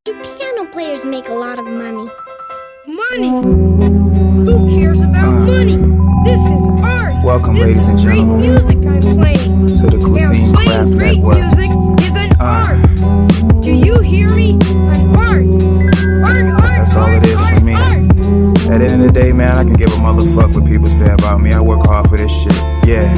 Do piano players make a lot of money? Money? Who cares about money? This is art. Welcome, this ladies and gentlemen, music I'm playing. to the Cuisine Craft great Network. Music is an art. Do you hear me? An art. That's all it is for me. At the end of the day, man, I can give a motherfuck what people say about me. I work hard for this shit. Yeah.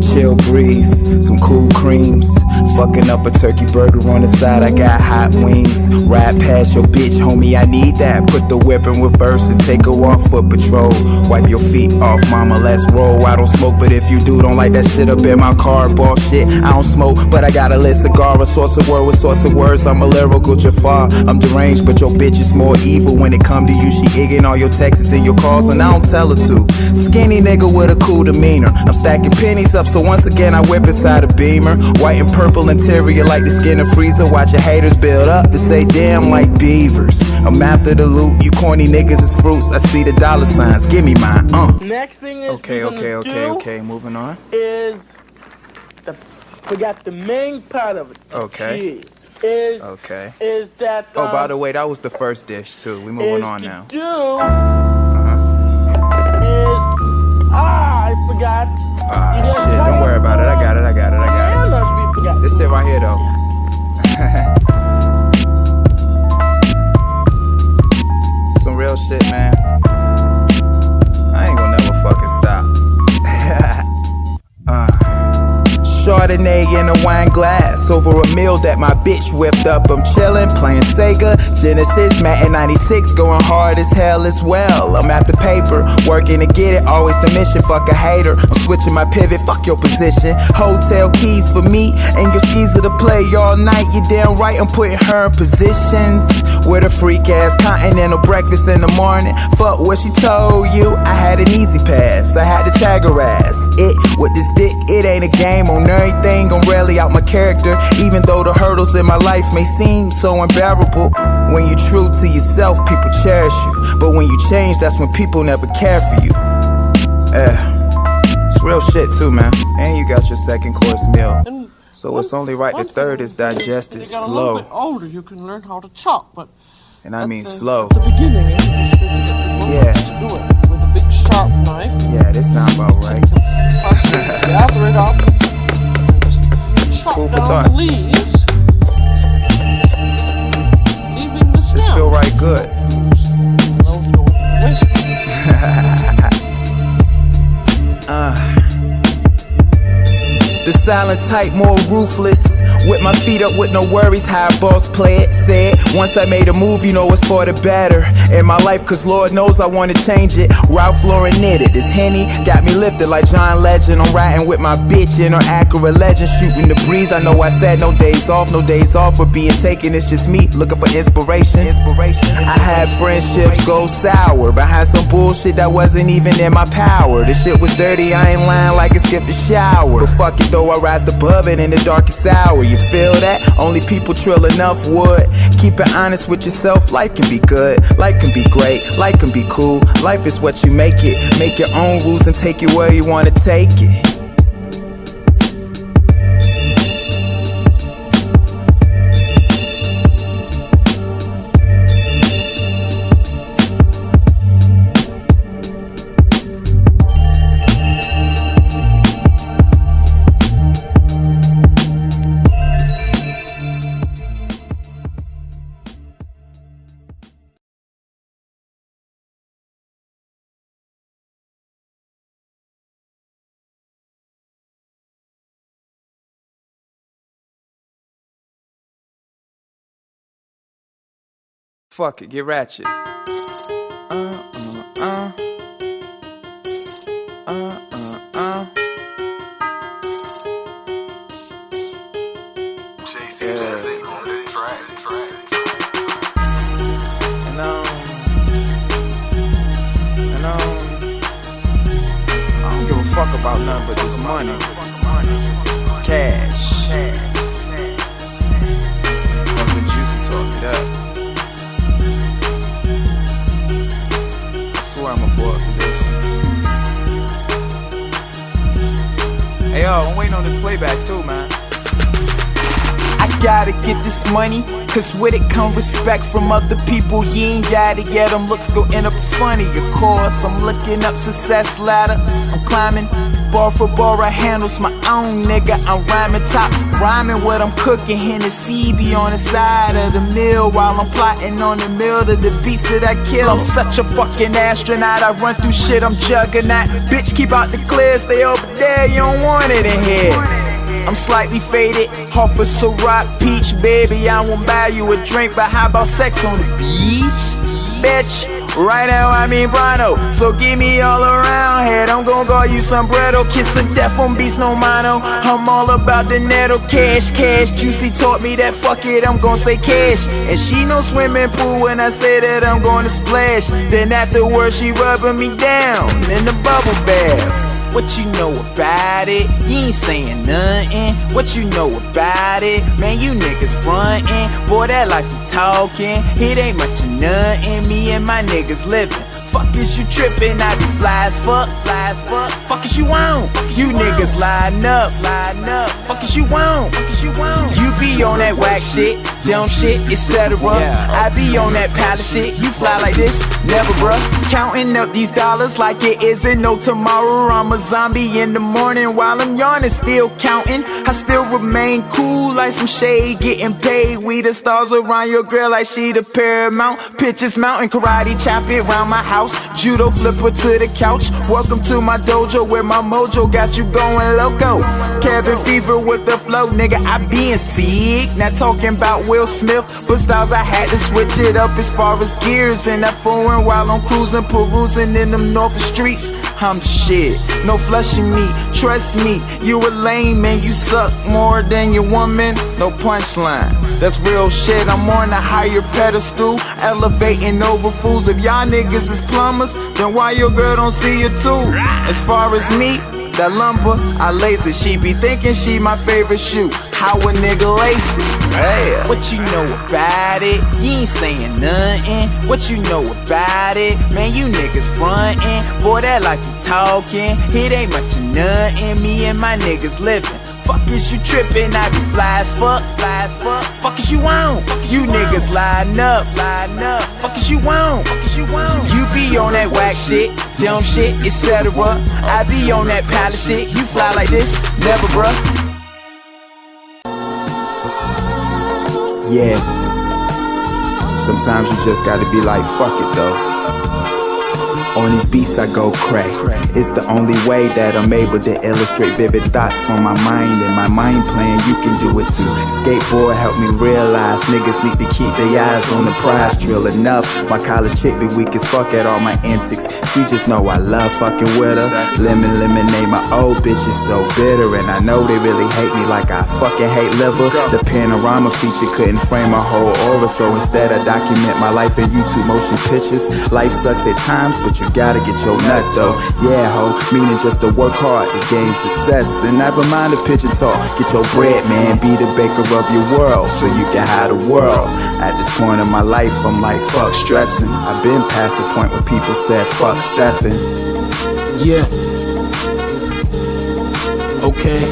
Chill breeze, some cool creams. Fucking up a turkey burger on the side, I got hot wings. Ride past your bitch, homie, I need that. Put the whip in reverse and take her off for patrol. Wipe your feet off, mama, let's roll. I don't smoke, but if you do, don't like that shit up in my car. Ball shit, I don't smoke, but I got a lit cigar. A source of word with source of words, I'm a lyrical Jafar. I'm deranged, but your bitch is more evil. When it come to you, she igging all your texts and your calls, and I don't tell her to. Skinny nigga with a cool demeanor. I'm stacking pennies up, so once again I whip inside a Beamer. White and purple interior like the skin of freezer. Watch your haters build up to say damn like beavers. I'm after the loot, you corny niggas is fruits. I see the dollar signs, give me mine. Next thing is Okay, moving on. Is forgot the main part of it. Okay. Cheese. Is that oh, by the way, that was the first dish too. We moving on now. I forgot. Shit, don't worry about it. I got it. This shit right here though. Some real shit, man. I ain't gonna never fucking stop. Chardonnay in a wine glass over a meal that my bitch whipped up. I'm chillin', playing Sega, Genesis, Madden 96, going hard as hell as well. I'm at the paper, working to get it, always the mission, fuck a hater. I'm switching my pivot, fuck your position. Hotel keys for me, and your skis are to play all night. You damn right, I'm putting her in positions. With a freak ass continental breakfast in the morning. Fuck what she told you, I had an easy pass. I had to tag her ass. It, with this dick, it ain't a game on everything, gon' rally out my character. Even though the hurdles in my life may seem so unbearable. When you're true to yourself, people cherish you. But when you change, that's when people never care for you. It's real shit too, man. And you got your second course meal. So it's only right the third is digested slow. A little bit older, you can learn how to chop, but and I mean slow. At the beginning, yeah. To do it with a big sharp knife. Yeah, this sound about right. Gather it up. Chop Food for down thought. the leaves, leaving the stem. This feel right good. Those go in the waste. The silent type, more ruthless. With my feet up with no worries, how boss play it. Said, once I made a move, you know it's for the better in my life, cause Lord knows I wanna change it. Ralph Lauren knitted. This Henny got me lifted like John Legend. I'm riding with my bitch in her Acura Legend, shooting the breeze. I know I said no days off for being taken. It's just me looking for inspiration. I had friendships go sour behind some bullshit that wasn't even in my power. The shit was dirty, I ain't lying like it skipped a shower. But fuck it though, I rise above it in the darkest hour. You feel that? Only people trill enough wood. Keep it honest with yourself. Life can be good, life can be great, life can be cool. Life is what you make it. Make your own rules and take it where you wanna take it. Fuck it, get ratchet. I don't give a fuck about nothing but this money. Cash. That's when Juicy talk it up. I swear I'm a boy for this. Hey yo, I'm waiting on this playback too, man. I gotta get this money, cause with it come respect from other people. You ain't gotta get them looks, go end up funny. Of course, I'm looking up success ladder, I'm climbing bar for bar, I handles my own, nigga. I'm rhyming what I'm cooking. Hennessy be on the side of the meal while I'm plotting on the meal to the beats that I kill. I'm such a fucking astronaut, I run through shit, I'm juggernaut. Bitch, keep out the clear, stay over there, you don't want it in here. I'm slightly faded, off of Ciroc peach, baby. I won't buy you a drink, but how about sex on the beach, bitch? Right now I mean Brano, so give me all around head. I'm gon' call you sombrero, kiss of death on beats, no mano. I'm all about the netto, cash. Juicy taught me that fuck it, I'm gon' say cash. And she no swimming pool when I say that I'm gonna splash. Then afterwards she rubbing me down in the bubble bath. What you know about it? You ain't saying nothing. What you know about it? Man, you niggas frontin'. Boy, that like you talking. It ain't much of nothing. Me and my niggas living. Fuck is you trippin'? I be fly as fuck. Fuck is you want? You niggas line up. Fuck is you want? You be on that whack shit, dumb shit, etc. I be on that palace shit. You fly like this, never, bruh. Counting up these dollars like it isn't no tomorrow. I'm a zombie in the morning while I'm yawning, still counting. I still remain cool like some shade, getting paid. We the stars around your girl like she the paramount. Pictures mountain, karate chop it round my house. Judo flipper to the couch. Welcome to my dojo where my mojo got you going loco. Cabin fever with the flow, nigga, I being sick. Not talking about Will Smith, but styles I had to switch it up as far as gears. And that foreign while I'm cruising, perusing in them north streets. I'm the shit, no flushing me, trust me. You a lame and you suck more than your woman. No punchline, that's real shit. I'm on a higher pedestal, elevating over fools. If y'all niggas is plumbers, then why your girl don't see you too? As far as me, that lumber, I lace it. She be thinking she my favorite shoe. How a nigga lace it? Hey. What you know about it? You ain't saying nothing. What you know about it? Man, you niggas frontin'. Boy, that like you talking. It ain't much of nothing. Me and my niggas living. Fuck is you trippin'? I be fly as fuck. Fuck is you want? You niggas line up. Fuck is you want? You be on that whack shit, dumb shit, etc. I be on that palace shit. You fly like this, never, bruh. Yeah. Sometimes you just gotta be like, fuck it though. On these beats I go crack. It's the only way that I'm able to illustrate vivid thoughts from my mind. And my mind playing, you can do it too. Skateboard helped me realize niggas need to keep their eyes on the prize. Drill enough, my college chick be weak as fuck at all my antics. She just know I love fucking with her. Lemonade, my old bitch is so bitter. And I know they really hate me like I fucking hate liver. The panorama feature couldn't frame my whole aura. So instead I document my life in YouTube motion pictures. Life sucks at times, but you gotta get your nut though. Yeah ho, meaning just to work hard to gain success. And I remind the pigeon talk, get your bread man, be the baker of your world, so you can have the world. At this point in my life I'm like fuck stressing. I've been past the point where people said fuck Stephen. Yeah. Okay.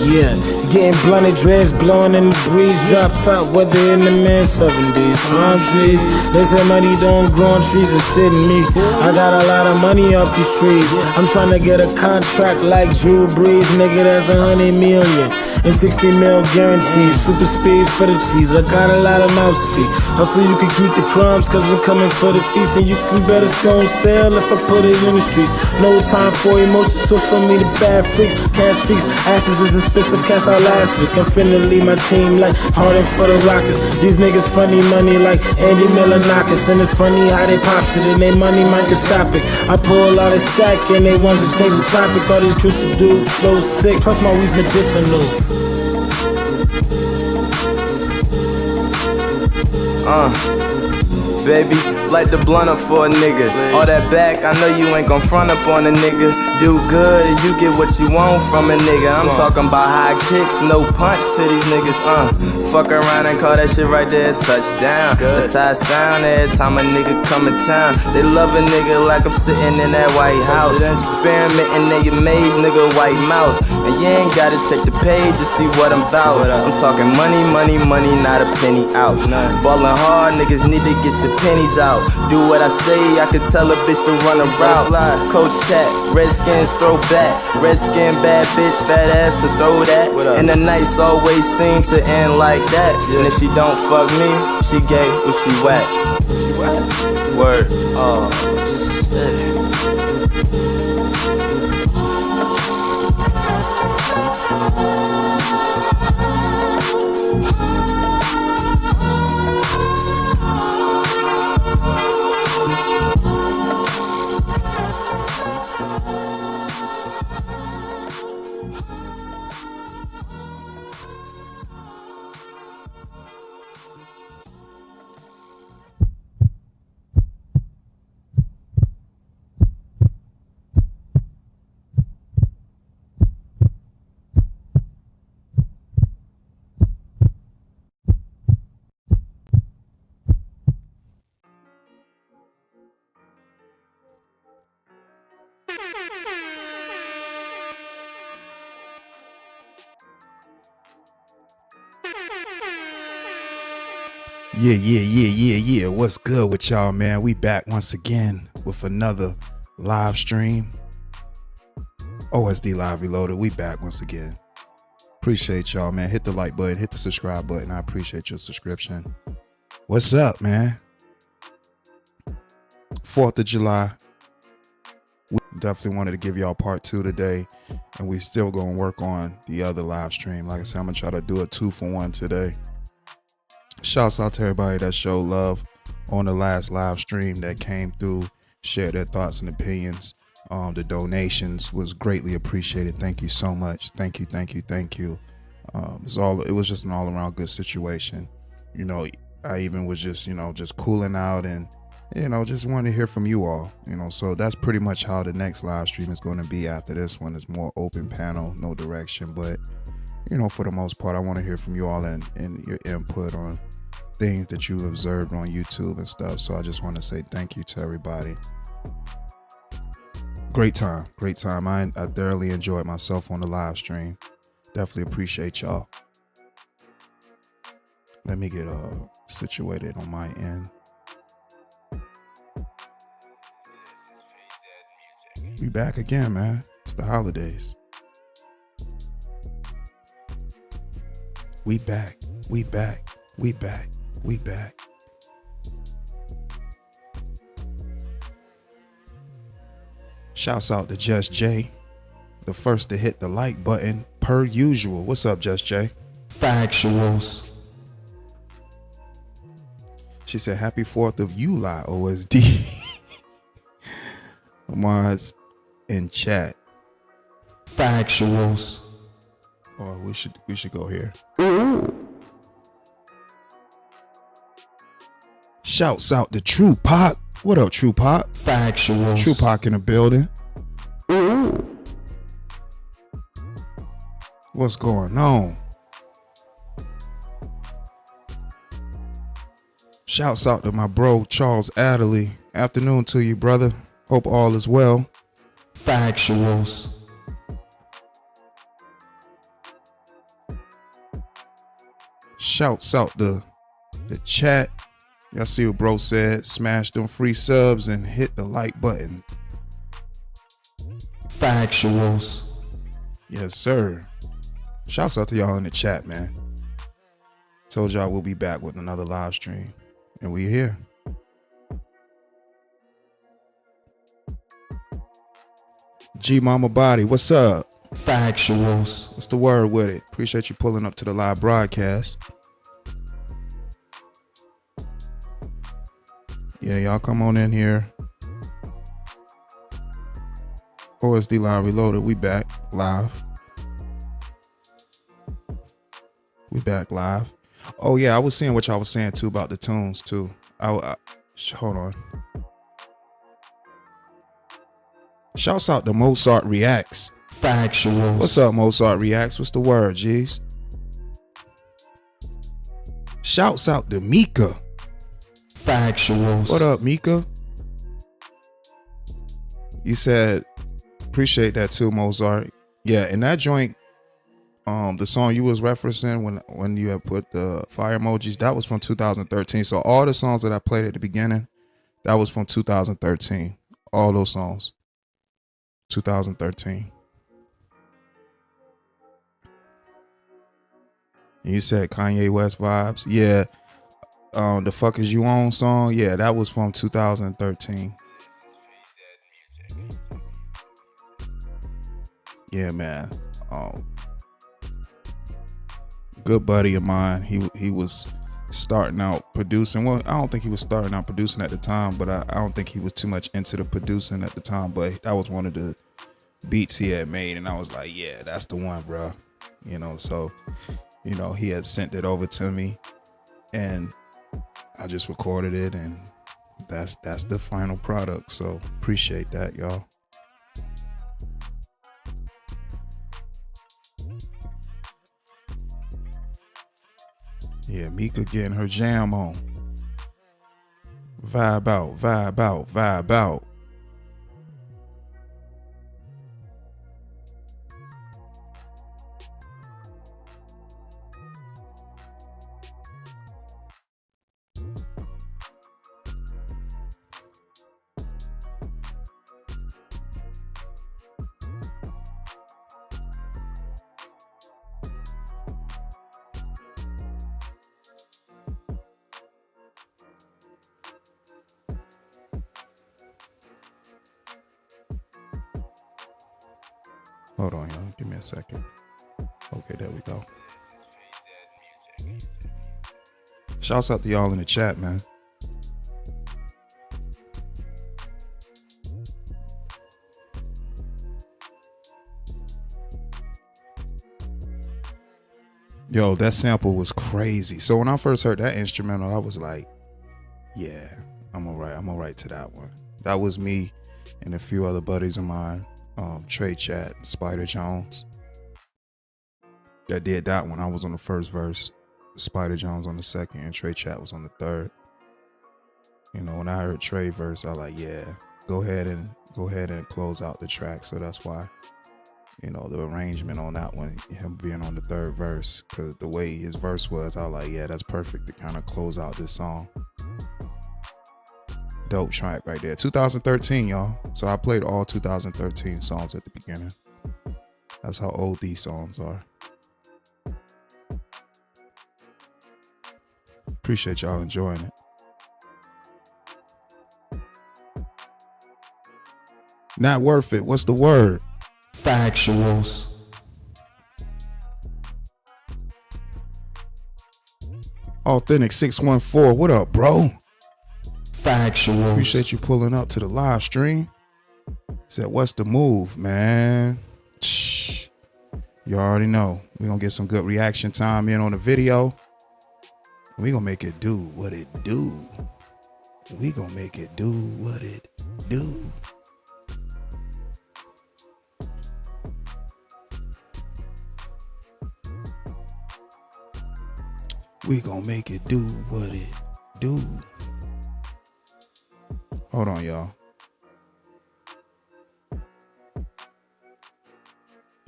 Yeah. Getting blunted dreads, blowing in the breeze, drop top, weather in the man 70s. Palm trees, they say money don't grow on trees, it's sitting me. I got a lot of money off these trees. I'm trying to get a contract like Drew Brees, nigga, that's 100 million and 60 mil guaranteed. Super speed for the cheese, I got a lot of mouths to feed. Hustle, you can keep the crumbs, cause we're coming for the feast. And you can bet it's gon' sell if I put it in the streets. No time for emotions, so show me the bad freaks. Cash speaks, asses is expensive, cash out last week. I'm finna leave my team like Harden for the Rockets. These niggas funny money like Andy Miller knockers. And it's funny how they pops it and they money microscopic. I pull out a stack and they want to change the topic. All these truths to do, flow sick, plus my weed's medicinal. Baby, light the blunt up for a nigga. All that back, I know you ain't gon' front up on a nigga. Do good and you get what you want from a nigga. I'm talking about high kicks, no punch to these niggas, fuck around and call that shit right there a touchdown. That's how it sound every time a nigga come in town. They love a nigga like I'm sitting in that White House, experimenting in your maze, nigga, white mouse. And you ain't gotta check the page to see what I'm about. I'm talking money, money, money, not a penny out. Ballin' hard, niggas need to get your pennies out. Do what I say, I can tell a bitch to run a route. Coach Chat, Redskins throw back. Redskin bad bitch, fat ass to throw that. And the nights always seem to end like that. And if she don't fuck me, she gay or she whack. She whack? Word. Oh, shit. Yeah. What's good with y'all, man? We back once again with another live stream. OSD Live Reloaded. We back once again. Appreciate y'all, man. Hit the like button, hit the subscribe button. I appreciate your subscription. What's up, man? 4th of July. We definitely wanted to give y'all part 2 today, and we still gonna work on the other live stream. Like I said, I'm gonna try to do a 2-for-1 today. Shouts out to everybody that showed love on the last live stream that came through, shared their thoughts and opinions. The donations was greatly appreciated. Thank you so much. Thank you. It was just an all around good situation. You know, I even was just cooling out and, just wanted to hear from you all, so that's pretty much how the next live stream is going to be after this one. It's more open panel, no direction, but for the most part, I want to hear from you all and your input on things that you observed on YouTube and stuff. So I just want to say thank you to everybody. Great time. I thoroughly enjoyed myself on the live stream. Definitely appreciate y'all. Let me get situated on my end. We back again, man. It's the holidays. We back. Shouts out to Just J, the first to hit the like button per usual. What's up, Just J? Factuals. She said, happy 4th of July, OSD. Mars in chat. Factuals. Oh, we should go here. Ooh. Shouts out to True Pop. What up, True Pop? Factuals. True Pop in the building. Ooh. What's going on? Shouts out to my bro, Charles Adderley. Afternoon to you, brother. Hope all is well. Factuals. Shouts out the chat. Y'all see what bro said? Smash them free subs and hit the like button. Factuals. Yes, sir. Shouts out to y'all in the chat, man. Told y'all we'll be back with another live stream. And we here. G Mama Body, what's up? Factuals. What's the word with it? Appreciate you pulling up to the live broadcast. Yeah, y'all come on in here. OSD Live Reloaded, we back live. We back live. Oh yeah, I was seeing what y'all was saying too about the tunes too. Hold on. Shouts out to Mozart Reacts. Factuals. What's up, Mozart Reacts? What's the word, G's? Shouts out to Mika. Factuals. What up, Mika? You said, appreciate that too, Mozart. Yeah, and that joint, the song you was referencing when you had put the fire emojis, that was from 2013. So all the songs that I played at the beginning, that was from 2013. All those songs, 2013. And you said Kanye West vibes. Yeah. The Fuck Is You On song. Yeah, that was from 2013. Yeah, man. Good buddy of mine. He was starting out producing. Well, I don't think he was starting out producing at the time, but I don't think he was too much into the producing at the time. But that was one of the beats he had made, and I was like, yeah, that's the one, bro. So, he had sent it over to me, and I just recorded it, and that's the final product. So appreciate that, y'all. Yeah, Mika getting her jam on. Vibe out, vibe out, vibe out. Hold on, y'all. Give me a second. Okay, there we go. Shouts out to y'all in the chat, man. Yo, that sample was crazy. So when I first heard that instrumental, I was like, yeah, I'm gonna write to that one. That was me and a few other buddies of mine. Trey Chat, Spider Jones, that did that one. I was on the first verse, Spider Jones on the second, and Trey Chat was on the third. When I heard Trey verse, I was like, yeah, go ahead and close out the track. So that's why, the arrangement on that one, him being on the third verse, because the way his verse was, I was like, yeah, that's perfect to kind of close out this song. Dope track right there. 2013, y'all. So I played all 2013 songs at the beginning. That's how old these songs are. Appreciate y'all enjoying it. Not worth it. What's the word? Factuals. Authentic 614. What up, bro? Factuals. Appreciate you pulling up to the live stream. Said, what's the move, man? Shh. You already know. We're going to get some good reaction time in on the video. We're going to make it do what it do. We're going to make it do what it do. We're going to make it do what it do. Hold on, y'all.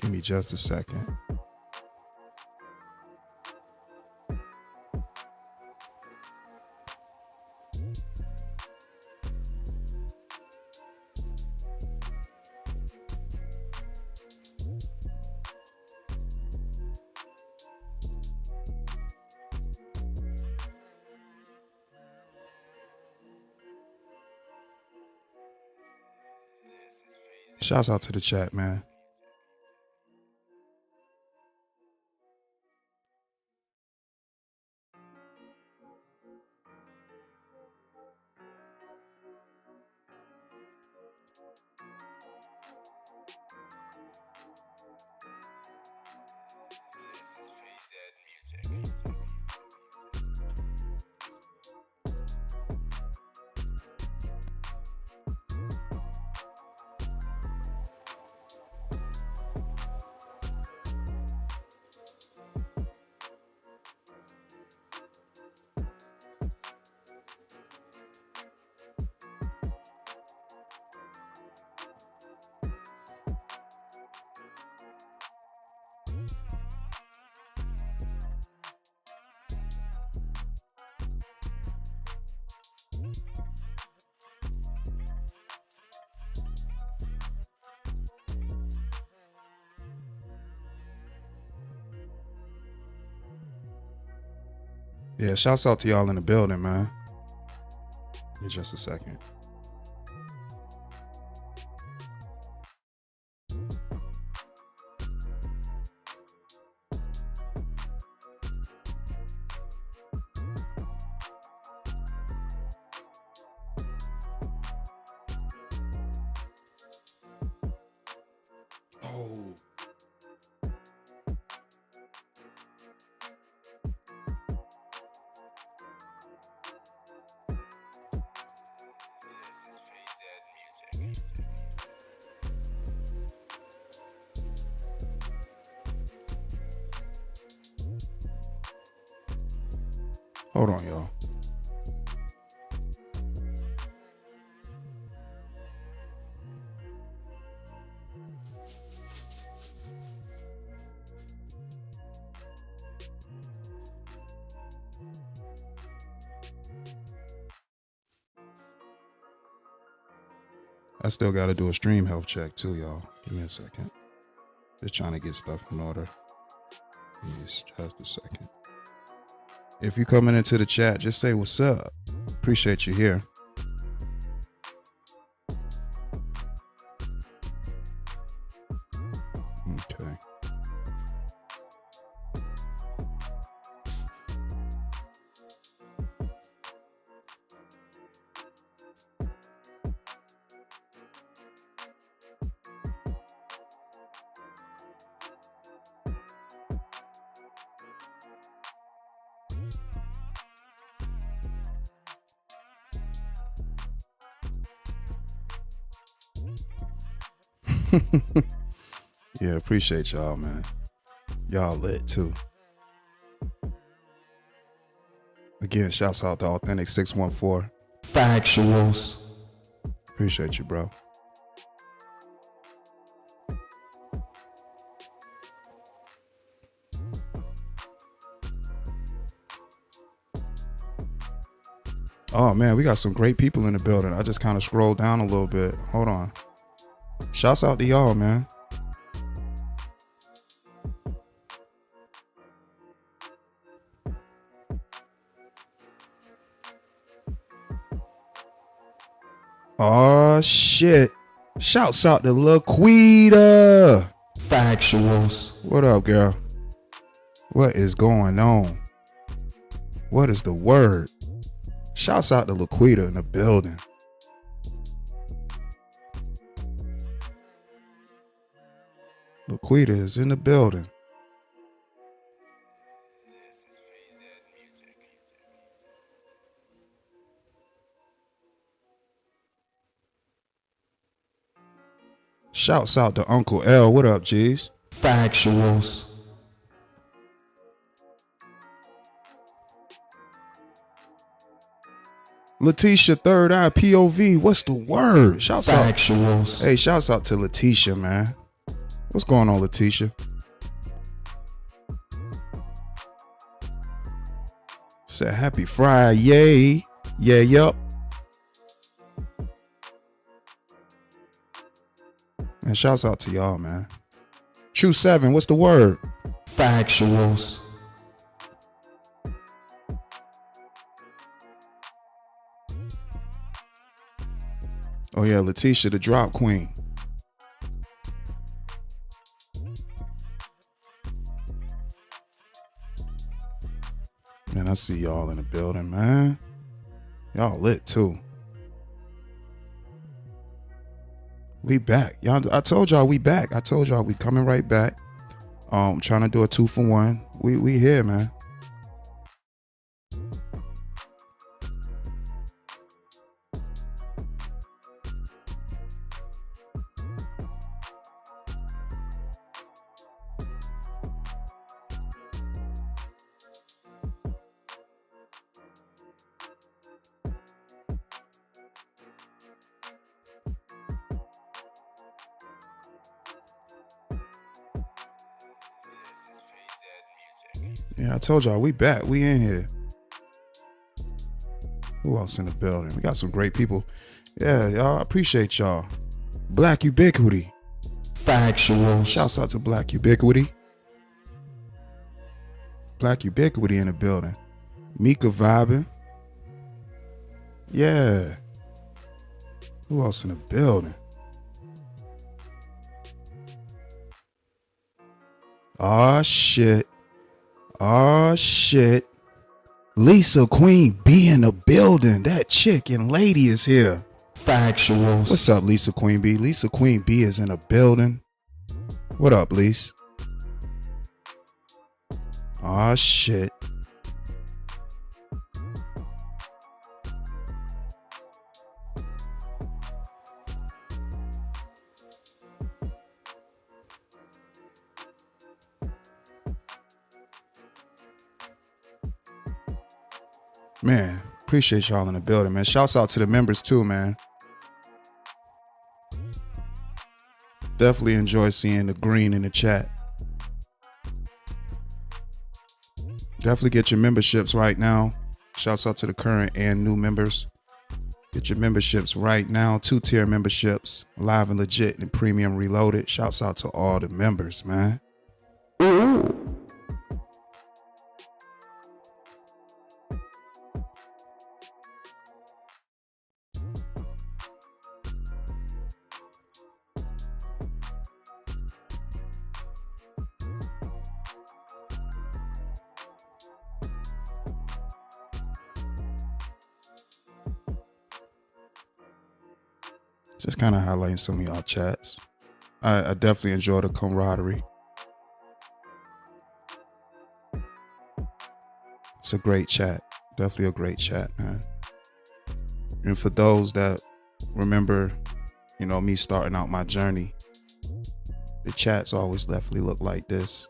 Give me just a second. Shouts out to the chat, man. Yeah, shouts out to y'all in the building, man. In just a second. Oh. Hold on, y'all. I still got to do a stream health check too, y'all. Give me a second. Just trying to get stuff in order. Give me just a second. If you're coming into the chat, just say what's up. Appreciate you here. Okay. Yeah, appreciate y'all, man. Y'all lit too. Again, shouts out to Authentic 614. Factuals. Appreciate you, bro. Oh man, we got some great people in the building. I just kind of scrolled down a little bit. Hold on. Shouts out to y'all, man. Oh shit. Shouts out to Laquita. Factuals. What up, girl? What is going on? What is the word? Shouts out to Laquita in the building. Laquita is in the building. Shouts out to Uncle L. What up, G's? Factuals. Letitia, Third Eye, POV. What's the word? Shouts out. Factuals. Hey, shouts out to Letitia, man. What's going on, Letitia? Said happy Friday. Yay. Yeah, yup. And shouts out to y'all, man. True 7, what's the word? Factuals. Oh yeah, Letitia, the drop queen. Man, I see y'all in the building, man. Y'all lit too. We back. Y'all, I told y'all we back. I told y'all we coming right back. Trying to do a 2-for-1. We here, man. Yeah, I told y'all we back. We in here. Who else in the building? We got some great people. Yeah, y'all. I appreciate y'all. Black Ubiquity. Factual. Shouts out to Black Ubiquity. Black Ubiquity in the building. Mika vibing. Yeah. Who else in the building? Oh shit. Oh shit. Lisa Queen B in the building. That chick and lady is here. Factuals. What's up, Lisa Queen B? Lisa Queen B is in the building. What up, Lisa? Oh shit. Man, appreciate y'all in the building, man. Shouts out to the members too, man. Definitely enjoy seeing the green in the chat. Definitely get your memberships right now. Shouts out to the current and new members. Get your memberships right now. 2-tier memberships, live and legit and premium reloaded. Shouts out to all the members, man. Just kind of highlighting some of y'all chats. I definitely enjoy the camaraderie. It's a great chat. Definitely a great chat, man. And for those that remember, you know, me starting out my journey, the chats always definitely look like this.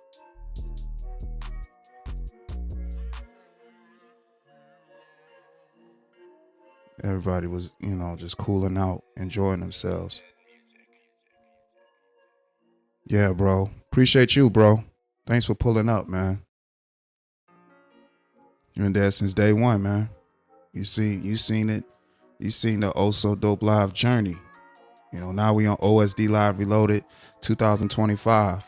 Everybody was, you know, just cooling out, enjoying themselves. Yeah, bro. Appreciate you, bro. Thanks for pulling up, man. You've been there since day one, man. You seen it. You seen the Oh So Dope Live journey. You know, now we on OSD Live Reloaded 2025.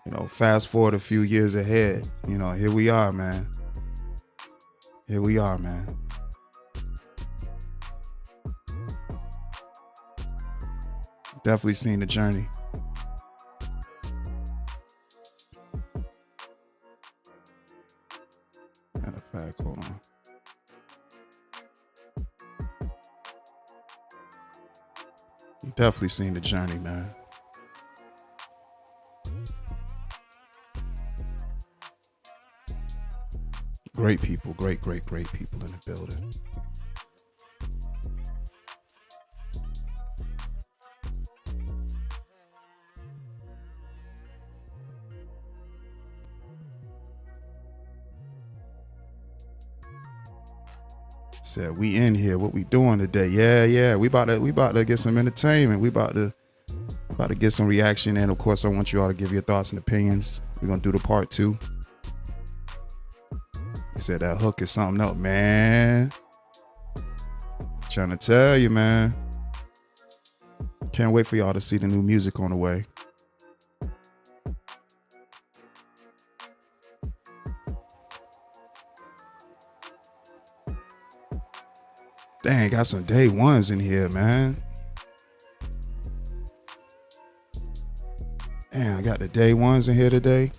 You know, fast forward a few years ahead. You know, here we are, man. Here we are, man. Definitely seen the journey. Matter of fact, hold on. You definitely seen the journey, man. Great people, great people in the building. Said we in here. What we doing today? Yeah. We about to get some entertainment. We about to get some reaction. And of course, I want you all to give your thoughts and opinions. We're gonna do the part 2. He said that hook is something else, man. Trying to tell you, man. Can't wait for y'all to see the new music on the way. Dang, got some day ones in here, man. Damn, I got the day ones in here today.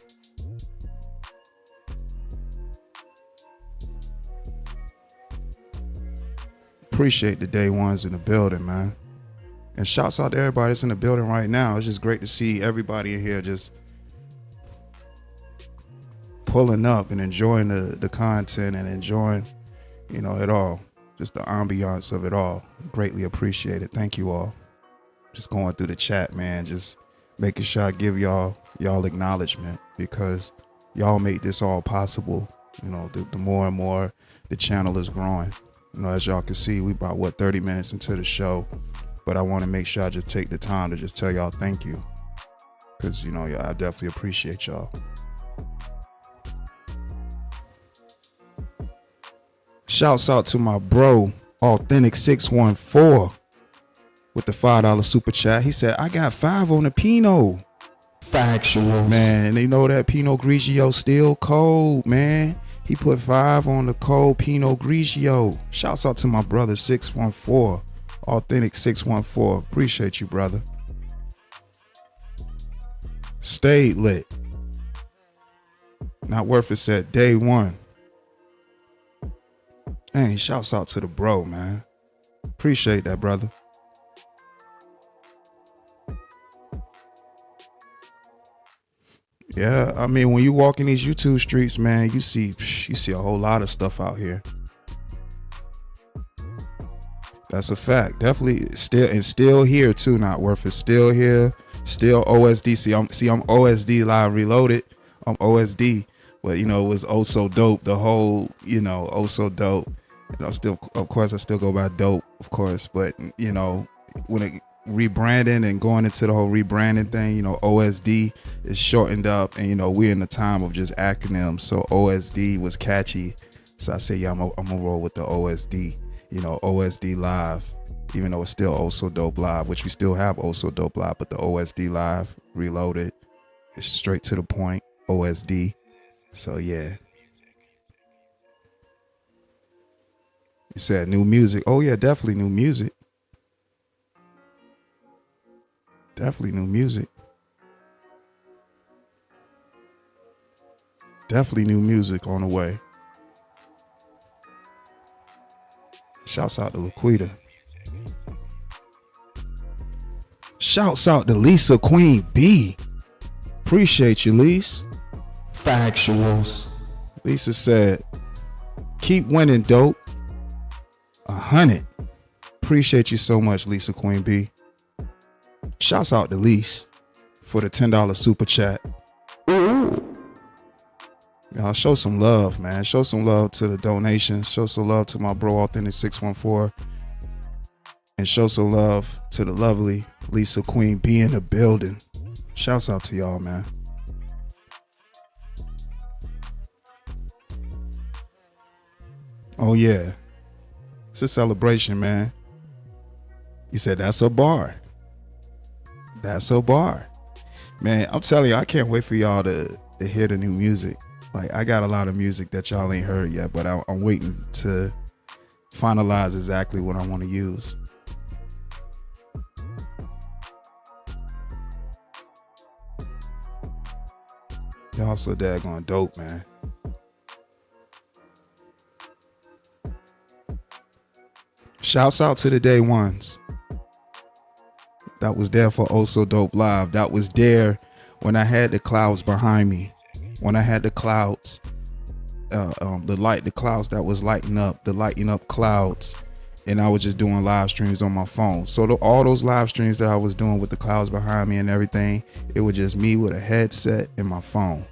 Appreciate the day ones in the building, man. And shouts out to everybody that's in the building right now. It's just great to see everybody in here just pulling up and enjoying the content and enjoying, you know, it all. Just the ambiance of it all. Greatly appreciated. Thank you all. Just going through the chat, man. Just making sure I give y'all acknowledgement because y'all made this all possible. You know, the more and more the channel is growing. You know, as y'all can see, we about 30 minutes into the show. But I want to make sure I just take the time to just tell y'all thank you. Because, you know, I definitely appreciate y'all. Shouts out to my bro, Authentic614, with the $5 super chat. He said, I got 5 on the Pinot. Factuals. Man, they know that Pinot Grigio still cold, man. He put 5 on the cold Pinot Grigio. Shouts out to my brother 614. Authentic 614. Appreciate you, brother. Stayed lit. Not worth it said day one. Hey, shouts out to the bro, man. Appreciate that, brother. Yeah, I mean, when you walk in these YouTube streets, man, you see a whole lot of stuff out here. That's a fact. Definitely still here too. Not worth it. Still here. Still OSD. See, I'm OSD live reloaded. I'm OSD, but it was oh so dope. The whole, oh so dope. Still, of course, I still go by dope, of course. But when it rebranding and going into the whole rebranding thing, OSD is shortened up, and we're in the time of just acronyms. So OSD was catchy, so I say, yeah, I'm gonna roll with the OSD. OSD live, even though it's still also dope live, which we still have also dope live, but the OSD live reloaded is straight to the point. OSD. So yeah. You said new music. Oh yeah, definitely new music. Definitely new music. Definitely new music on the way. Shouts out to Laquita. Shouts out to Lisa Queen B. Appreciate you, Lisa. Factuals. Lisa said, keep winning, dope. 100. Appreciate you so much, Lisa Queen B. Shouts out to Lise for the $10 super chat. Y'all show some love, man. Show some love to the donations. Show some love to my bro Authentic 614. And show some love to the lovely Lisa Queen B in the building. Shouts out to y'all, man. Oh yeah. It's a celebration, man. He said that's a bar. That's a bar. Man, I'm telling you, I can't wait for y'all to hear the new music. Like, I got a lot of music that y'all ain't heard yet, but I'm waiting to finalize exactly what I want to use. Y'all so daggone dope, man. Shouts out to the day ones that was there for Oh So Dope Live. That was there when I had the clouds behind me. When I had the clouds, the clouds that was lighting up clouds, and I was just doing live streams on my phone. So all those live streams that I was doing with the clouds behind me and everything, it was just me with a headset and my phone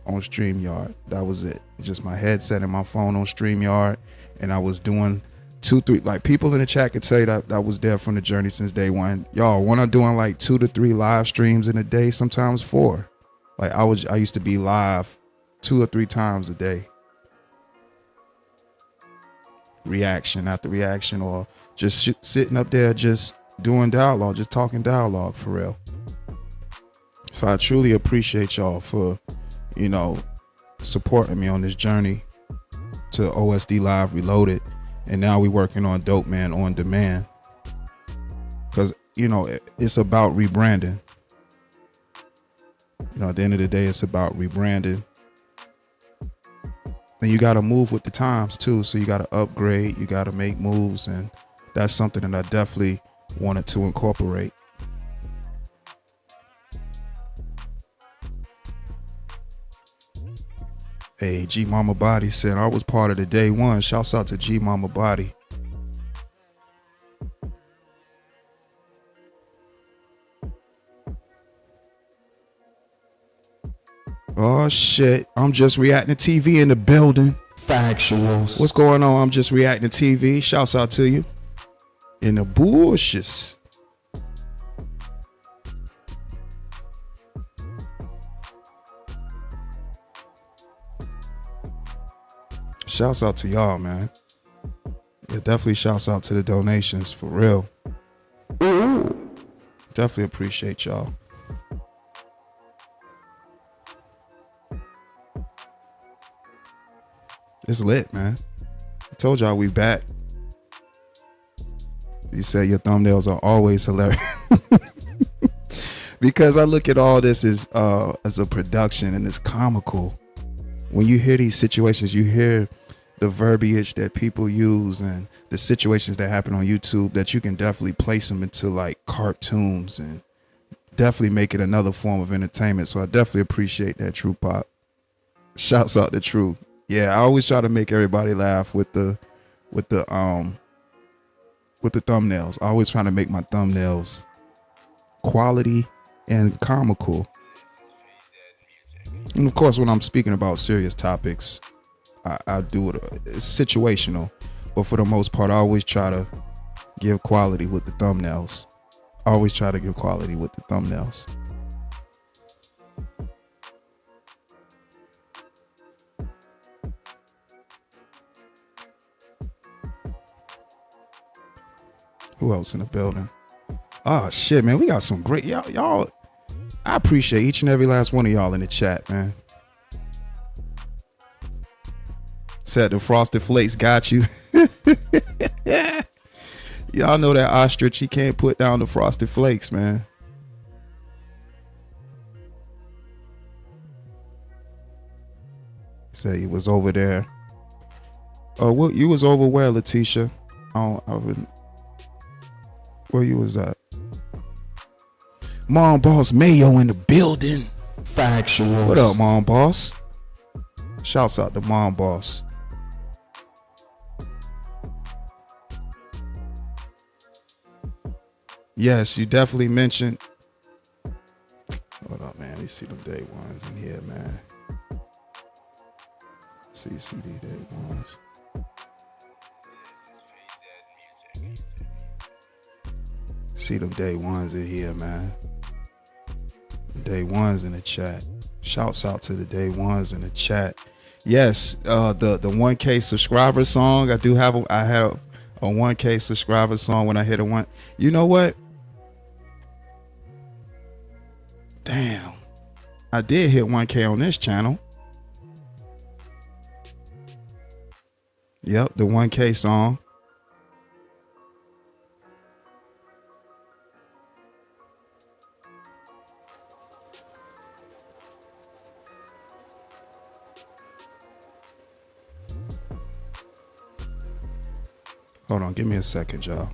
on StreamYard. That was it. Just my headset and my phone on StreamYard, and I was doing 2-3, like, people in the chat could say that was there from the journey since day one. Y'all, when I'm doing like 2 to 3 live streams in a day, sometimes 4. Like, I used to be live 2 or 3 times a day. Reaction after reaction, or just sitting up there just doing dialogue, just talking dialogue for real. So I truly appreciate y'all for, supporting me on this journey to OSD Live Reloaded. And now we working on Dope Man on Demand. Because, it's about rebranding. At the end of the day, it's about rebranding. And you got to move with the times too. So you got to upgrade, you got to make moves. And that's something that I definitely wanted to incorporate. Hey, G Mama Body said I was part of the day one. Shouts out to G Mama Body. Oh shit, I'm just reacting to TV in the building. Factuals. What's going on? I'm just reacting to TV. Shouts out to you. In the bushes. Shouts out to y'all, man. Yeah, definitely shouts out to the donations, for real. Definitely appreciate y'all. It's lit, man. I told y'all we back. You said your thumbnails are always hilarious. Because I look at all this as a production, and it's comical. When you hear these situations, you hear the verbiage that people use and the situations that happen on YouTube, that you can definitely place them into like cartoons and definitely make it another form of entertainment. So I definitely appreciate that, True Pop. Shouts out to True. Yeah, I always try to make everybody laugh with the thumbnails. I always trying to make my thumbnails quality and comical. And of course, when I'm speaking about serious topics, I do it. It's situational, but for the most part, I always try to give quality with the thumbnails. I always try to give quality with the thumbnails. Who else in the building? Oh shit, man, we got some great y'all. I appreciate each and every last one of y'all in the chat, man. Said the Frosted Flakes got you. Y'all know that ostrich, he can't put down the Frosted Flakes, man. Say he was over there. Oh, well, you was over where, Letitia? I wouldn't. Where you was at? Mom Boss Mayo in the building. Factuals. What up, Mom Boss? Shouts out to Mom Boss. Yes, you definitely mentioned. Hold up, man. You see them day ones in here, man. CD day ones. See them day ones in here, man. Day ones in the chat. Shouts out to the day ones in the chat. Yes, the 1K subscriber song. I had a 1K subscriber song when I hit a one. You know what? Damn. I did hit 1K on this channel. Yep, the 1K song. Hold on, give me a second, y'all.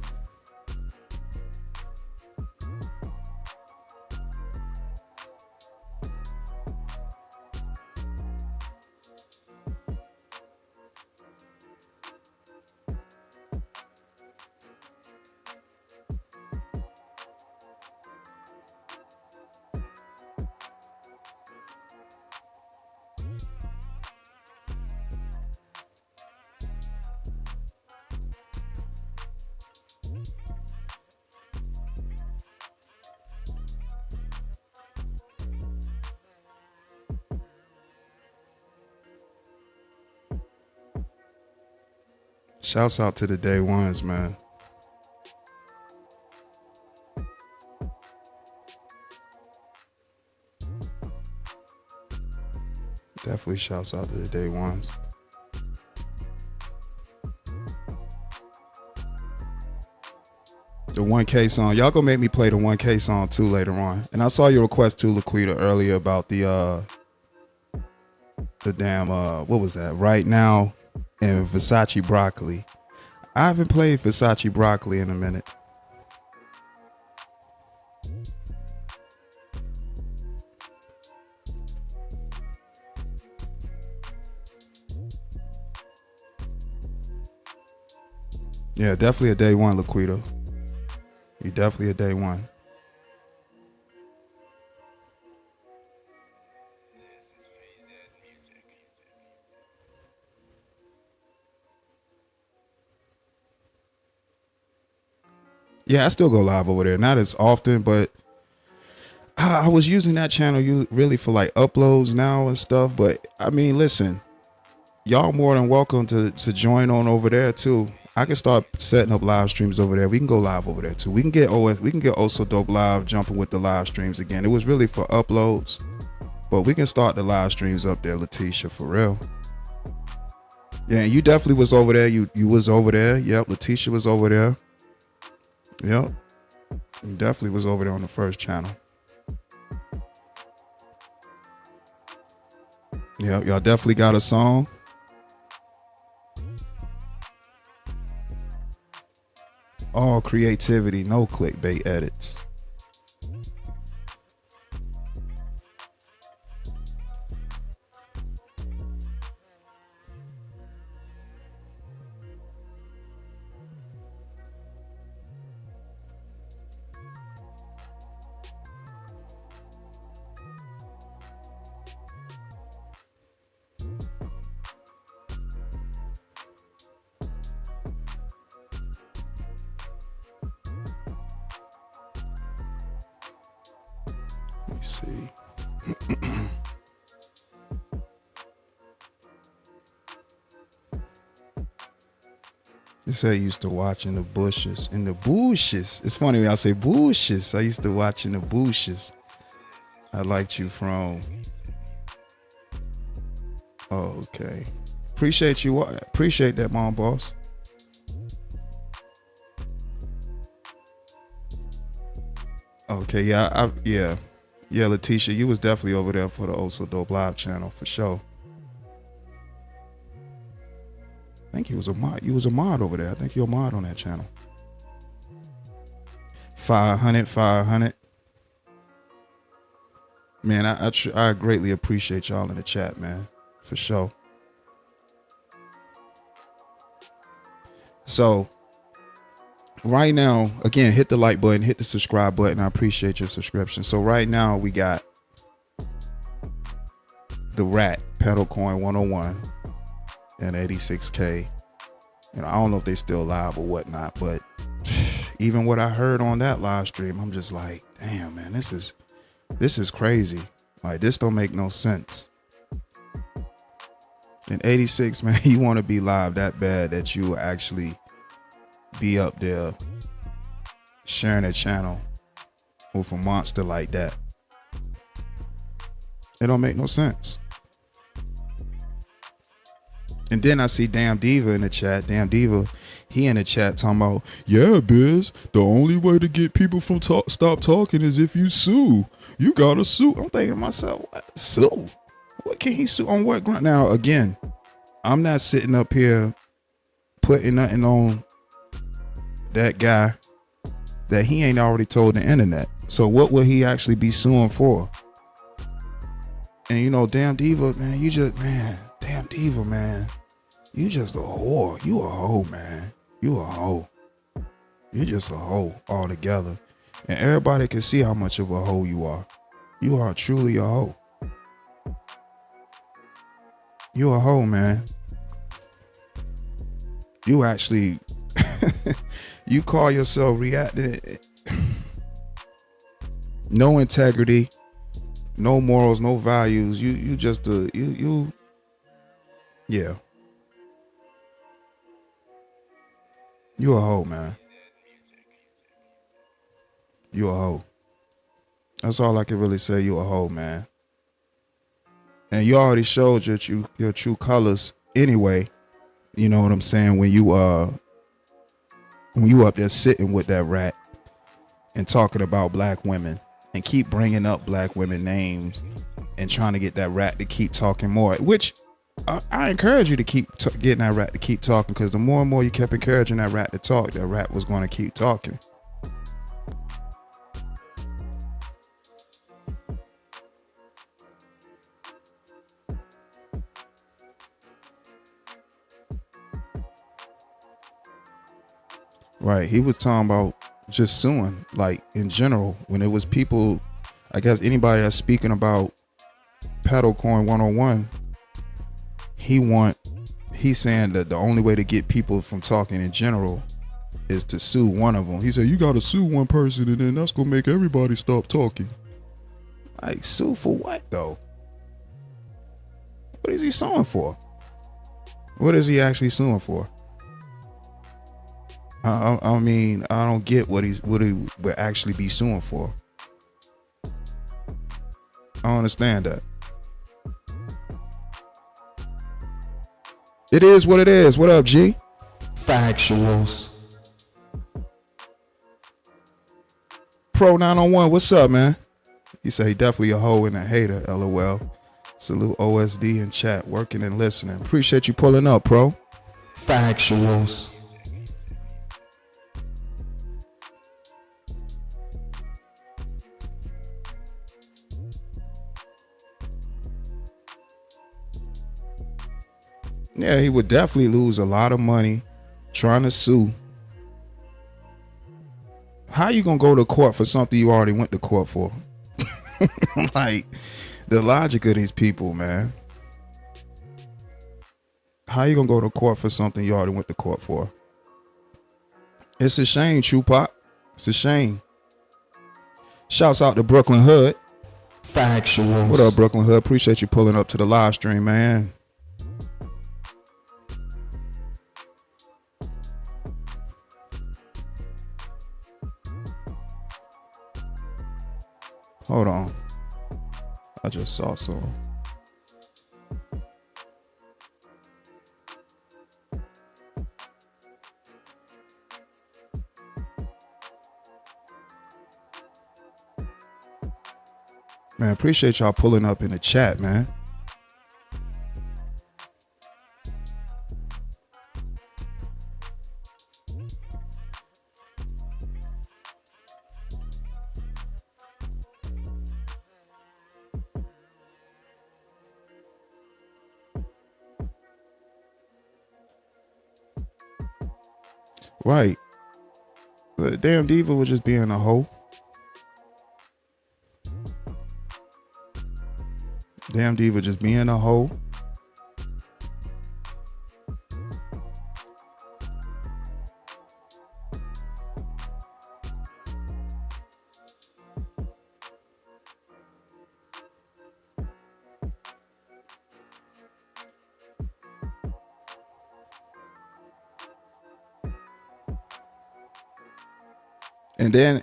Shouts out to the day ones, man. Definitely shouts out to the day ones. The 1K song. Y'all gonna make me play the 1K song too later on. And I saw your request too, Laquita, earlier about the damn what was that? Right Now and Versace Broccoli. I haven't played Versace Broccoli in a minute. Yeah, definitely a day one, Laquita. You definitely a day one. Yeah, I still go live over there. Not as often, but I was using that channel really for like uploads now and stuff. But I mean, listen, y'all more than welcome to join on over there too. I can start setting up live streams over there. We can go live over there too. We can get Also Dope Live jumping with the live streams again. It was really for uploads, but we can start the live streams up there, Letitia, for real. Yeah, you definitely was over there. You was over there. Yep, Letitia was over there. Yep. You definitely was over there on the first channel. Yep, y'all definitely got a song. All creativity, no clickbait edits. Let me see. They say I used to watch in the bushes. In the bushes. It's funny when I say bushes. I used to watch in the bushes. I liked you from. Oh, okay. Appreciate you. Appreciate that, Mom Boss. Okay, yeah, yeah, Letitia, you was definitely over there for the Also Dope Live channel for sure. I think you was a mod. You was a mod over there. I think you're a mod on that channel. 500. Man, I greatly appreciate y'all in the chat, man, for sure. So right now, again, hit the like button, hit the subscribe button. I appreciate your subscription. So right now we got the Rat Pedal Coin 101 and 86K. You know, I don't know if they still live or whatnot, but even what I heard on that live stream, I'm just like, damn, man, this is crazy. Like, this don't make no sense. And 86, man, you want to be live that bad that you will actually be up there sharing a channel with a monster like that. It don't make no sense. And then I see Damn Diva in the chat. Damn Diva, he in the chat talking about, yeah, Biz, the only way to get people from stop talking is if you sue. You gotta sue. I'm thinking to myself, what? Sue? What can he sue on what ground? Now, again, I'm not sitting up here putting nothing on that guy that he ain't already told the internet. So what will he actually be suing for? And you know, Damn Diva, man, Damn Diva, man, you just a whore. You a hoe, man. You a hoe. You just a hoe altogether. And everybody can see how much of a hoe you are. You are truly a hoe. You a hoe, man. You actually, you call yourself reacting. No integrity, no morals, no values. You just yeah. You a hoe, man. You a hoe. That's all I can really say. You a hoe, man. And you already showed your true colors anyway. You know what I'm saying? When you up there sitting with that rat and talking about black women and keep bringing up black women names and trying to get that rat to keep talking more, which I encourage you to keep getting that rat to keep talking, because the more and more you kept encouraging that rat to talk, that rat was going to keep talking. Right. He was talking about just suing, like in general, when it was people, I guess anybody that's speaking about Pedal Coin 101, he's saying that the only way to get people from talking in general is to sue one of them. He said, you got to sue one person and then that's going to make everybody stop talking. Like, sue for what though? What is he suing for? What is he actually suing for? I mean, I don't get what he would actually be suing for. I don't understand that. It is what it is. What up, G? Factuals. Pro 901, what's up, man? He say he definitely a hoe and a hater, LOL. Salute OSD in chat, working and listening. Appreciate you pulling up, Pro. Factuals. Yeah, he would definitely lose a lot of money trying to sue. How you gonna go to court for something you already went to court for? Like, the logic of these people, man. How you gonna go to court for something you already went to court for? It's a shame, Tupac. It's a shame. Shouts out to Brooklyn Hood. Factuals. What up, Brooklyn Hood? Appreciate you pulling up to the live stream, man. Hold on. I just saw some. Man, appreciate y'all pulling up in the chat, man. Right. The damn diva was just being a hoe. Damn diva just being a hoe.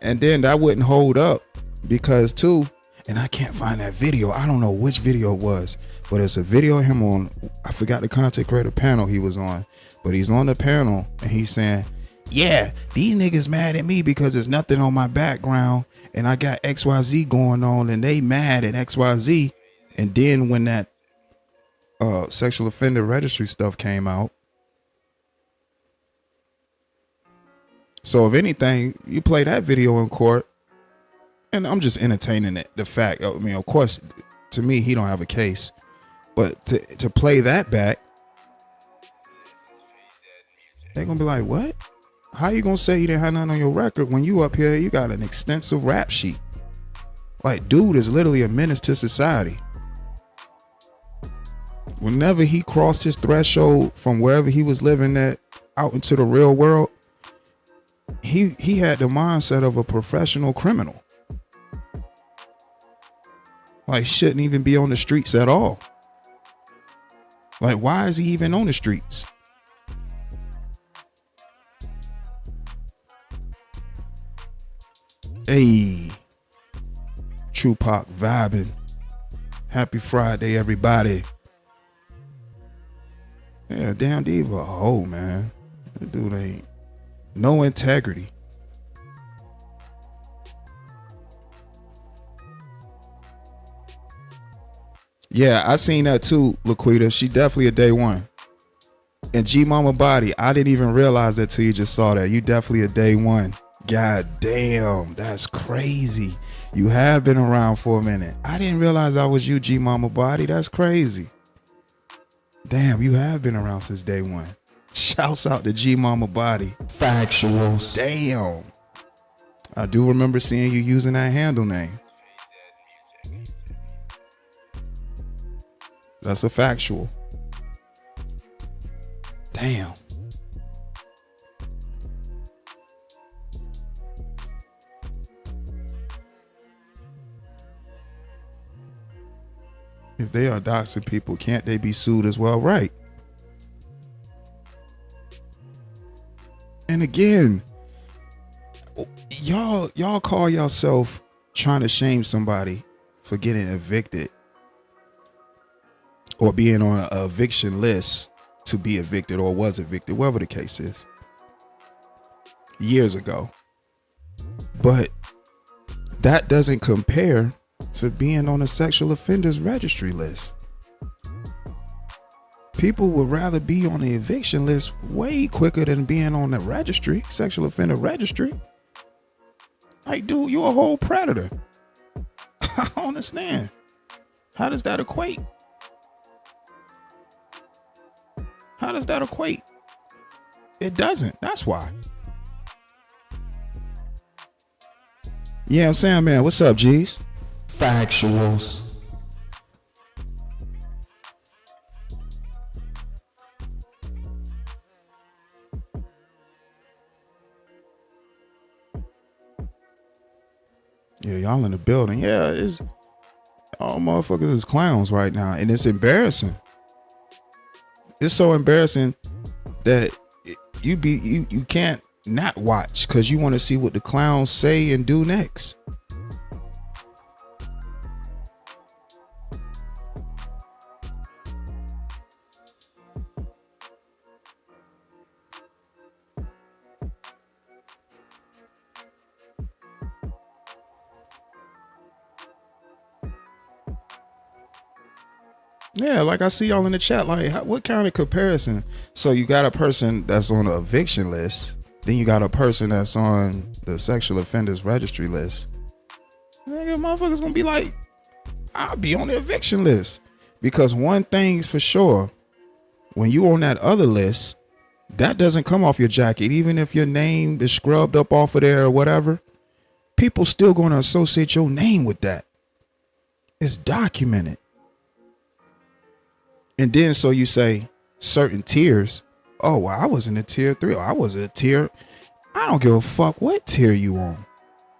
And then that wouldn't hold up because too, and I can't find that video. I don't know which video it was, but it's a video of him on, I forgot the content creator panel he was on, but he's on the panel and he's saying, yeah, these niggas mad at me because there's nothing on my background and I got XYZ going on and they mad at XYZ. And then when that sexual offender registry stuff came out, so if anything, you play that video in court, and I'm just entertaining it. The fact, I mean, of course, to me, he don't have a case, but to play that back, they're gonna be like, what? How you gonna say you didn't have nothing on your record when you up here, you got an extensive rap sheet? Like, dude is literally a menace to society. Whenever he crossed his threshold from wherever he was living at out into the real world, he had the mindset of a professional criminal. Like, shouldn't even be on the streets at all. Like, why is he even on the streets? Hey, Tupac vibing. Happy Friday, everybody. Yeah, damn diva a hoe, man. That dude ain't no integrity. Yeah, I seen that too, Laquita. She definitely a day one. And G Mama Body, I didn't even realize that till you just saw that. You definitely a day one. God damn, that's crazy. You have been around for a minute. I didn't realize I was you, G Mama Body. That's crazy. Damn, you have been around since day one. Shouts out to G Mama Body. Factuals. Damn. I do remember seeing you using that handle name. That's a factual. Damn. If they are doxing people, can't they be sued as well? Right. And again, y'all call yourself trying to shame somebody for getting evicted or being on an eviction list to be evicted or was evicted, whatever the case is, years ago. But that doesn't compare to being on a sexual offenders registry list. People would rather be on the eviction list way quicker than being on the registry, sexual offender registry. Like, dude, you're a whole predator. I don't understand. How does that equate? How does that equate? It doesn't. That's why. Yeah, I'm saying, man, what's up, G's? Factuals. Yeah, y'all in the building. Yeah, it's all motherfuckers is clowns right now, and it's embarrassing. It's so embarrassing that you can't not watch because you want to see what the clowns say and do next. Yeah, like I see y'all in the chat, like what kind of comparison? So you got a person that's on the eviction list, then you got a person that's on the sexual offenders registry list. Nigga, motherfuckers gonna be like, I'll be on the eviction list. Because one thing's for sure, when you on that other list, that doesn't come off your jacket. Even if your name is scrubbed up off of there or whatever, people still gonna associate your name with that. It's documented. And then so you say certain tiers. Oh, well, I was in a tier 3. Or I was a tier. I don't give a fuck what tier you on.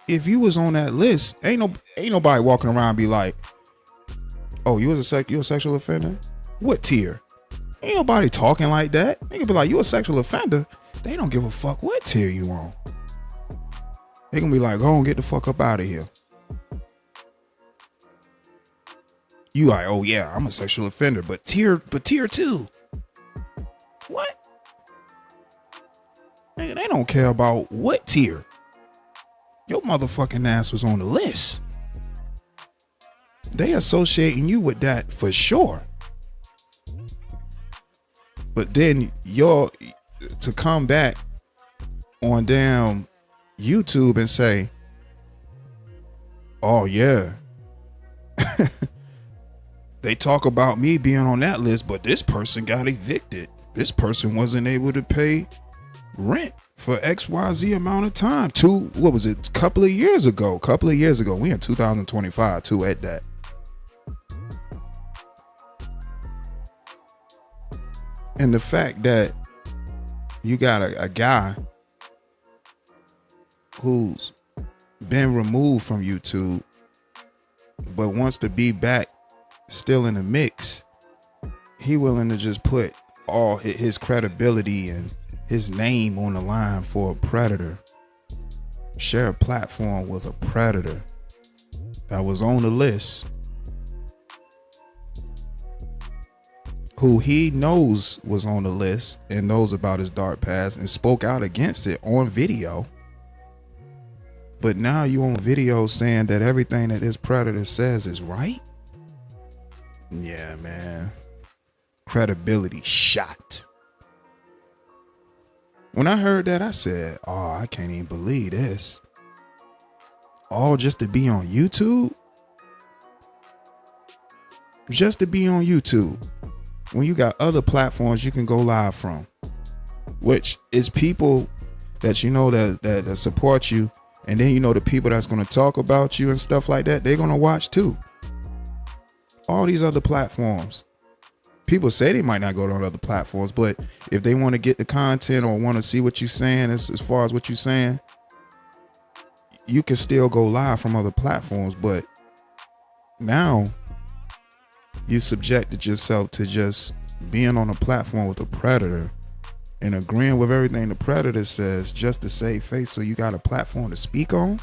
If you was on that list, ain't nobody walking around be like, oh, you a sexual offender? What tier? Ain't nobody talking like that. They can be like, you a sexual offender? They don't give a fuck what tier you on. They gonna be like, go on, get the fuck up out of here. You like, oh yeah, I'm a sexual offender, but tier 2. What? Nigga, they don't care about what tier. Your motherfucking ass was on the list. They associating you with that for sure. But then to come back on damn YouTube and say, oh yeah, they talk about me being on that list, but this person got evicted. This person wasn't able to pay rent for XYZ amount of time. What was it? Couple of years ago. We in 2025 too at that. And the fact that you got a guy who's been removed from YouTube but wants to be back still in the mix, he willing to just put all his credibility and his name on the line for a predator, share a platform with a predator that was on the list, who he knows was on the list and knows about his dark past and spoke out against it on video. But now you on video saying that everything that this predator says is right? Yeah, man. Credibility shot. When I heard that, I said, oh, I can't even believe this. All just to be on YouTube? Just to be on YouTube. When you got other platforms you can go live from, which is people that you know that support you, and then you know the people that's going to talk about you and stuff like that, they're going to watch too. All these other platforms, people say they might not go to other platforms, but if they want to get the content or want to see what you're saying as far as what you're saying, you can still go live from other platforms. But now you subjected yourself to just being on a platform with a predator and agreeing with everything the predator says just to save face, so you got a platform to speak on.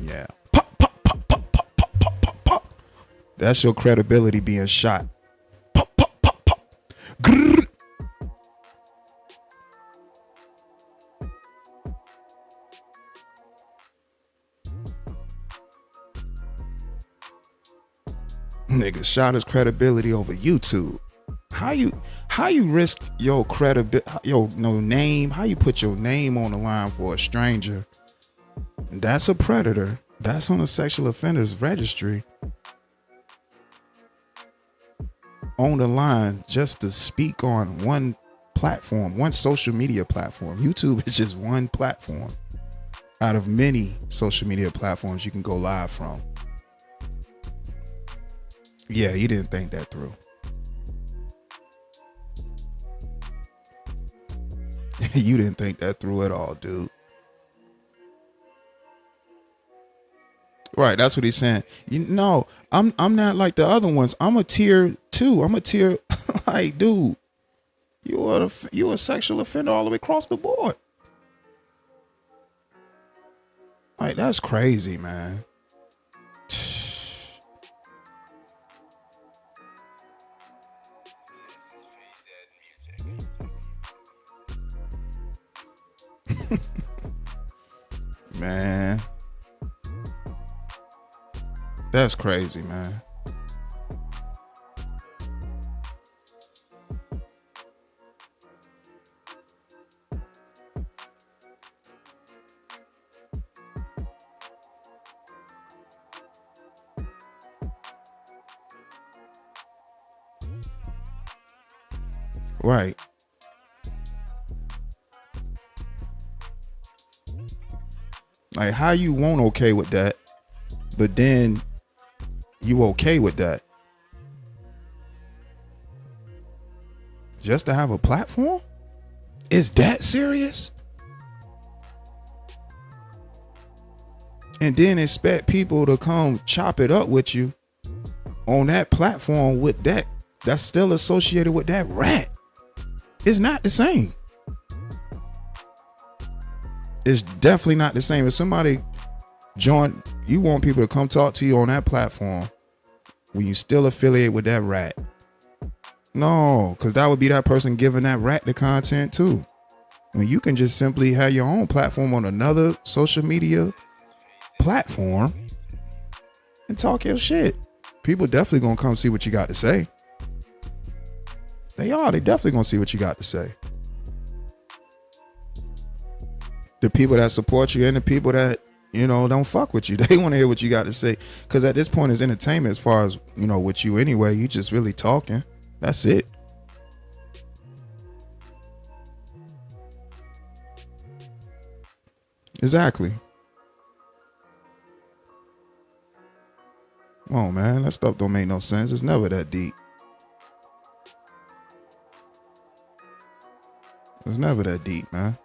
Yeah. Pop, pop, pop, pop, pop, pop, pop, pop, pop. That's your credibility being shot. Pop, pop, pop, pop. Grrr. Nigga shot his credibility over YouTube. How you risk your credibility, your name? How you put your name on the line for a stranger? That's a predator. That's on the sexual offenders registry. On the line just to speak on one platform, one social media platform. YouTube is just one platform out of many social media platforms you can go live from. Yeah, you didn't think that through. You didn't think that through at all, dude. Right, that's what he's saying. I'm not like the other ones. I'm a tier 2. I'm a tier like, dude, you a sexual offender all the way across the board. Like, that's crazy, man. Man, that's crazy, man. Right. Like, how you won't okay with that, but then you okay with that? Just to have a platform? Is that serious? And then expect people to come chop it up with you on that platform with that's still associated with that rat. It's not the same. It's definitely not the same. If somebody join, you want people to come talk to you on that platform when you still affiliate with that rat. No, because that would be that person giving that rat the content too. When you can just simply have your own platform on another social media platform and talk your shit. People definitely gonna come see what you got to say. They definitely gonna see what you got to say. The people that support you and the people that, don't fuck with you, they want to hear what you got to say. Because at this point, it's entertainment as far as, with you anyway. You just really talking. That's it. Exactly. Come on, man. That stuff don't make no sense. It's never that deep. It's never that deep, man.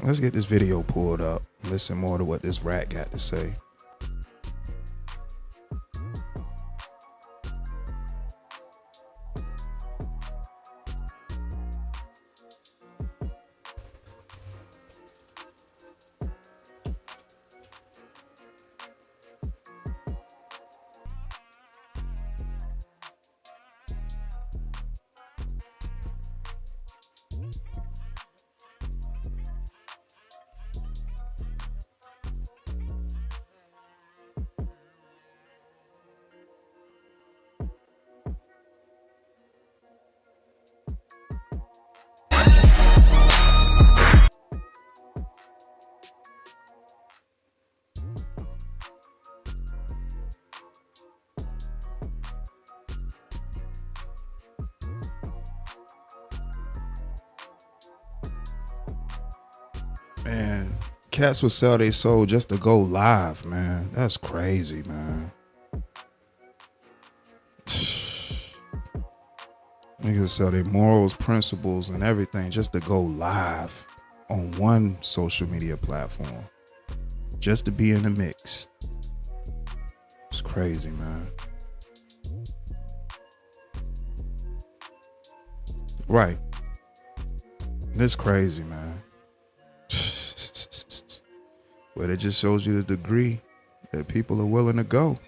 Let's get this video pulled up. Listen more to what this rat got to say. Man, cats would sell their soul just to go live, man. That's crazy, man. Niggas sell their morals, principles, and everything just to go live on one social media platform. Just to be in the mix. It's crazy, man. Right. It's crazy, man. But it just shows you the degree that people are willing to go.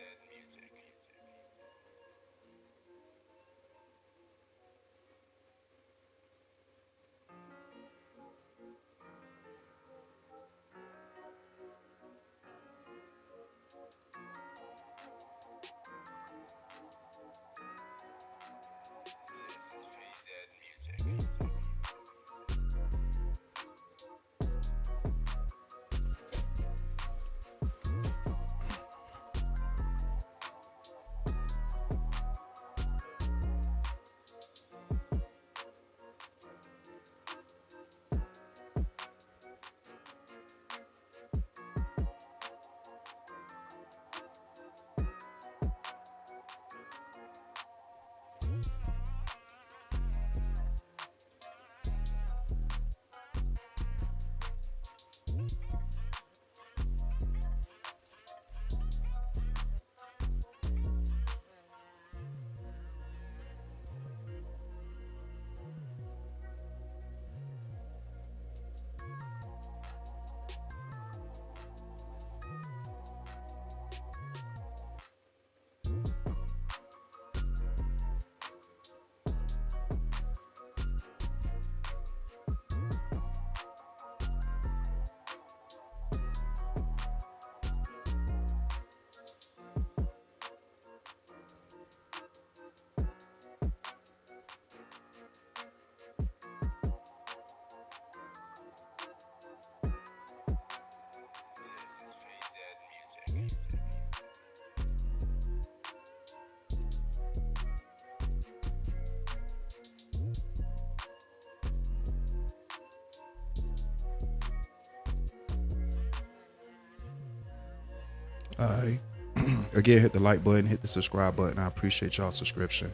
Again, hit the like button, hit the subscribe button. I appreciate y'all's subscription.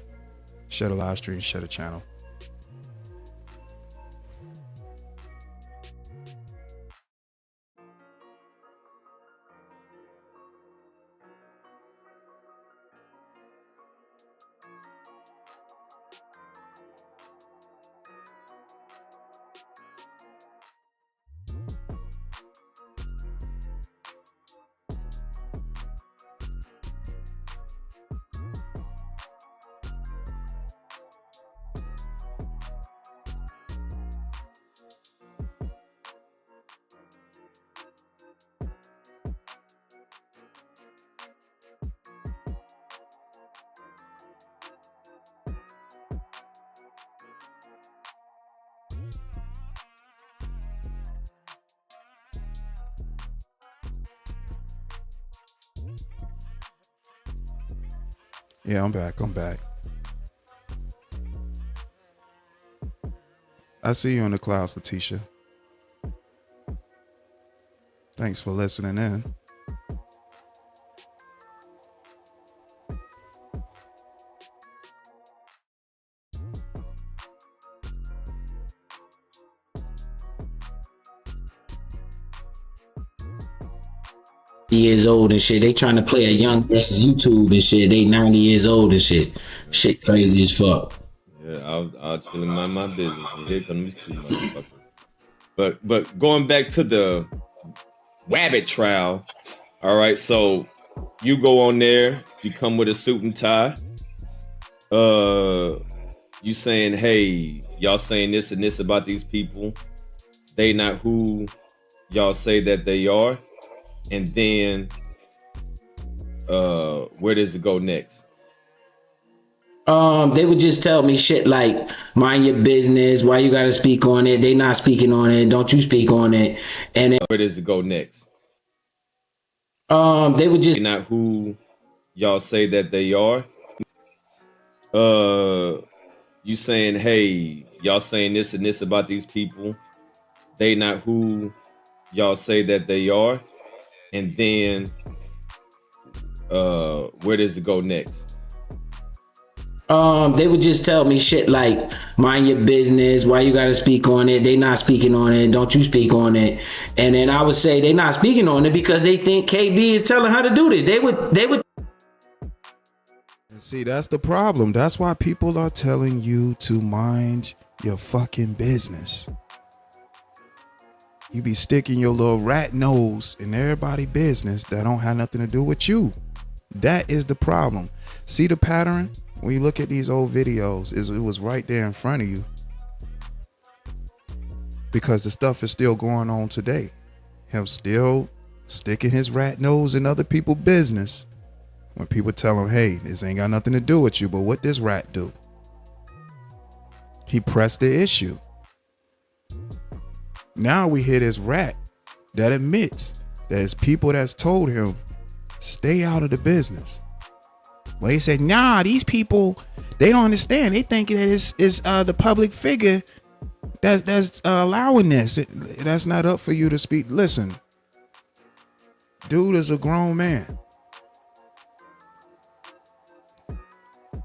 Share the live stream, share the channel. Yeah, I'm back. I see you in the clouds, Letitia. Thanks for listening in. Years old and shit. They trying to play a young man's YouTube and shit. They 90 years old and shit. Shit crazy as fuck. Yeah, I was chilling my business, and here come these two motherfuckers. But going back to the Wabbit trial, all right. So you go on there, you come with a suit and tie. You saying, hey, y'all saying this and this about these people. They not who y'all say that they are. And then where does it go next? They would just tell me shit like, mind your business, why you gotta speak on it, they not speaking on it, don't you speak on it. And then, where does it go next? They would just not who y'all say that they are. You saying, hey, y'all saying this and this about these people. They not who y'all say that they are. And then where does it go next? They would just tell me shit like, mind your business, why you gotta speak on it, they not speaking on it, don't you speak on it. And then I would say they not speaking on it because they think KB is telling her to do this. They would See, that's the problem. That's why people are telling you to mind your fucking business. You be sticking your little rat nose in everybody's business that don't have nothing to do with you. That is the problem. See the pattern? When you look at these old videos, it was right there in front of you. Because the stuff is still going on today. Him still sticking his rat nose in other people's business. When people tell him, hey, this ain't got nothing to do with you, but what this rat do? He pressed the issue. Now we hear this rat that admits that it's people that's told him, stay out of the business. Well, he said, nah, these people, they don't understand. They think that it's the public figure that's allowing this. That's not up for you to speak. Listen, dude is a grown man.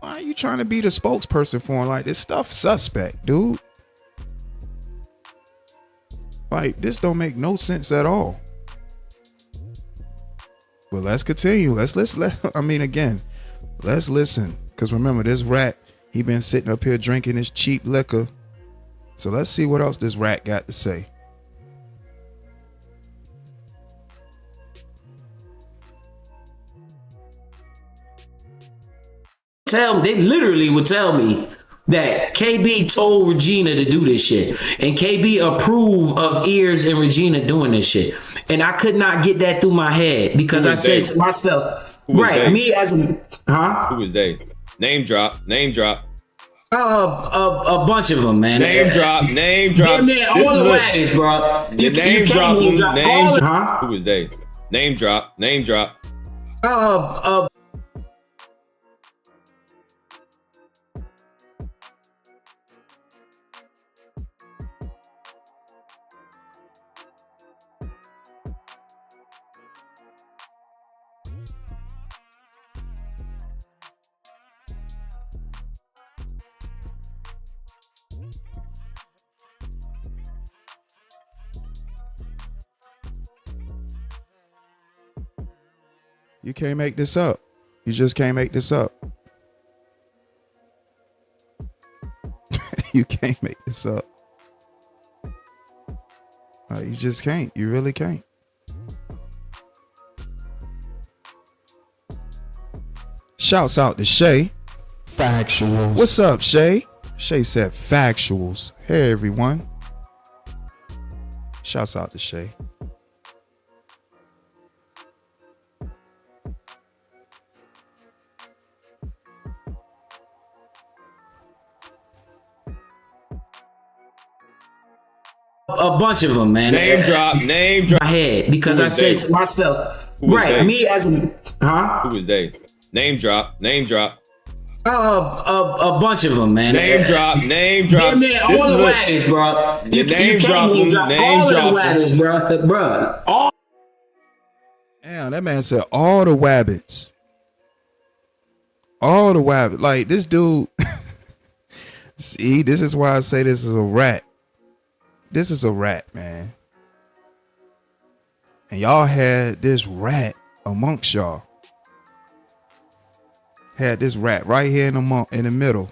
Why are you trying to be the spokesperson for him? Like, this stuff suspect, dude. Like, this don't make no sense at all. But let's continue. Let's listen. Let's listen. Because remember, this rat, he been sitting up here drinking this cheap liquor. So let's see what else this rat got to say. they literally would tell me that KB told Regina to do this shit, and KB approved of Ears and Regina doing this shit, and I could not get that through my head because I said to myself, right, me as a Who was they? Name drop. A bunch of them, man. Name drop. Damn near all the wagons, bro. You name drop. Who was they? Name drop. You can't make this up. You just can't make this up. You can't make this up. You just can't. You really can't. Shouts out to Shay. Factuals. What's up, Shay? Shay said factuals. Hey, everyone. Shouts out to Shay. A bunch of them, man. Name drop. My head, because I said to myself, right, me as a, Who was they? Name drop. A bunch of them, man. Name drop. Damn near all the waggons, bro. You name can't drop even them. all the waggons, bro. All. Damn, that man said all the wabbits. All the wabbits. Like, this dude. See, this is why I say this is a rat. This is a rat, man. And y'all had this rat amongst y'all. Had this rat right here in the middle.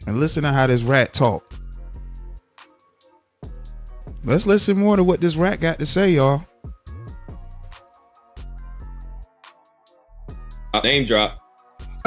And listen to how this rat talk. Let's listen more to what this rat got to say, y'all. Name drop.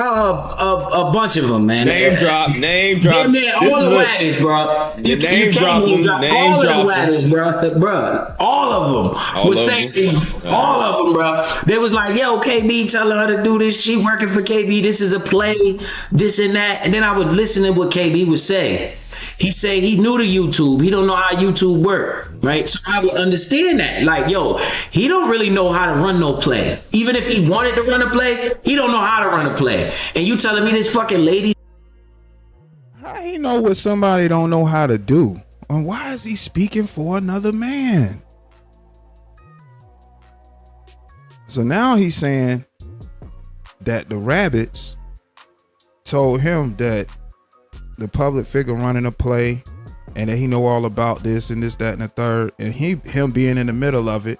A bunch of them, man. Name drop. Damn near all the waggons, bro. You name can't drop even them. all of the waggons, bro. All of them was saying all of them, bro. They was like, yo, KB telling her to do this. She working for KB. This is a play, this and that. And then I would listen to what KB would say. He say he new to YouTube. He don't know how YouTube work, right? So I would understand that. Like, yo, he don't really know how to run no play. Even if he wanted to run a play, he don't know how to run a play. And you telling me this fucking lady? How he know what somebody don't know how to do? And why is he speaking for another man? So now he's saying that the rabbits told him that the public figure running a play and that he know all about this and this, that, and the third, and him being in the middle of it,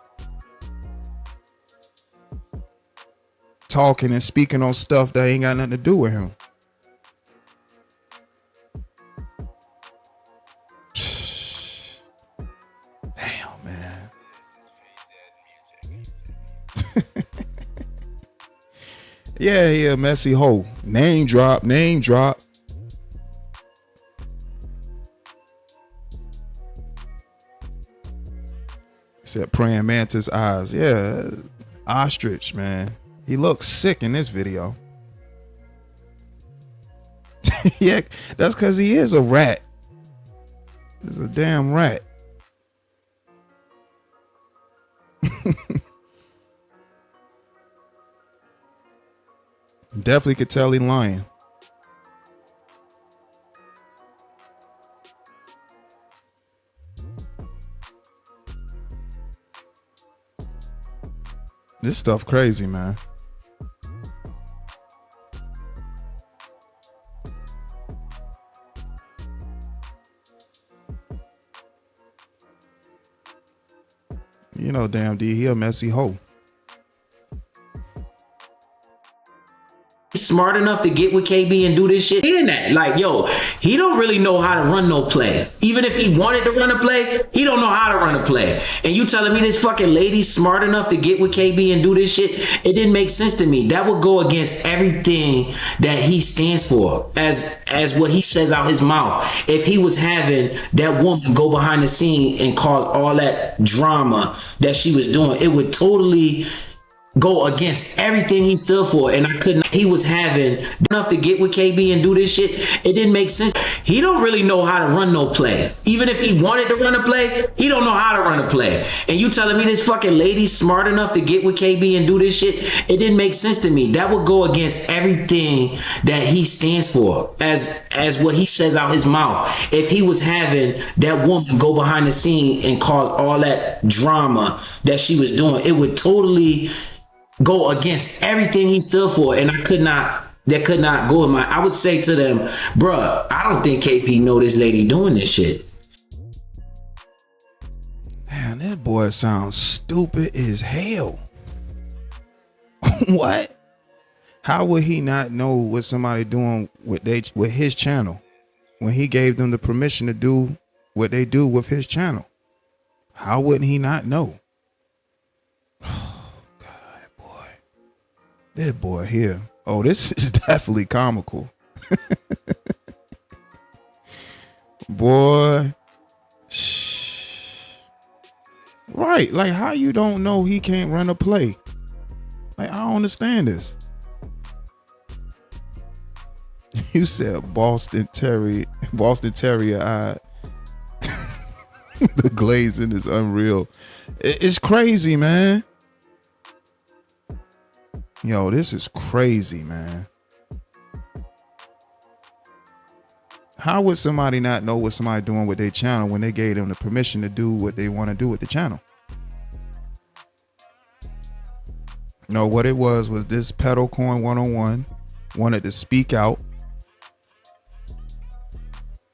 talking and speaking on stuff that ain't got nothing to do with him. Damn, man. Yeah, messy hoe. Name drop. Said praying mantis eyes. Yeah, ostrich, man. He looks sick in this video. Yeah, that's because he is a rat. He's a damn rat. Definitely could tell he lying. This stuff crazy, man. You know, damn D, he a messy hoe. Smart enough to get with KB and do this shit in that. Like, yo, he don't really know how to run no play. Even if he wanted to run a play, he don't know how to run a play. And you telling me this fucking lady smart enough to get with KB and do this shit? It didn't make sense to me. That would go against everything that he stands for, as what he says out his mouth. If he was having that woman go behind the scene and cause all that drama that she was doing, it would totally go against everything he stood for. And I couldn't. He was having enough to get with KB and do this shit. It didn't make sense. He don't really know how to run no play. Even if he wanted to run a play, he don't know how to run a play. And you telling me this fucking lady smart enough to get with KB and do this shit? It didn't make sense to me. That would go against everything that he stands for, as what he says out his mouth. If he was having that woman go behind the scene and cause all that drama that she was doing, it would totally go against everything he stood for. And that could not go in my. I would say to them, bruh, I don't think KP know this lady doing this shit. Man, that boy sounds stupid as hell. What? How would he not know what somebody doing with his channel when he gave them the permission to do what they do with his channel? How wouldn't he not know? Oh, God, boy. This boy here. Oh, this is definitely comical. Boy. Right. Like, how you don't know he can't run a play? Like, I don't understand this. You said Boston Terrier eye. The glazing is unreal. It's crazy, man. Yo, this is crazy, man. How would somebody not know what somebody doing with their channel when they gave them the permission to do what they want to do with the channel? No, what it was this Pedal Coin 101 wanted to speak out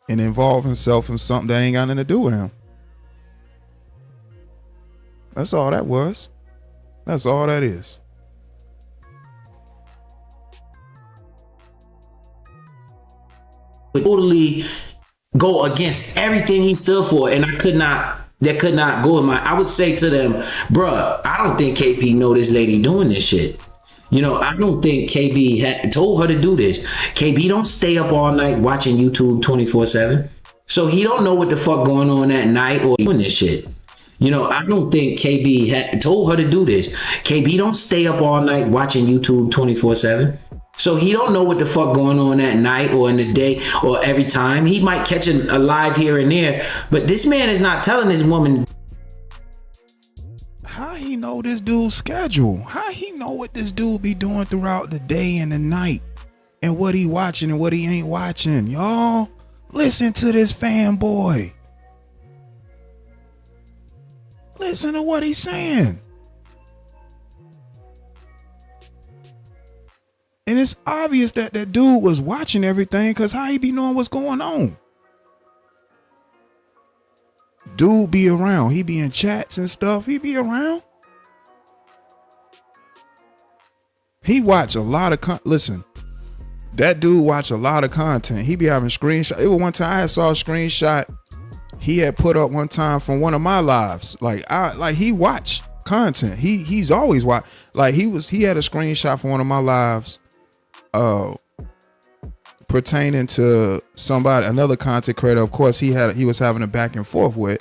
and involve himself in something that ain't got nothing to do with him. That's all that was. That's all that is. Totally go against everything he stood for, and that could not go in my. I would say to them, bruh, I don't think KP know this lady doing this shit. You know, I don't think KB had told her to do this. KB don't stay up all night watching YouTube 24/7, so he don't know what the fuck going on at night or doing this shit. You know, I don't think KB had told her to do this. KB don't stay up all night watching YouTube 24/7. So he don't know what the fuck going on at night or in the day or every time. He might catch a live here and there, but this man is not telling this woman. How he know this dude's schedule? How he know what this dude be doing throughout the day and the night and what he watching and what he ain't watching? Y'all, listen to this fanboy. Listen to what he's saying. And it's obvious that that dude was watching everything, because how he be knowing what's going on? Dude be around. He be in chats and stuff. He be around. He watch a lot of listen, that dude watch a lot of content. He be having screenshots. It was one time I saw a screenshot he had put up one time from one of my lives. Like he watch content. He's always watch. Like he had a screenshot from one of my lives pertaining to another content creator. Of course, he was having a back and forth with.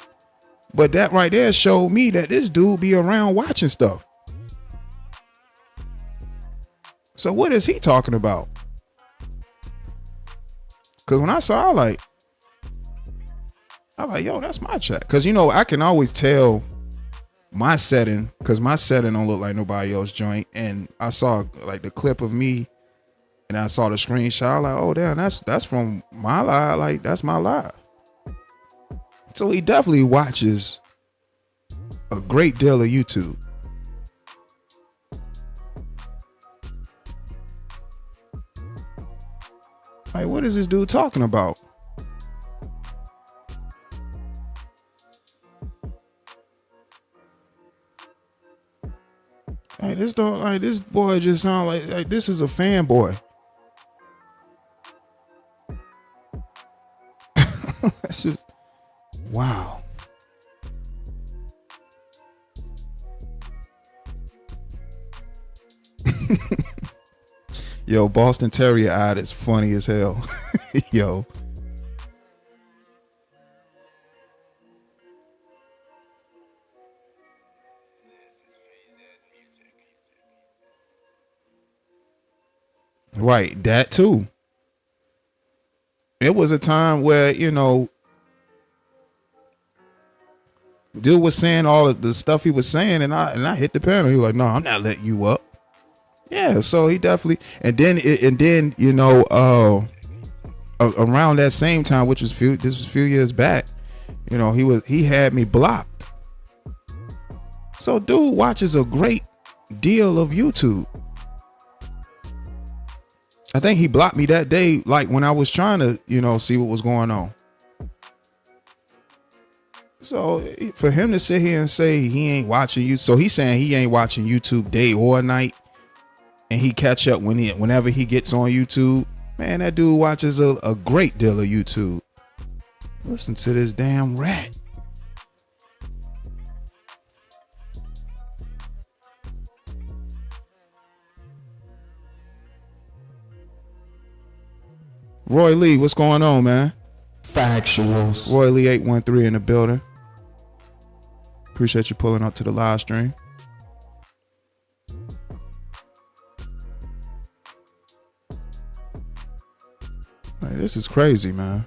But that right there showed me that this dude be around watching stuff. So what is he talking about? Because when I saw, I'm like, yo, that's my chat. Because, you know, I can always tell my setting, because my setting don't look like nobody else's joint. And I saw like the clip of me and I saw the screenshot. I was like, oh, damn, that's from my live. Like, that's my live. So he definitely watches a great deal of YouTube. Like, what is this dude talking about? Like, this boy just sound like this is a fanboy. It's just, wow. Yo, Boston Terrier eyed is funny as hell. Yo. Right, that too. It was a time where, you know, dude was saying all of the stuff he was saying, and I hit the panel. He was like, "No, I'm not letting you up." Yeah, so he definitely, and then you know, around that same time, which was a few years back, you know, he had me blocked. So dude watches a great deal of YouTube. I think he blocked me that day, like when I was trying to, you know, see what was going on. So for him to sit here and say he ain't watching you, so he's saying he ain't watching YouTube day or night. and he catch up whenever he gets on YouTube. Man, that dude watches a great deal of YouTube. Listen to this damn rat. Roy Lee, what's going on, man? Factuals. Roy Lee 813 in the building. Appreciate you pulling up to the live stream. Man, this is crazy, man.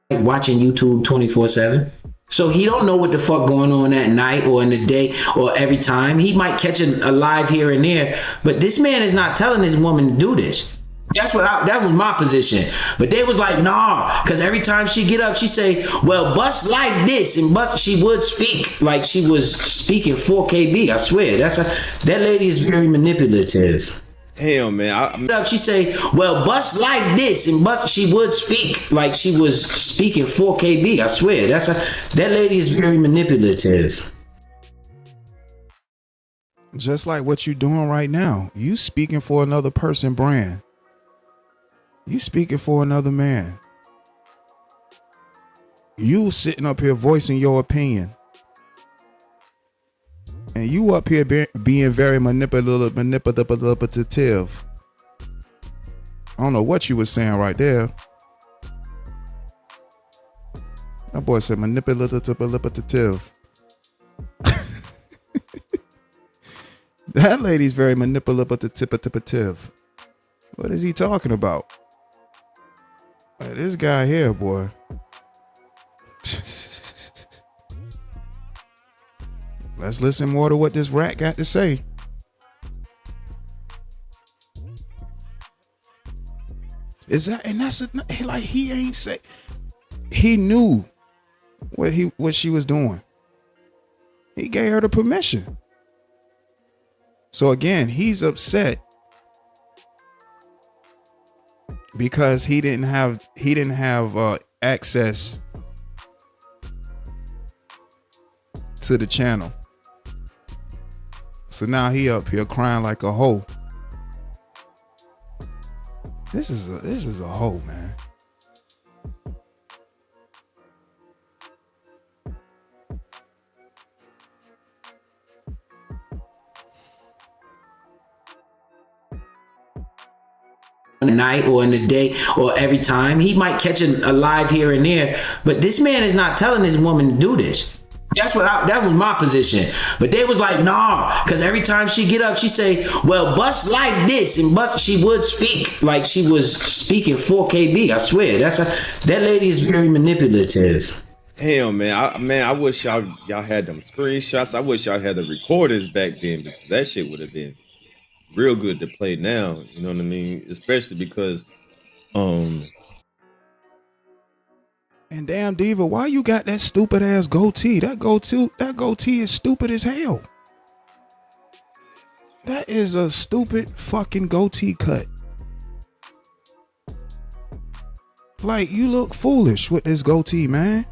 Watching YouTube 24/7. So he don't know what the fuck going on at night or in the day or every time. He might catch a live here and there, but this man is not telling this woman to do this. That was my position. But they was like, nah, because every time she get up, she say, well, bust like this, and she would speak like she was speaking for KB. I swear, that lady is very manipulative. Hell, man. She say, well, bust like this, and she would speak like she was speaking for KB. I swear, that lady is very manipulative. Just like what you doing right now. You speaking for another person brand. You speaking for another man. You sitting up here voicing your opinion. And you up here being very manipulative. I don't know what you was saying right there. That boy said manipulative. That lady's very manipulative. What is he talking about? Hey, this guy here, boy. Let's listen more to what this rat got to say. Is that, and that's like, he ain't say, he knew what she was doing. He gave her the permission. So again, he's upset because he didn't have access to the channel. So now he up here crying like a hoe. This is a hoe, man. In the night or in the day or every time. He might catch a live here and there, but this man is not telling this woman to do this. That was my position. But they was like, nah, because every time she get up, she say, well, bust like this, and she would speak like she was speaking for KB. I swear, that lady is very manipulative. Hell, man, I wish y'all had them screenshots. I wish y'all had the recorders back then, because that shit would have been real good to play now. You know what I mean? Especially because, And damn, Diva, why you got that stupid ass goatee? That goatee is stupid as hell. That is a stupid fucking goatee cut. Like, you look foolish with this goatee, man.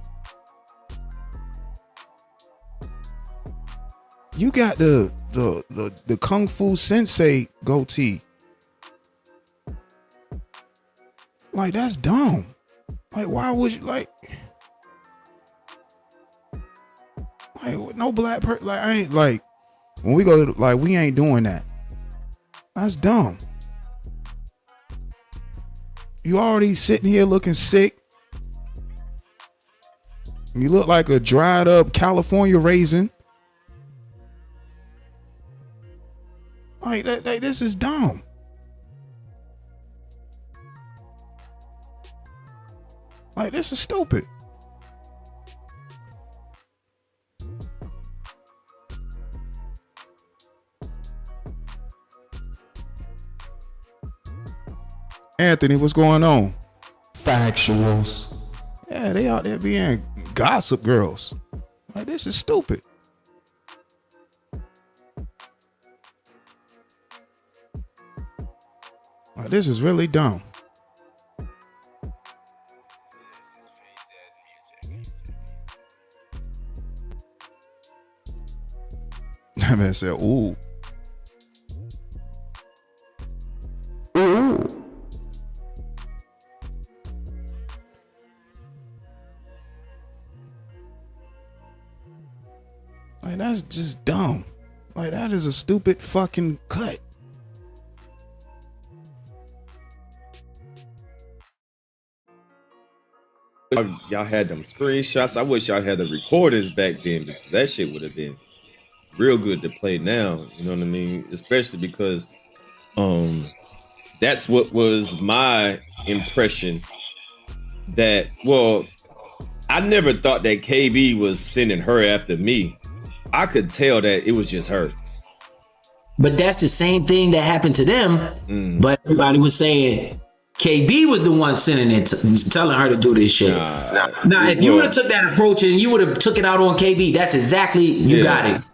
You got the Kung Fu Sensei goatee. Like, that's dumb. Like, why would you, like no black person, like, I ain't, like, when we go to, like, we ain't doing that. That's dumb. You already sitting here looking sick. You look like a dried up California raisin. Like, this is dumb. Like, this is stupid. Anthony, what's going on? Factuals. Yeah, they out there being gossip girls. Like, this is stupid. Like, this is really dumb. That man said, ooh. Ooh. Like, that's just dumb. Like, that is a stupid fucking cut. Y'all had them screenshots. I wish y'all had the recordings back then, because that shit would have been real good to play now. You know what I mean? Especially because that's what was my impression. That, well, I never thought that KB was sending her after me. I could tell that it was just her. But that's the same thing that happened to them. But everybody was saying KB was the one sending it, telling her to do this shit. Now, if you would have took that approach and you would have took it out on KB, that's exactly, you got it.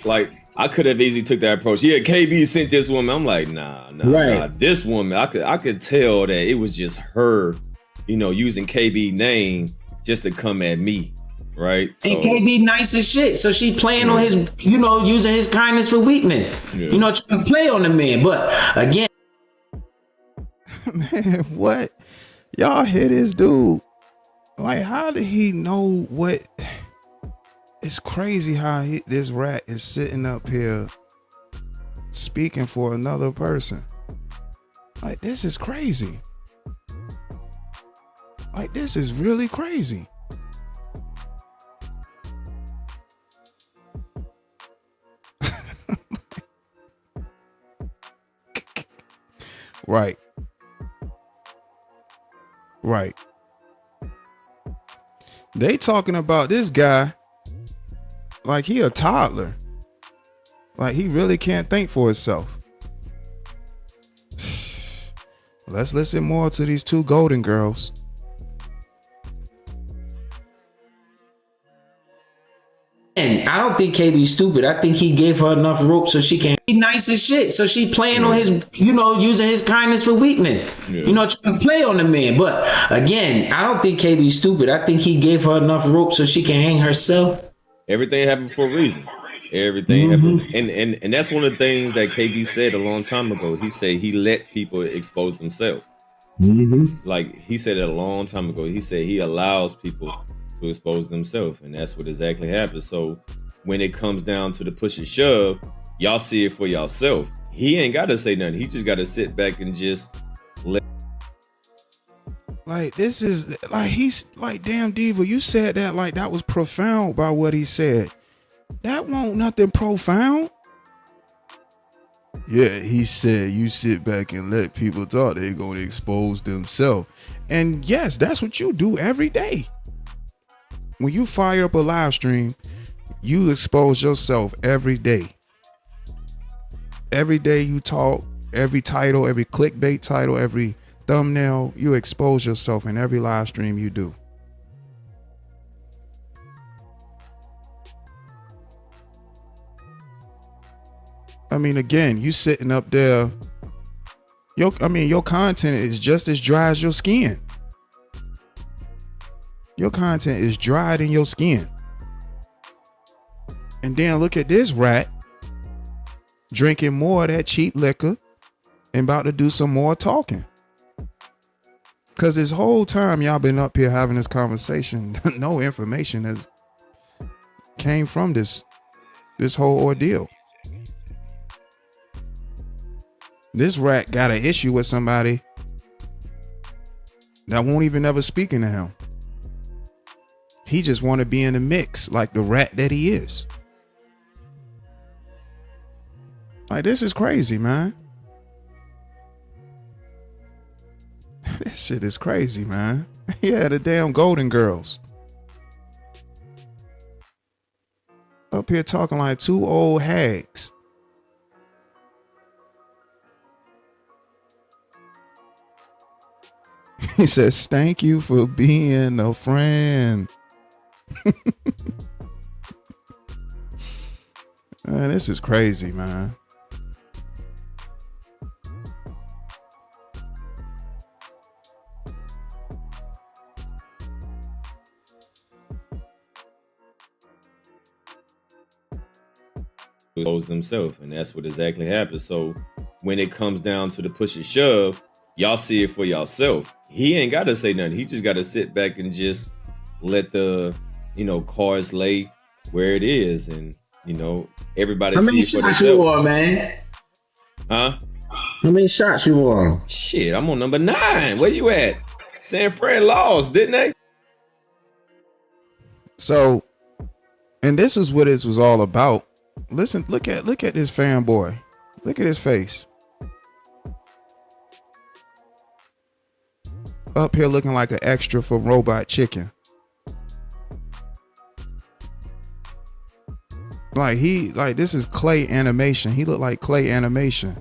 Like I could have easily took that approach. Yeah, KB sent this woman. I'm like, nah. This woman, I could tell that it was just her, you know, using KB name just to come at me. Right. And KB nice as shit. So she playing on his, you know, using his kindness for weakness. You know, trying to play on the man. But again, man, what? Y'all hear this dude? Like, how did he know what? It's crazy how this rat is sitting up here speaking for another person. Like, this is crazy. Like, this is really crazy. Right. They talking about this guy like he a toddler. Like he really can't think for himself. Let's listen more to these two golden girls. And I don't think KB's stupid. I think he gave her enough rope so she can be nice as shit. So she playing on his, you know, using his kindness for weakness. You know, trying to play on the man. But again, I don't think KB's stupid. I think he gave her enough rope so she can hang herself. Everything happened for a reason. Everything happened. And that's one of the things that KB said a long time ago. He said he let people expose themselves. Like he said it a long time ago. He said he allows people to expose themselves, and that's what exactly happens. So when it comes down to the push and shove, y'all see it for yourself. He ain't got to say nothing. He just got to sit back and just let. Like, this is like, he's like, damn, Diva, you said that like that was profound by what he said. That won't nothing profound. Yeah, he said you sit back and let people talk, they're going to expose themselves. And yes, that's what you do every day. When you fire up a live stream, you expose yourself every day. Every day you talk, every title, every clickbait title, every thumbnail, you expose yourself in every live stream you do. I mean, again, you sitting up there, your content is just as dry as your skin. Your content is dried in your skin. And then look at this rat drinking more of that cheap liquor and about to do some more talking. Because this whole time y'all been up here having this conversation, no information has came from this whole ordeal. This rat got an issue with somebody that won't even ever speaking to him. He just want to be in the mix like the rat that he is. Like, this is crazy, man. This shit is crazy, man. Yeah, the damn Golden Girls. Up here talking like two old hags. He says, thank you for being a friend. Man, this is crazy, man. those themselves, and that's what exactly happened. So when it comes down to the push and shove, y'all see it for yourself. He ain't got to say nothing. He just got to sit back and just let the, cards lay where it is, and everybody see it for themselves. How many shots you on, man? Huh? How many shots you on? Shit, I'm on number 9. Where you at? San Fran lost, didn't they? So, and this is what it was all about. Listen, look at this fanboy. Look at his face. Up here looking like an extra for Robot Chicken. Like this is clay animation. He looked like clay animation.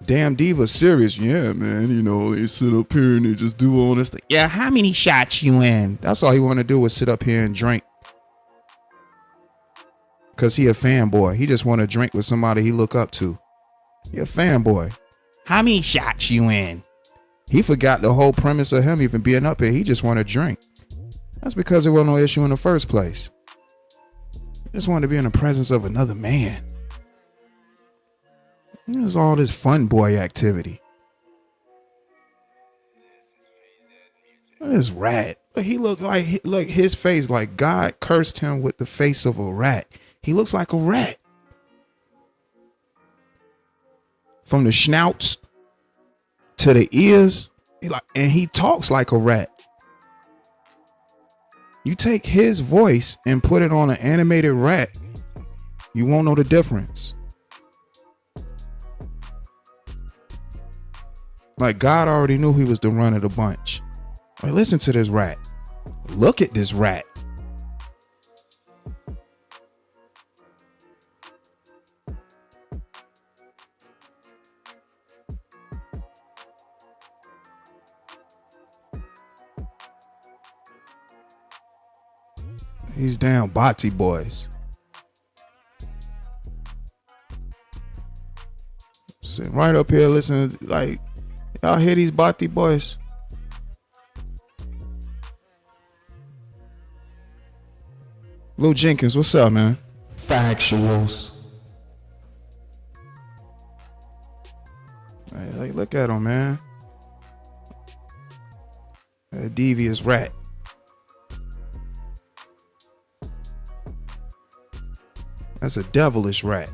Damn Diva serious. Yeah, man. They sit up here and they just do all this thing. Yeah, how many shots you in? That's all he want to do is sit up here and drink. Cause he a fanboy. He just want to drink with somebody he look up to. He a fanboy. How many shots you in? He forgot the whole premise of him even being up here. He just want to drink. That's because there was no issue in the first place. He just wanted to be in the presence of another man. There's all this fun boy activity. This rat. He looked like his face, like God cursed him with the face of a rat. He looks like a rat. From the snouts to the ears, and he talks like a rat. You take his voice and put it on an animated rat, you won't know the difference. Like God already knew he was the run of the bunch. Like, listen to this rat. Look at this rat. These damn Bati boys. Sitting right up here listening, like, y'all hear these Bati boys? Lil Jenkins, what's up, man? Factuals. Hey, like, look at him, man. A devious rat. That's a devilish rat.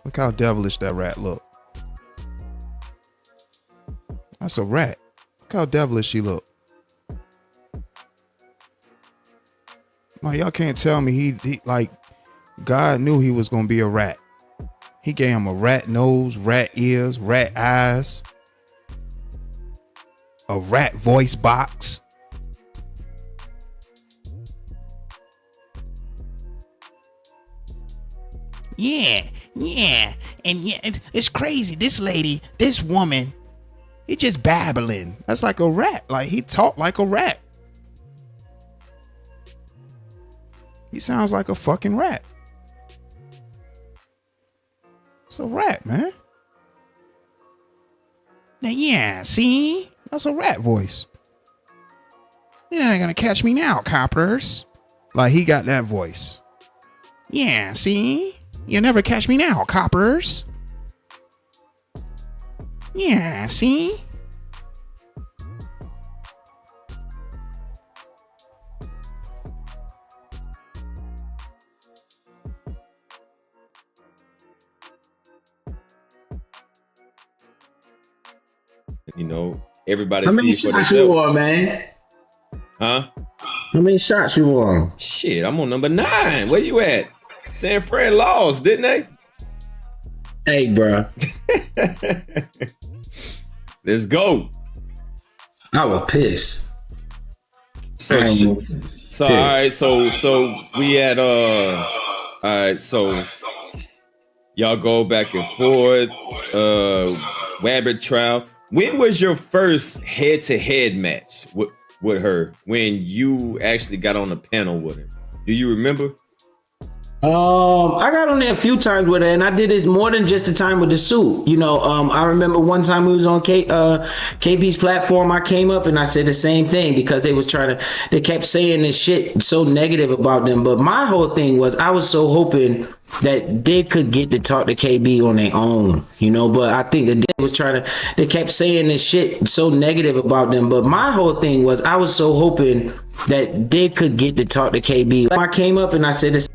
Look how devilish that rat look. That's a rat. Look how devilish she look. Like, y'all can't tell me he like God knew he was gonna be a rat. He gave him a rat nose, rat ears, rat eyes, a rat voice box. Yeah, and yeah, it's crazy. This lady, this woman, he just babbling. That's like a rat. Like, he talk like a rat. He sounds like a fucking rat. It's a rat, man. Now, yeah, see? That's a rat voice. You're not gonna catch me now, coppers. Like, he got that voice. Yeah, see? You'll never catch me now, coppers. Yeah, see? Everybody How many see for shots you themselves. on, man? Huh? How many shots you on? Shit, I'm on number 9. Where you at? San Fran lost, didn't they? Hey, bro. Let's go. I was pissed. So all right, so we at all right, so y'all go back and forth, rabbit trial. When was your first head-to-head match with her? When you actually got on the panel with her? Do you remember? I got on there a few times with her, and I did this more than just the time with the suit. You know, I remember one time we was on KB's platform. I came up and I said the same thing because they kept saying this shit so negative about them. But my whole thing was I was so hoping that they could get to talk to KB on their own, you know. But I think that they kept saying this shit so negative about them. But my whole thing was I was so hoping that they could get to talk to KB. I came up and I said this.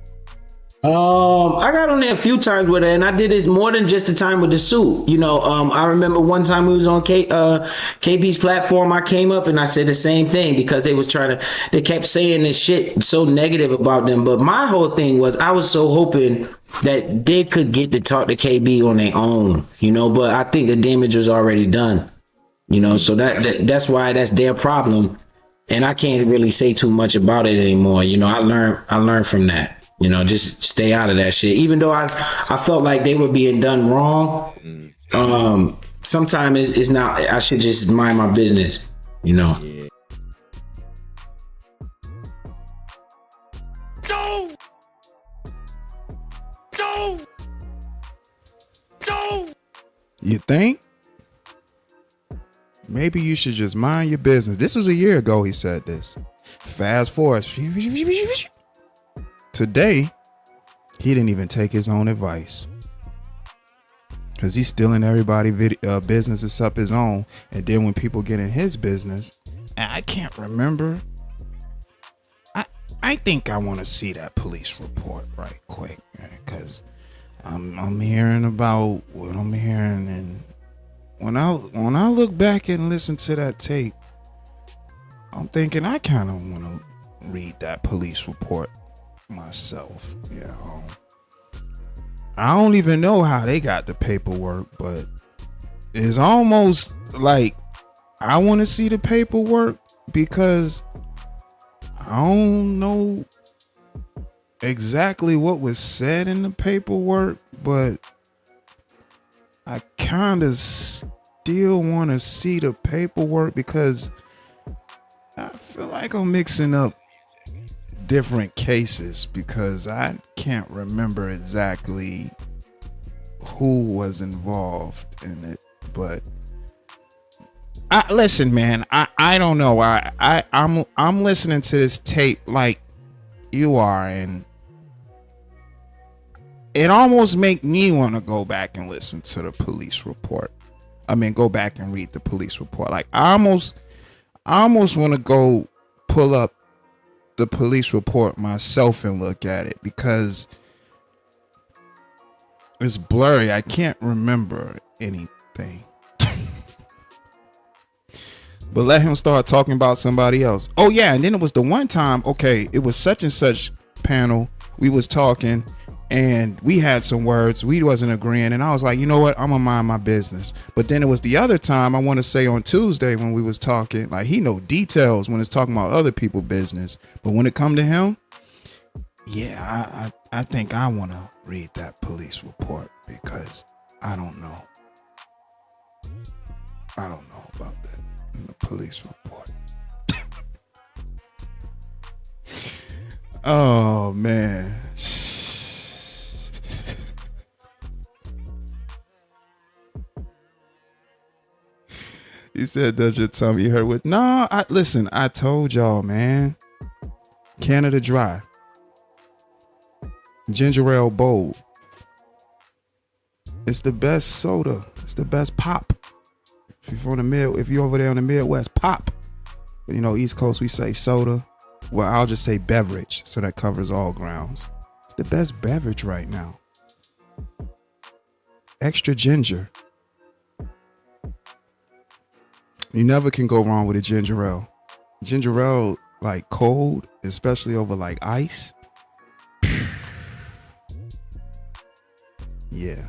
I got on there a few times with her, and I did this more than just the time with the suit. You know, I remember one time we was on KB's platform. I came up and I said the same thing because they kept saying this shit so negative about them. But my whole thing was I was so hoping that they could get to talk to KB on their own, you know. But I think the damage was already done, you know. So that's why that's their problem, and I can't really say too much about it anymore. You know, I learned from that. You know, just stay out of that shit. Even though I felt like they were being done wrong, sometimes it's not. I should just mind my business, you know. Yeah. You think? Maybe you should just mind your business. This was a year ago he said this. Fast forward. Today, he didn't even take his own advice. Because he's stealing everybody's business except his own. And then when people get in his business, I can't remember. I think I want to see that police report right quick. Because I'm hearing about what I'm hearing. And when I look back and listen to that tape, I'm thinking I kind of want to read that police report myself. Yeah, I don't even know how they got the paperwork, but it's almost like I want to see the paperwork because I don't know exactly what was said in the paperwork, but I kind of still want to see the paperwork because I feel like I'm mixing up different cases because I can't remember exactly who was involved in it. But listen, man, I don't know. I'm listening to this tape like you are, and it almost make me want to go back and listen to the police report. I mean, go back and read the police report. Like I almost want to go pull up the police report myself and look at it because it's blurry. I can't remember anything. But let him start talking about somebody else. Oh yeah, and then it was the one time, okay, it was such and such panel. We was talking and we had some words. We wasn't agreeing. And I was like, you know what? I'm gonna mind my business. But then it was the other time, I want to say on Tuesday when we was talking, like he know details when it's talking about other people's business. But when it come to him, yeah, I think I want to read that police report because I don't know. I don't know about that in the police report. Oh man. He said, does your tummy hurt with? No, listen, I told y'all, man. Canada Dry. Ginger ale bold. It's the best soda. It's the best pop. If you're over there in the Midwest, pop. But you know, East Coast, we say soda. Well, I'll just say beverage, so that covers all grounds. It's the best beverage right now. Extra ginger. You never can go wrong with a ginger ale. Ginger ale, like cold, especially over like ice. Yeah.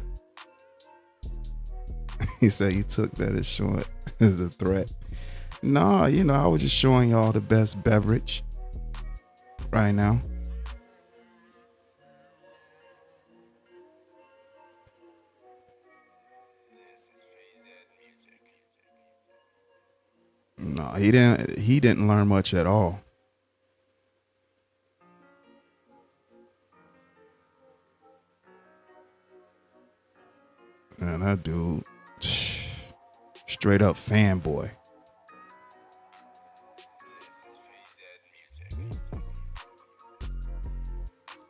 He said he took that as short as a threat. No, you know, I was just showing y'all the best beverage right now. No, he didn't learn much at all. Man, that dude, straight up fanboy.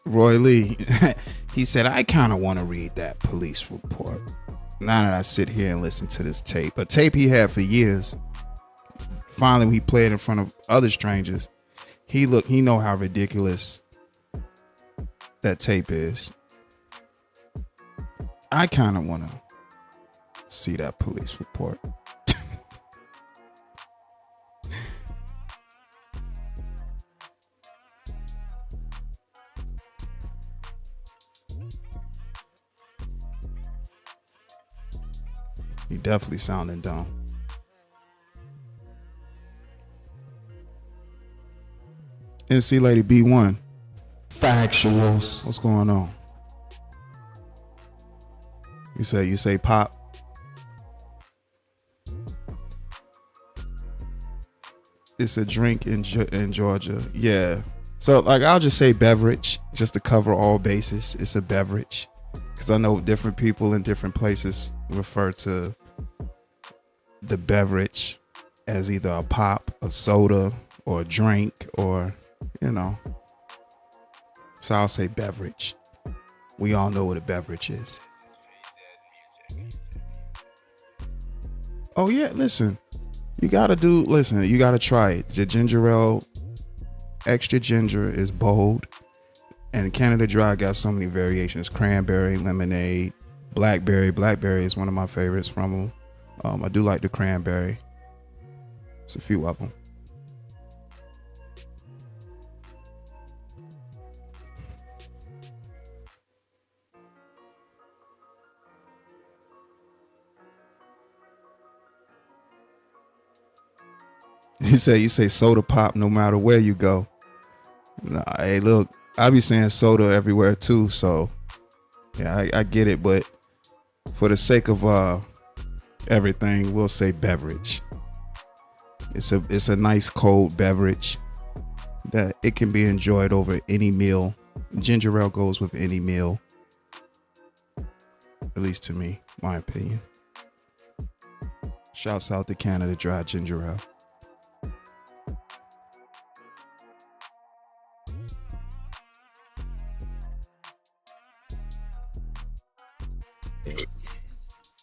Roy Lee, he said, I kind of want to read that police report now that I sit here and listen to this tape. A tape he had for years. Finally, when he played in front of other strangers, he know how ridiculous that tape is. I kind of want to see that police report. He definitely sounding dumb. NC Lady B1. Factuals. What's going on? You say pop. It's a drink in Georgia. Yeah. So like I'll just say beverage just to cover all bases. It's a beverage. Because I know different people in different places refer to the beverage as either a pop, a soda, or a drink, or, you know. So I'll say beverage. We all know what a beverage is. Oh yeah, listen. You gotta try it. The ginger ale, extra ginger is bold. And Canada Dry got so many variations. Cranberry, lemonade, blackberry. Blackberry is one of my favorites from them. I do like the cranberry. There's a few of them. You say soda pop no matter where you go. Nah, hey, look. I be saying soda everywhere too, so yeah, I get it, but for the sake of everything, we'll say beverage. It's a nice cold beverage that it can be enjoyed over any meal. Ginger ale goes with any meal, at least to me, my opinion. Shouts out to Canada Dry ginger ale.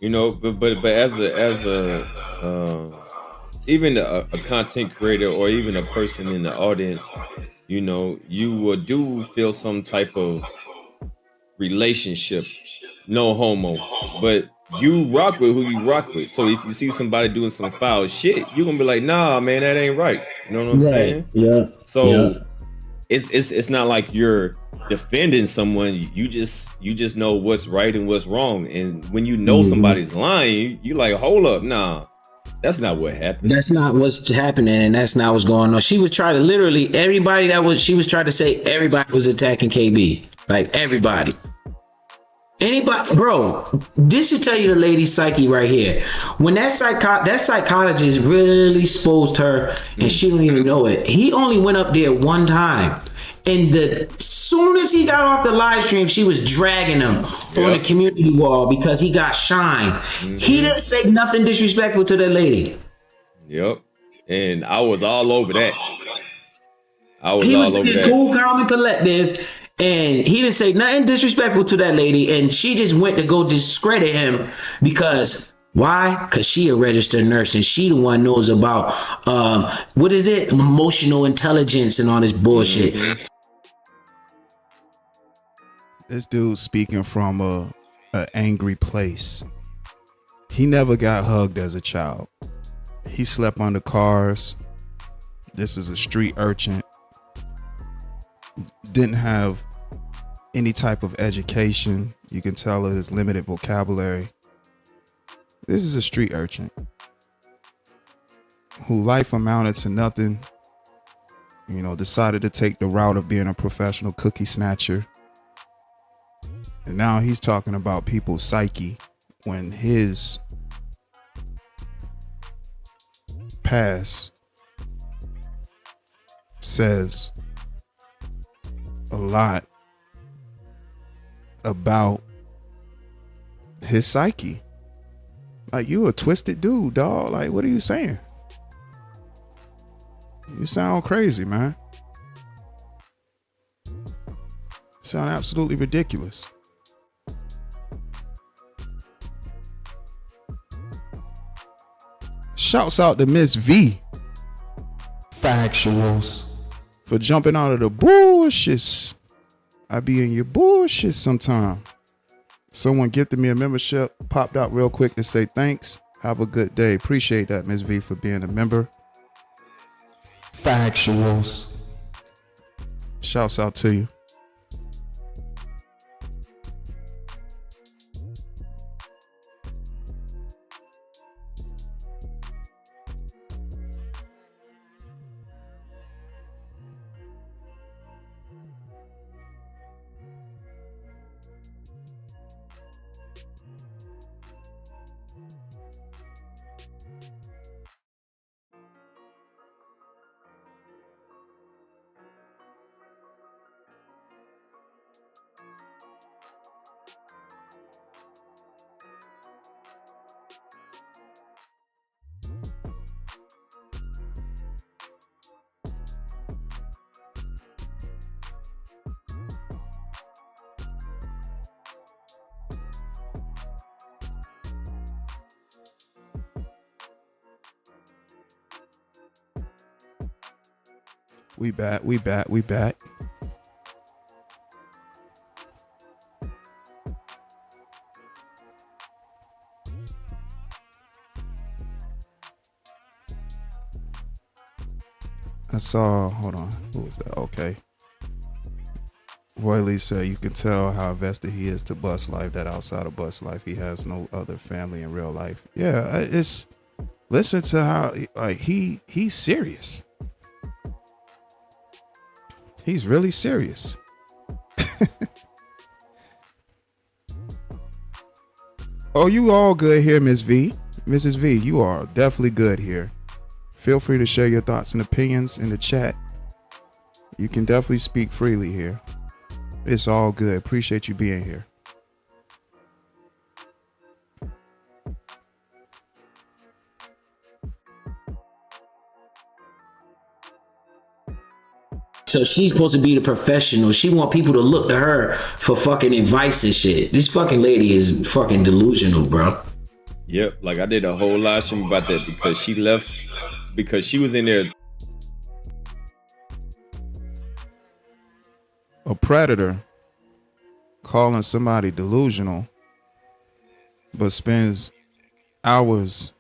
You know, but as a even a content creator or even a person in the audience, you know, you do feel some type of relationship, no homo, but you rock with who you rock with. So if you see somebody doing some foul shit, you're gonna be like, nah, man, that ain't right. You know what I'm saying? Yeah. So it's not like you're defending someone. You just know what's right and what's wrong. And when you know somebody's lying, you like, hold up, nah, that's not what happened. That's not what's happening, and that's not what's going on. She was trying to literally she was trying to say everybody was attacking KB. Like everybody. Anybody, bro, this should tell you the lady's psyche right here. When that psychologist really exposed her and she didn't even know it, he only went up there one time. And soon as he got off the live stream, she was dragging him on the community wall because he got shine. He didn't say nothing disrespectful to that lady. Yep. And I was all over that. He was being cool, calm, and collective. And he didn't say nothing disrespectful to that lady. And she just went to go discredit him because why? Because she a registered nurse and she the one knows about what is it? Emotional intelligence and all this bullshit. This dude speaking from a angry place. He never got hugged as a child. He slept under cars. This is a street urchin. Didn't have any type of education. You can tell it is limited vocabulary. This is a street urchin who life amounted to nothing. You know, decided to take the route of being a professional cookie snatcher. And now he's talking about people's psyche when his past says a lot about his psyche. Like, you a twisted dude, dog. Like, what are you saying? You sound crazy, man. Sound absolutely ridiculous. Shouts out to Miss V. Factuals. For jumping out of the bullshit. I be in your bullshit sometime. Someone gifted me a membership. Popped out real quick to say thanks. Have a good day. Appreciate that, Miss V, for being a member. Factuals. Shouts out to you. We back. I saw, hold on, who was that? Okay. Roy Lee said, you can tell how invested he is to bus life, that outside of bus life, he has no other family in real life. Yeah, it's, listen to how, like, he's serious. He's really serious. Oh, you all good here, Miss V. Mrs. V, you are definitely good here. Feel free to share your thoughts and opinions in the chat. You can definitely speak freely here. It's all good. Appreciate you being here. So she's supposed to be the professional. She want people to look to her for fucking advice and shit. This fucking lady is fucking delusional, bro. Yep, like I did a whole live stream about that because she left, because she was in there. A predator calling somebody delusional, but spends hours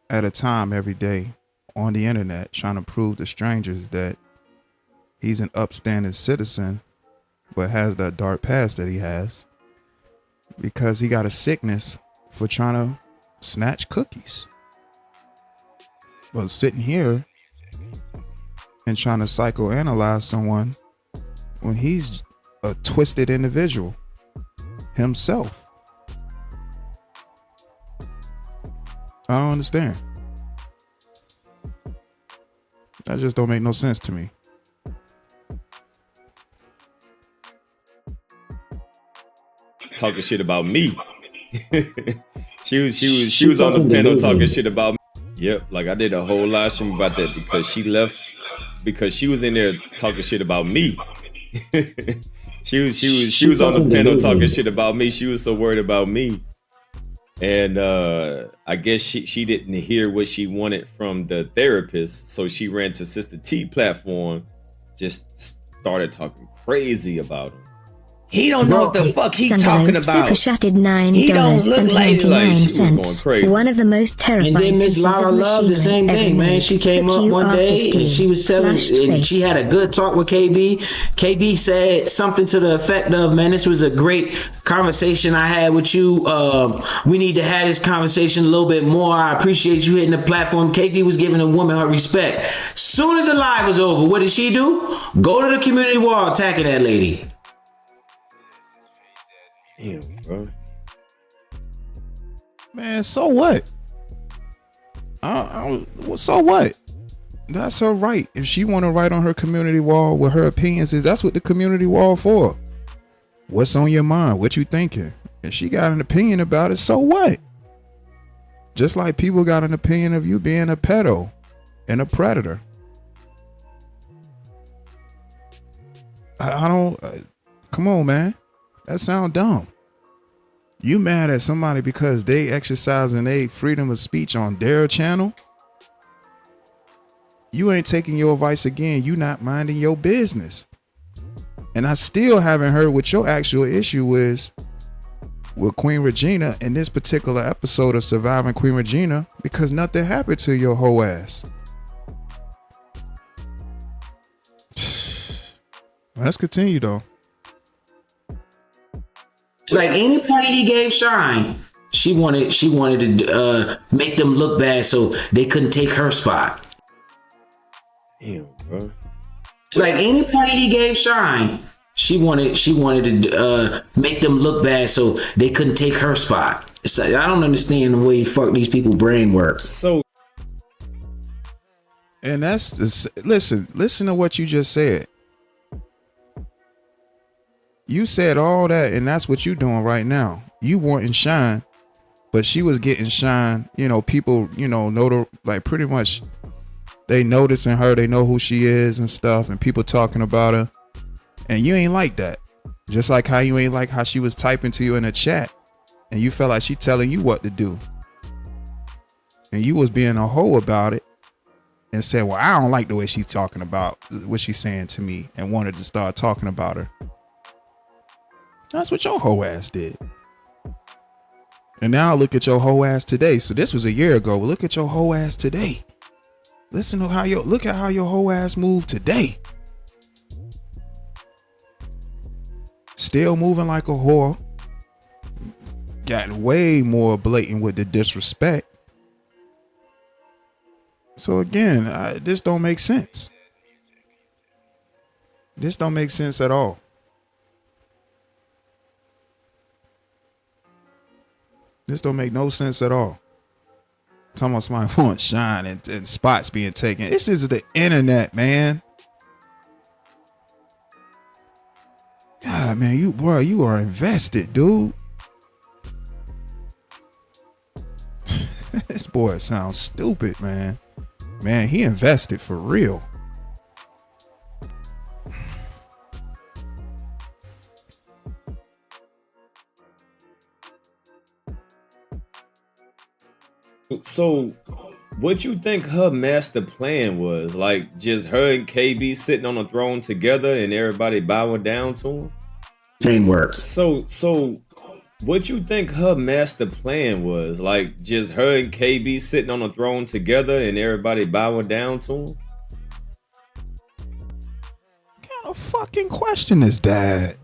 at a time every day on the internet trying to prove to strangers that he's an upstanding citizen, but has that dark past that he has because he got a sickness for trying to snatch cookies. But sitting here and trying to psychoanalyze someone when he's a twisted individual himself. I don't understand. That just don't make no sense to me. Talking shit about me. she was on the panel talking shit about me. Yep, like I did a whole live stream about that because she left, because she was in there talking shit about me. she was on the panel talking shit about me. She was so worried about me. And I guess she didn't hear what she wanted from the therapist, so she ran to Sister T platform, just started talking crazy about him. He don't know what the fuck he talking about. Super chatted $9 he don't look like One of the most terrifying. And then Miss Lara Love, the same thing, man. She came up one day and she was telling, and she had a good talk with KB. KB said something to the effect of, man, this was a great conversation I had with you. We need to have this conversation a little bit more. I appreciate you hitting the platform. KB was giving a woman her respect. Soon as the live was over, what did she do? Go to the community wall attacking that lady. Damn, bro. Man, so what? So what? That's her right. If she want to write on her community wall with her opinions, that's what the community wall for. What's on your mind? What you thinking? and she got an opinion about it, so what? Just like people got an opinion of you being a pedo and a predator. I don't, come on, man. That sound dumb. You mad at somebody because they exercising their freedom of speech on their channel? You ain't taking your advice again. You not minding your business. And I still haven't heard what your actual issue is with Queen Regina in this particular episode of Surviving Queen Regina, because nothing happened to your whole ass. Let's continue though. It's like any party he gave Shine, she wanted to make them look bad so they couldn't take her spot. Damn, bro. It's like any party he gave Shine, she wanted to make them look bad so they couldn't take her spot. It's like, I don't understand the way fuck these people brain works. So, and that's listen to what you just said. You said all that, and that's what you doing right now. You wanting Shine, but she was getting Shine. You know, people, know the, like, pretty much they noticing her. They know who she is and stuff, and people talking about her. And you ain't like that. Just like how you ain't like how she was typing to you in a chat, and you felt like she telling you what to do. And you was being a hoe about it and said, well, I don't like the way she's talking about what she's saying to me, and wanted to start talking about her. That's what your hoe ass did. And now look at your hoe ass today. So this was a year ago. Look at your hoe ass today. Listen to look at how your hoe ass moved today. Still moving like a whore. Gotten way more blatant with the disrespect. So again, this don't make sense. This don't make sense at all. This don't make no sense at all. Talking about somebody wants Shine and spots being taken. This is the internet, man. God, man, you are invested, dude. This boy sounds stupid, man. Man, he invested for real. So, what you think her master plan was? Like, just her and KB sitting on the throne together and everybody bowing down to him? Thing works. So, what you think her master plan was? Like, just her and KB sitting on the throne together and everybody bowing down to him? What kind of fucking question is that?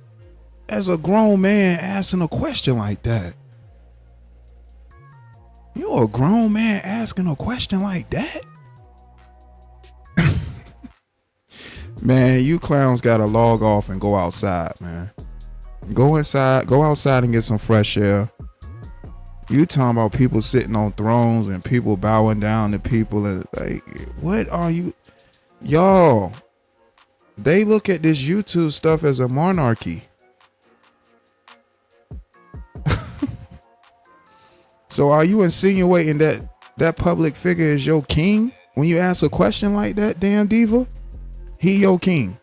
As a grown man asking a question like that. You're a grown man asking a question like that? Man, you clowns gotta log off and go outside, man. Go outside and get some fresh air. You talking about people sitting on thrones and people bowing down to people, and like, what are you? Y'all, they look at this YouTube stuff as a monarchy. So are you insinuating that public figure is your king? When you ask a question like that, damn diva, he your king.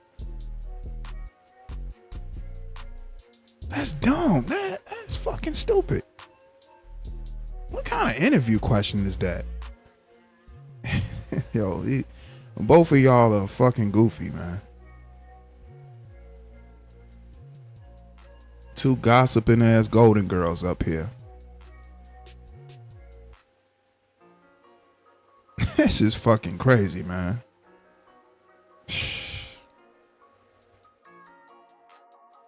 That's dumb. That's fucking stupid. What kind of interview question is that? Yo, both of y'all are fucking goofy, man. Two gossiping ass golden girls up here. This is fucking crazy, man.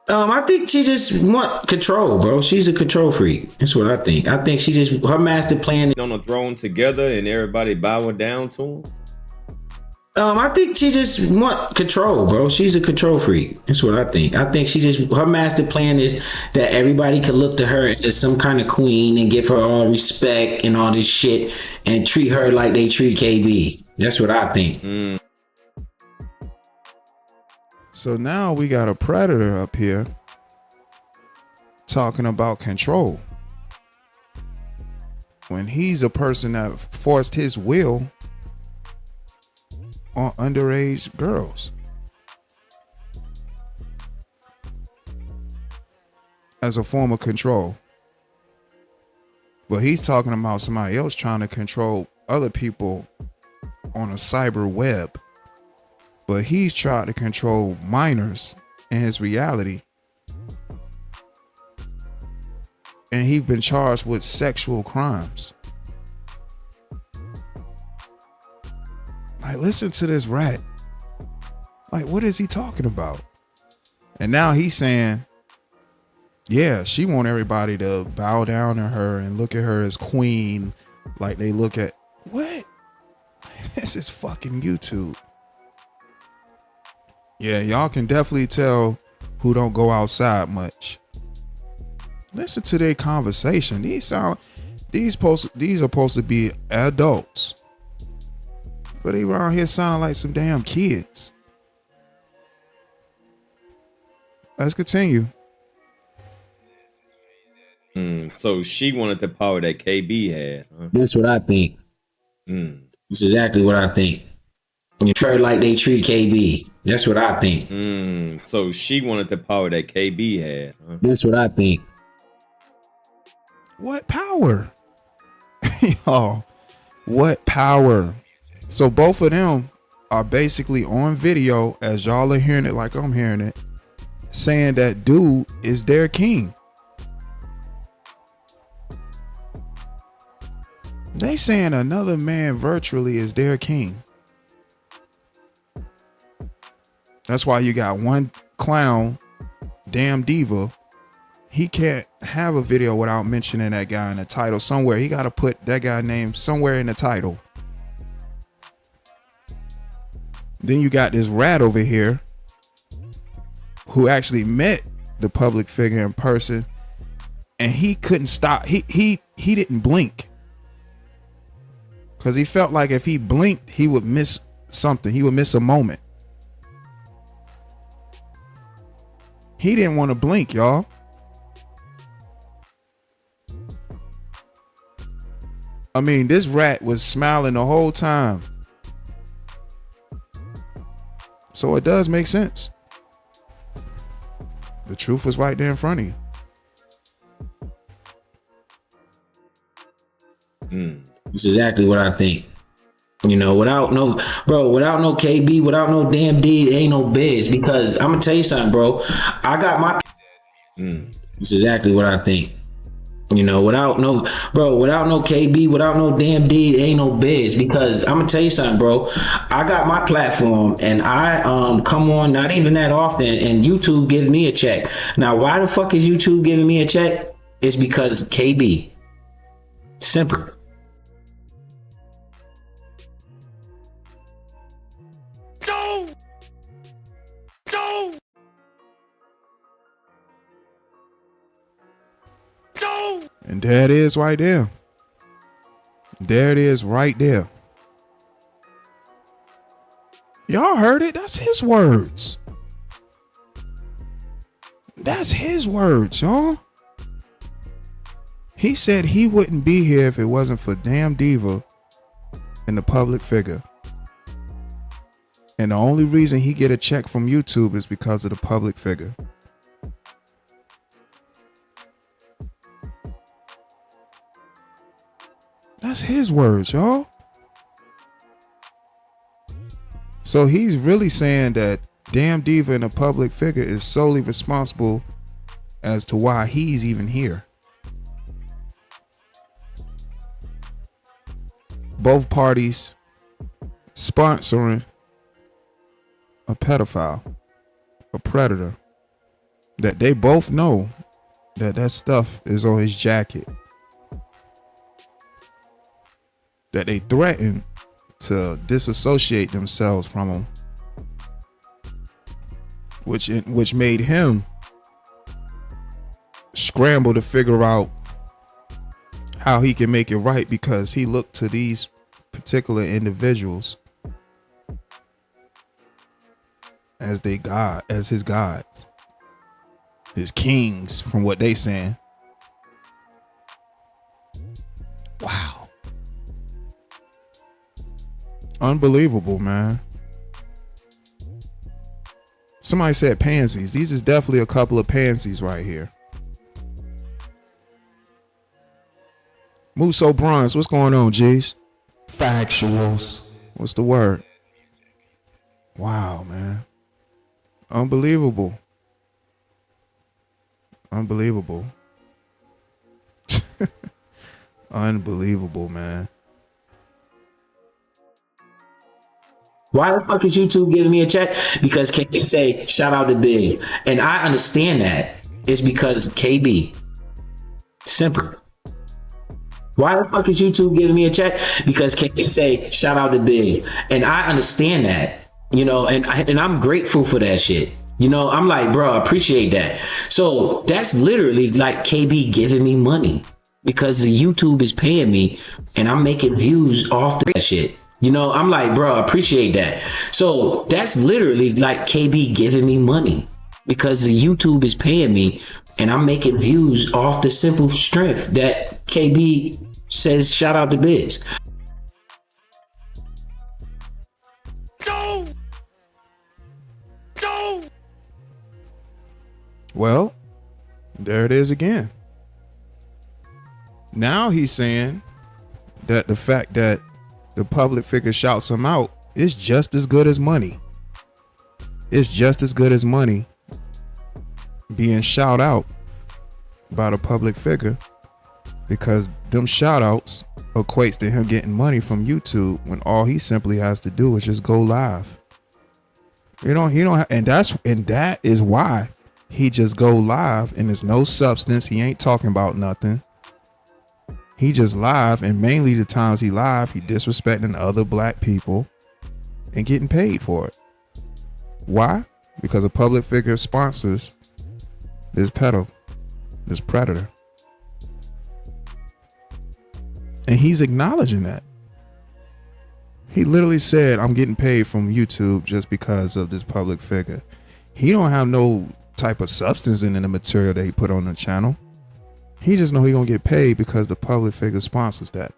I think she just want control, bro. She's a control freak. That's what I think. I think she just, her master plan On the throne together and everybody bowing down to him? I think she just want control, bro. She's a control freak. That's what I think. I think she just, her master plan is that everybody can look to her as some kind of queen and give her all respect and all this shit and treat her like they treat KB. That's what I think. So now we got a predator up here talking about control when he's a person that forced his will on underage girls as a form of control. But he's talking about somebody else trying to control other people on a cyber web. But he's trying to control minors in his reality. And he's been charged with sexual crimes. Like, listen to this rat. Like, what is he talking about? And now he's saying, yeah, she want everybody to bow down to her and look at her as queen. Like they look at, what? This is fucking YouTube. Yeah, y'all can definitely tell who don't go outside much. Listen to their conversation. These are supposed to be adults. But they around here sounding like some damn kids. Let's continue. So she wanted the power that KB had. Huh? That's what I think. That's exactly what I think. When you treat like they treat KB. That's what I think. So she wanted the power that KB had. Huh? That's what I think. What power? Y'all, what power? So both of them are basically on video, as y'all are hearing it like I'm hearing it, saying that dude is their king. They saying another man virtually is their king. That's why you got one clown, damn diva. He can't have a video without mentioning that guy in the title somewhere. He got to put that guy's name somewhere in the title. Then you got this rat over here who actually met the public figure in person, and he couldn't stop. He didn't blink. Because he felt like if he blinked, he would miss something. He would miss a moment. He didn't want to blink, y'all. I mean, this rat was smiling the whole time. So it does make sense. The truth was right there in front of you. That's exactly what I think. You know, without no KB, without no damn D, ain't no biz. Because I'm gonna tell you something, bro. I got my. That's exactly what I think. You know, without no KB, without no damn D, ain't no biz. Because I'm gonna tell you something, bro. I got my platform, and I come on not even that often, and YouTube gives me a check. Now, why the fuck is YouTube giving me a check? It's because KB. Simple. And there it is right there. There it is right there. Y'all heard it? That's his words. That's his words, y'all. He said he wouldn't be here if it wasn't for damn diva and the public figure. And the only reason he get a check from YouTube is because of the public figure. That's his words, y'all. So he's really saying that damn diva and a public figure is solely responsible as to why he's even here. Both parties sponsoring a pedophile, a predator, that they both know that stuff is on his jacket. That they threaten to disassociate themselves from him, which made him scramble to figure out how he can make it right, because he looked to these particular individuals as his gods. his kings from what they saying. Wow. Unbelievable, man. Somebody said pansies. These is definitely a couple of pansies right here. Muso Bronze, what's going on, G's? Factuals. What's the word? Wow, man. Unbelievable. Unbelievable. Unbelievable, man. Why the fuck is YouTube giving me a check? Because KB say, shout out to Big. And I understand that. It's because KB. Simple. Why the fuck is YouTube giving me a check? Because KB say, shout out to Big. And I understand that. You know, and I'm grateful for that shit. You know, I'm like, bro, I appreciate that. So that's literally like KB giving me money because the YouTube is paying me and I'm making views off that shit. You know, I'm like, bro, I appreciate that. So that's literally like KB giving me money because the YouTube is paying me and I'm making views off the simple strength that KB says, shout out to Biz. Well, there it is again. Now he's saying that the fact that the public figure shouts him out is just as good as money. It's just as good as money being shout out by the public figure because them shout outs equates to him getting money from YouTube when all he simply has to do is just go live. He don't and that is why he just go live and there's no substance. He ain't talking about nothing. He just live, and mainly the times he live, he disrespecting other black people and getting paid for it. Why? Because a public figure sponsors this predator. And he's acknowledging that. He literally said, I'm getting paid from YouTube just because of this public figure. He don't have no type of substance in the material that he put on the channel. He just know he gonna get paid because the public figure sponsors that.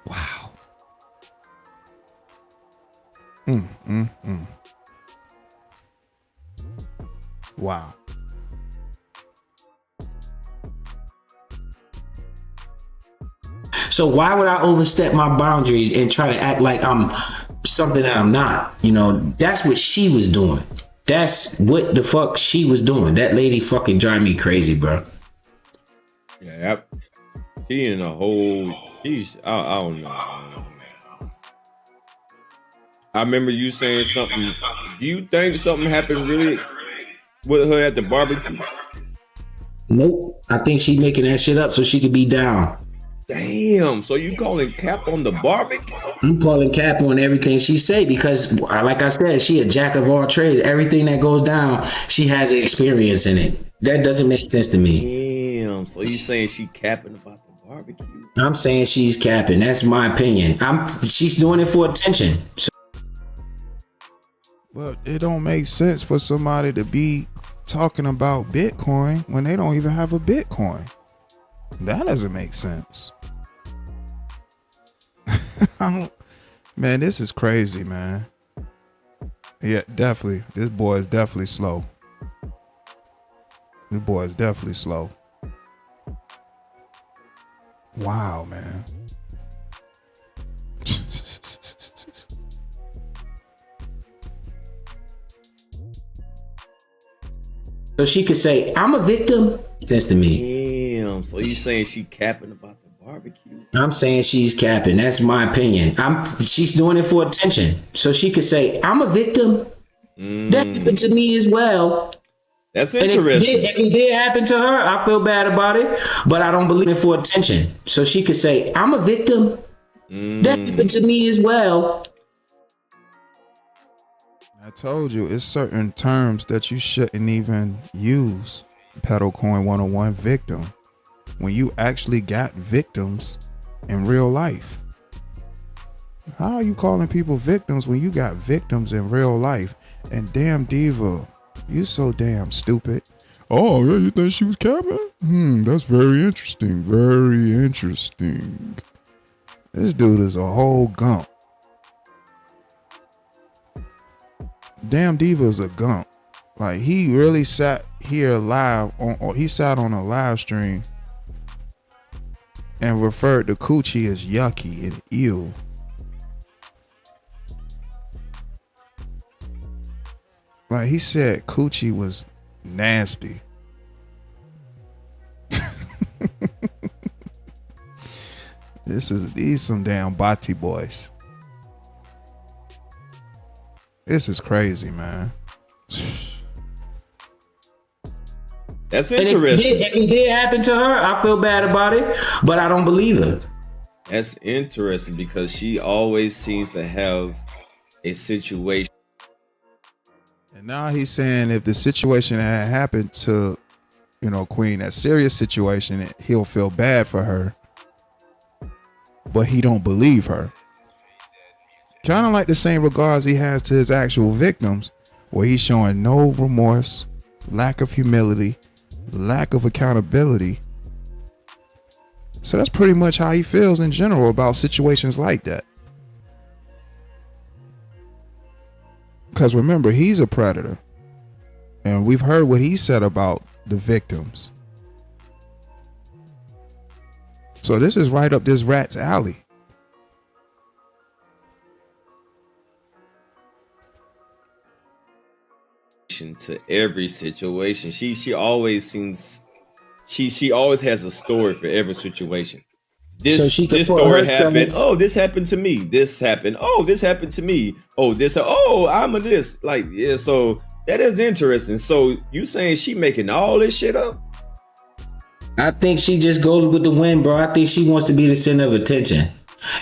Wow. Wow. So why would I overstep my boundaries and try to act like I'm something that I'm not? You know, that's what she was doing. That's what the fuck she was doing. That lady fucking drive me crazy, bro. Yeah, she in a whole. I don't know. I remember you saying something. Do you think something happened really with her at the barbecue? Nope. I think she making that shit up so she could be down. Damn, so you calling cap on the barbecue? I'm calling cap on everything she say because, like I said, she a jack of all trades. Everything that goes down, she has experience in it. That doesn't make sense to me. Damn, so you saying she capping about the barbecue? I'm saying she's capping. That's my opinion. She's doing it for attention. So well, it don't make sense for somebody to be talking about Bitcoin when they don't even have a Bitcoin. That doesn't make sense. Man, this is crazy, man. Yeah, definitely. This boy is definitely slow. This boy is definitely slow. Wow, man. So she could say, I'm a victim. Sense to me. Damn, so you saying she capping about the barbecue? I'm saying she's capping. That's my opinion. She's doing it for attention. So she could say, I'm a victim. That happened to me as well. That's interesting. And if it did happen to her, I feel bad about it, but I don't believe it for attention. So she could say, I'm a victim. That happened to me as well. I told you, it's certain terms that you shouldn't even use. Pedal Coin 101 victim. When you actually got victims in real life. How are you calling people victims when you got victims in real life? And damn Diva, you so damn stupid. Oh, yeah, you think she was capping? That's very interesting. Very interesting. This dude is a whole gump. Damn Diva is a gump. Like, he really sat here live he sat on a live stream and referred to coochie as yucky and ew. Like, he said coochie was nasty. These some damn bati boys. This is crazy, man. That's And interesting. if it did happen to her, I feel bad about it, but I don't believe her. That's interesting because she always seems to have a situation. And now he's saying if the situation had happened to, Queen, that serious situation, he'll feel bad for her, but he don't believe her. Kind of like the same regards he has to his actual victims, where he's showing no remorse, lack of humility, lack of accountability. So that's pretty much how he feels in general about situations like that. Because remember, he's a predator. And we've heard what he said about the victims. So this is right up this rat's alley. To every situation. She always seems she always has a story for every situation. This story happened. Oh, this happened to me. This happened. Oh, this happened to me. Oh, this. Oh, I'm a this. Like, yeah. So that is interesting. So you saying she making all this shit up? I think she just goes with the wind, bro. I think she wants to be the center of attention.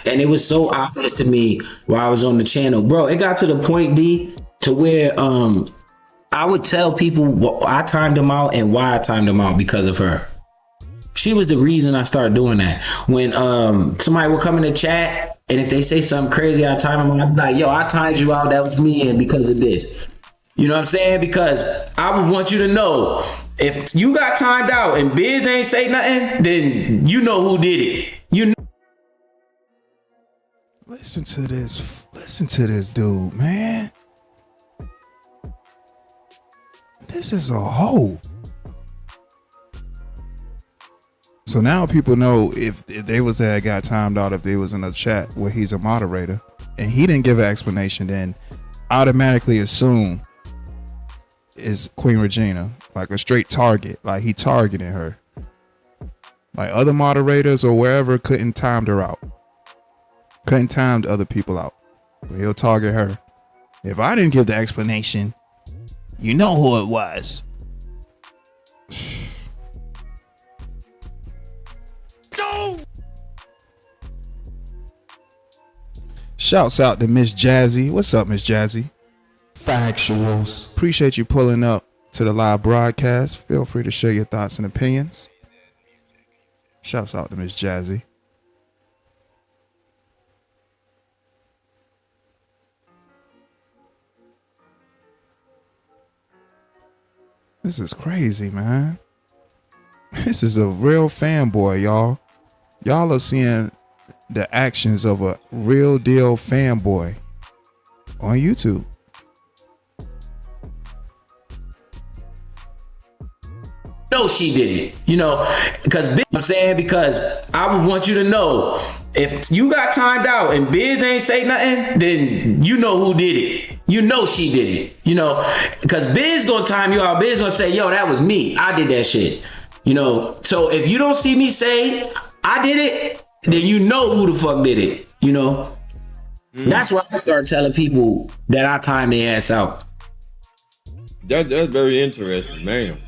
And it was so obvious to me while I was on the channel, bro. It got to the point, D, to where I would tell people I timed them out and why I timed them out because of her. She was the reason I started doing that. When somebody would come in the chat and if they say something crazy, I time them out. I'm like, yo, I timed you out. That was me and because of this. You know what I'm saying? Because I would want you to know if you got timed out and Biz ain't say nothing, then you know who did it. You know. Listen to this dude, man. This is a hoe. So now people know if they was that got timed out, if they was in a chat where he's a moderator and he didn't give an explanation, then automatically assume is Queen Regina, like a straight target, like he targeting her. Like other moderators or wherever couldn't time her out. Couldn't time the other people out. But he'll target her. If I didn't give the explanation, you know who it was. Shouts out to Miss Jazzy. What's up, Miss Jazzy? Factuals. Appreciate you pulling up to the live broadcast. Feel free to share your thoughts and opinions. Shouts out to Miss Jazzy. This is crazy, man. This is a real fanboy, y'all. Y'all are seeing the actions of a real deal fanboy on YouTube. No, she did it, because I'm saying, because I would want you to know if you got timed out and Biz ain't say nothing, then you know who did it. You know she did it, because Biz gonna time you out. Biz gonna say, yo, that was me. I did that shit, So if you don't see me say I did it, then you know who the fuck did it, That's why I start telling people that I timed their ass out. That's very interesting, man.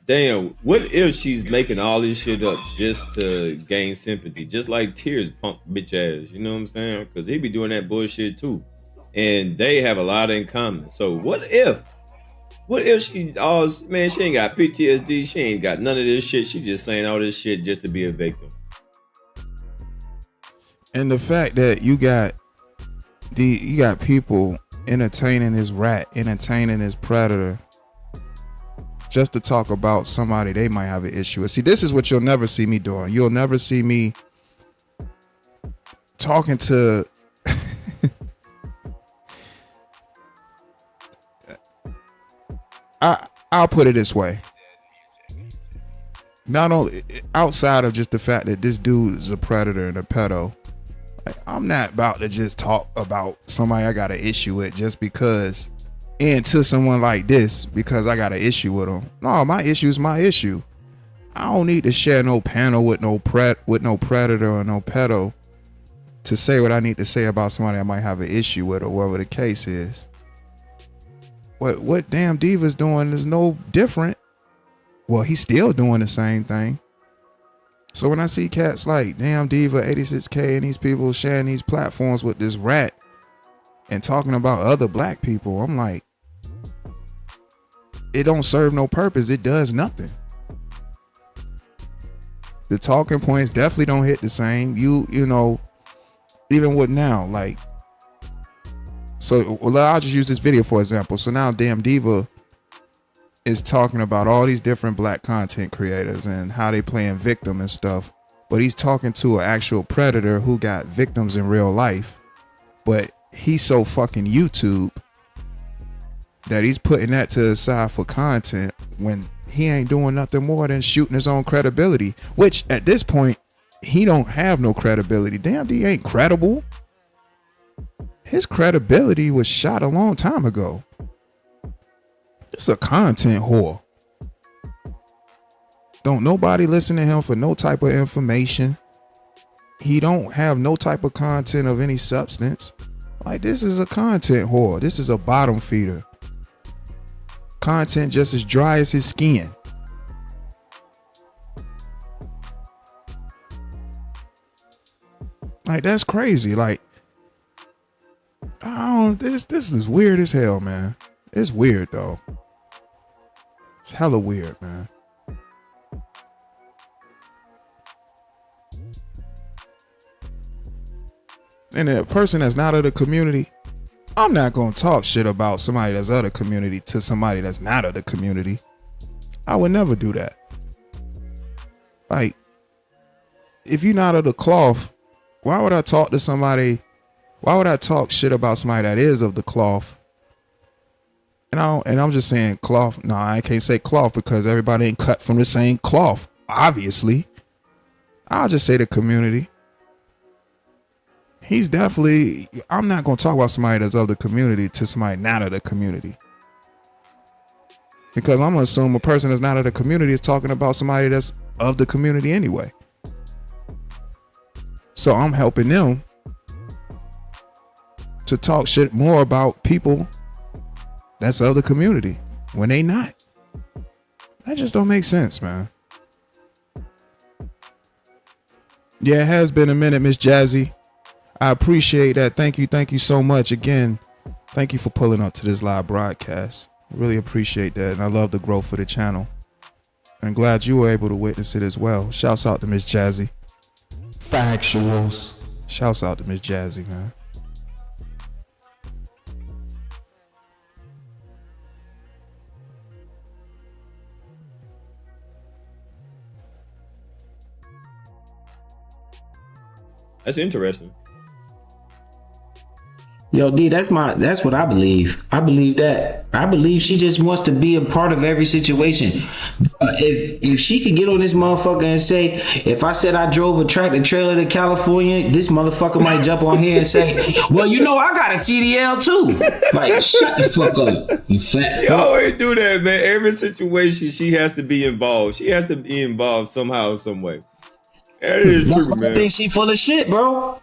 Damn, what if she's making all this shit up just to gain sympathy? Just like Tears punk bitch ass, you know what I'm saying? Because they be doing that bullshit too. And they have a lot in common. So what if she she ain't got PTSD, she ain't got none of this shit. She just saying all this shit just to be a victim. And the fact that you got You got people entertaining this rat, entertaining this predator, just to talk about somebody they might have an issue with. See, this is what you'll never see me doing. You'll never see me talking to I'll put it this way. Not only outside of just the fact that this dude is a predator and a pedo, like, I'm not about to just talk about somebody I got an issue with just because, and to someone like this because I got an issue with them. No, my issue is my issue. I don't need to share no panel with no predator or no pedo to say what I need to say about somebody I might have an issue with or whatever the case is. What Damn Diva's doing is no different. Well, he's still doing the same thing. So when I see cats like Damn Diva, 86K, and these people sharing these platforms with this rat and talking about other black people, I'm like, it don't serve no purpose. It does nothing. The talking points definitely don't hit the same. You know, even with now, like, so well, I'll just use this video for example. So now Damn Diva is talking about all these different black content creators and how they playing victim and stuff, but he's talking to an actual predator who got victims in real life, but he's so fucking YouTube that he's putting that to the side for content when he ain't doing nothing more than shooting his own credibility, which at this point he don't have no credibility. Damn D ain't credible. His credibility was shot a long time ago. It's a content whore. Don't nobody listen to him for no type of information. He don't have no type of content of any substance. Like, this is a content whore. This is a bottom feeder. Content just as dry as his skin. Like, that's crazy. Like, this is weird as hell, man. It's weird though. It's hella weird, man. And a person that's not of the community, I'm not gonna talk shit about somebody that's of the community to somebody that's not of the community. I would never do that. Like, if you're not of the cloth, why would I talk to somebody? Why would I talk shit about somebody that is of the cloth? And I'm just saying cloth. No, I can't say cloth because everybody ain't cut from the same cloth, obviously. I'll just say the community. He's definitely, I'm not going to talk about somebody that's of the community to somebody not of the community. Because I'm going to assume a person that's not of the community is talking about somebody that's of the community anyway. So I'm helping them to talk shit more about people that's of the community when they not. That just don't make sense, man. Yeah, it has been a minute, Miss Jazzy. I appreciate that. Thank you so much. Again, thank you for pulling up to this live broadcast. I really appreciate that, and I love the growth of the channel. I'm glad you were able to witness it as well. Shouts out to Miss Jazzy. Factuals. Shouts out to Miss Jazzy, man. That's interesting. Yo, D, that's what I believe. I believe that. I believe she just wants to be a part of every situation. If she could get on this motherfucker and say, if I said I drove a tractor trailer to California, this motherfucker might jump on here and say, well, you know, I got a CDL too. Like, shut the fuck up, you fat. She always do that, man. Every situation, she has to be involved. She has to be involved somehow, some way. That is That's true, why man. I think she full of shit, bro.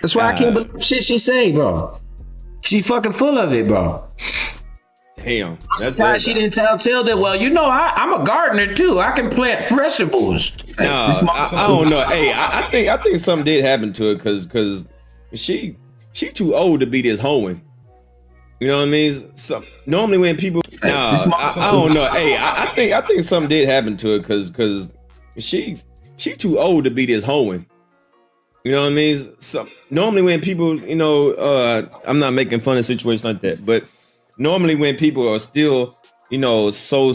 That's why I can't believe shit she say, bro. She fucking full of it, bro. Damn. That's why she didn't tell that. Well, you know, I'm a gardener too. I can plant vegetables. Nah, I don't know. Hey, I think something did happen to her because she too old to be this hoeing. You know what I mean? So, normally when people, I don't know. Hey, I think something did happen to her because she too old to be this hoeing. You know what I mean? So normally when people, I'm not making fun of situations like that, but normally when people are still, so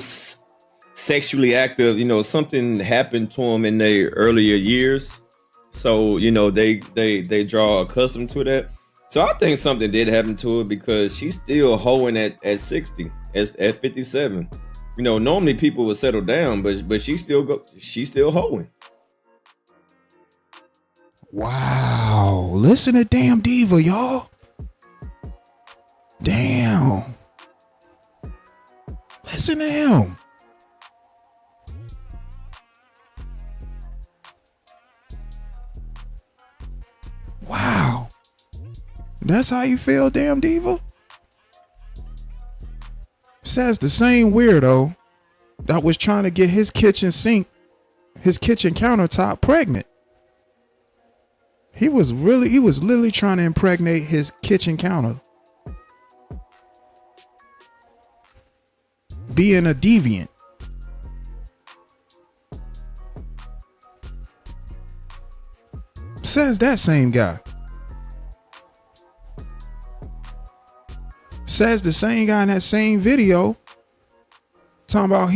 sexually active, something happened to them in their earlier years. So, they draw accustomed to that. So I think something did happen to her because she's still hoeing at 60, at 57. Normally people would settle down, but she's still hoeing. Wow. Listen to Damn Diva, y'all. Damn. Listen to him. Wow. That's how you feel, Damn Diva? Says the same weirdo that was trying to get his kitchen countertop pregnant. He was literally trying to impregnate his kitchen counter. Being a deviant. Says that same guy. Says the same guy in that same video talking about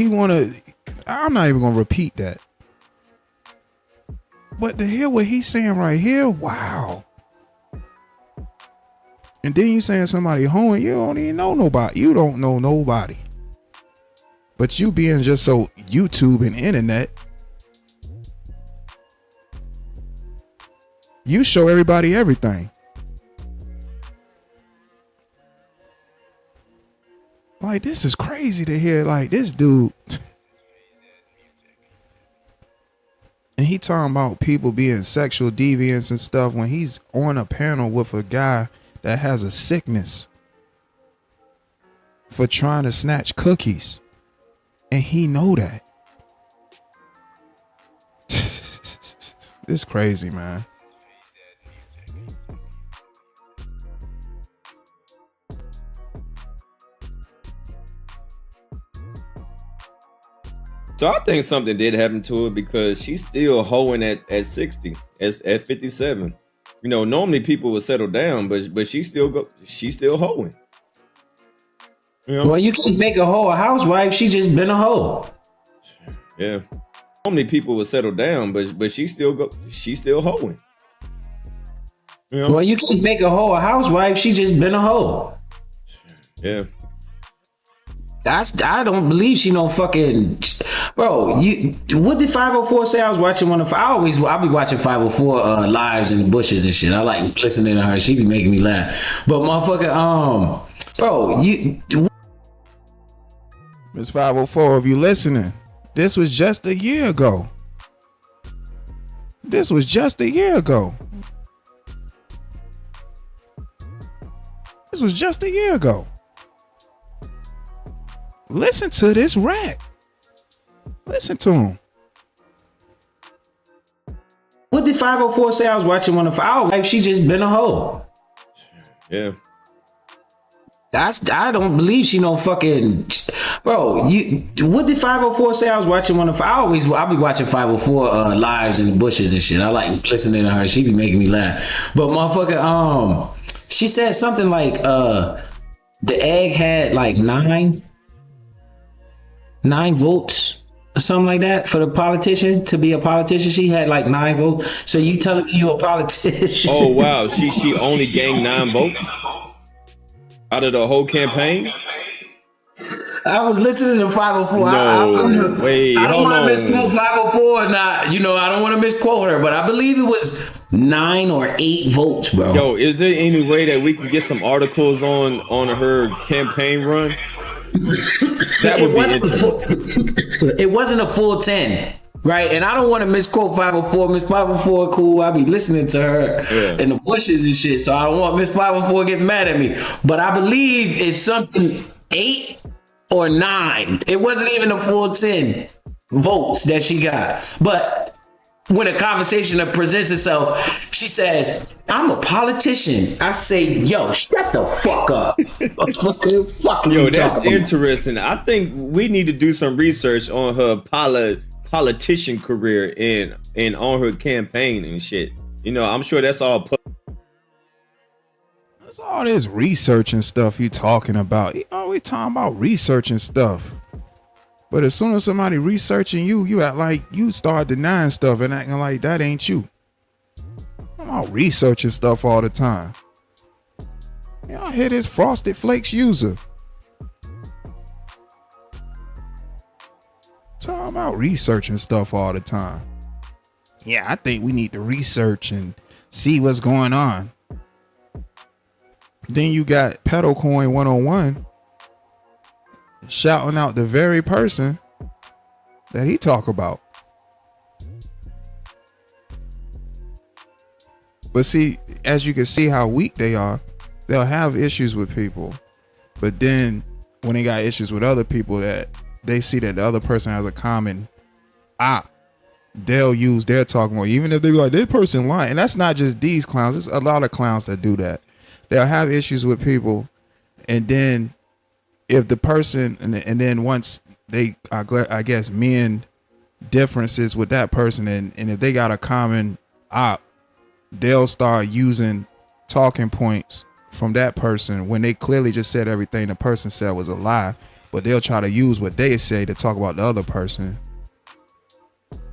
I'm not even gonna repeat that. But to hear what he's saying right here, wow. And then you saying somebody hoeing, you don't even know nobody. You don't know nobody. But you being just so YouTube and internet, you show everybody everything. Like, this is crazy to hear, like, this dude. And he talking about people being sexual deviants and stuff when he's on a panel with a guy that has a sickness for trying to snatch cookies. And he know that. This crazy, man. So I think something did happen to her because she's still hoeing at 60, at 57. Normally people would settle down, but she's still hoeing. Well, you can't make a hoe a housewife. She just been a hoe. Yeah. Normally people would settle down, but she's still hoeing. Well, you can't make a hoe a housewife. She just been a hoe. Yeah. I don't believe she no fucking bro. What did 504 say? I was watching one of. I'll be watching 504 lives in the bushes and shit. I like listening to her. She be making me laugh. But motherfucker, bro, Miss 504, if you listening, this was just a year ago. This was just a year ago. This was just a year ago. Listen to this rat. Listen to him. What did 504 say? I was watching one of our life. She just been a hoe. Yeah. I don't believe she no fucking bro. What did 504 say? I was watching one of. I'll be watching 504 lives in the bushes and shit. I like listening to her. She be making me laugh. But motherfucker, she said something like the egg had like 9 votes or something like that for the politician to be a politician. She had like 9 votes. So you telling me you a politician? Oh wow, she only gained 9 votes out of the whole campaign. I was listening to 504. No, I don't want to misquote 504. I don't want to misquote her, but I believe it was 9 or 8 votes, bro. Yo, is there any way that we can get some articles on her campaign run? That would be interesting. It wasn't a full 10, right? And I don't want to misquote 504. Miss 504, cool. I be listening to her in the bushes and shit, so I don't want Miss 504 getting mad at me. But I believe it's something 8 or 9. It wasn't even a full 10 votes that she got. But when a conversation presents itself, she says, "I'm a politician." I say, "Yo, shut the fuck up." Yo, that's interesting. I think we need to do some research on her politician career and on her campaign and shit. You know, I'm sure that's all. That's all this research and stuff you talking about. You always talking about research and stuff. But as soon as somebody researching you, you act like you start denying stuff and acting like that ain't you. I'm out researching stuff all the time. Y'all hear this Frosted Flakes user talking about researching stuff all the time. Yeah, I think we need to research and see what's going on. Then you got Pedal Coin 101 shouting out the very person that he talk about. But see, as you can see how weak they are, they'll have issues with people. But then when they got issues with other people that they see that the other person has a common op, they'll use their talking more, even if they be like, this person lying. And that's not just these clowns. There's a lot of clowns that do that. They'll have issues with people. And then if the person, and then once they, I guess, mend differences with that person, and if they got a common op, they'll start using talking points from that person when they clearly just said everything the person said was a lie, but they'll try to use what they say to talk about the other person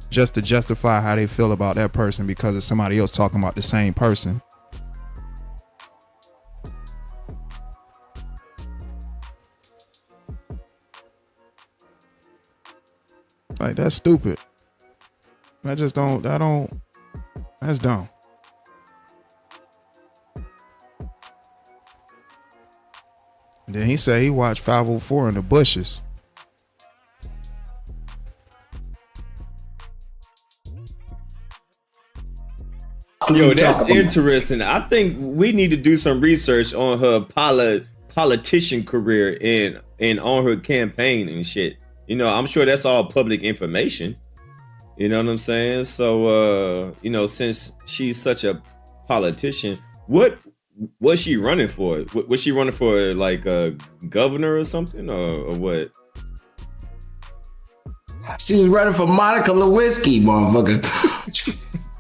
just to justify how they feel about that person because it's somebody else talking about the same person. Like, that's stupid. That's dumb. Then he said he watched 504 in the bushes. Yo, that's interesting. I think we need to do some research on her politician career and on her campaign and shit. You know, I'm sure that's all public information. You know what I'm saying? So, you know, since she's such a politician, what was she running for? Was she running for like a governor or something, or what? She was running for Monica Lewinsky, motherfucker.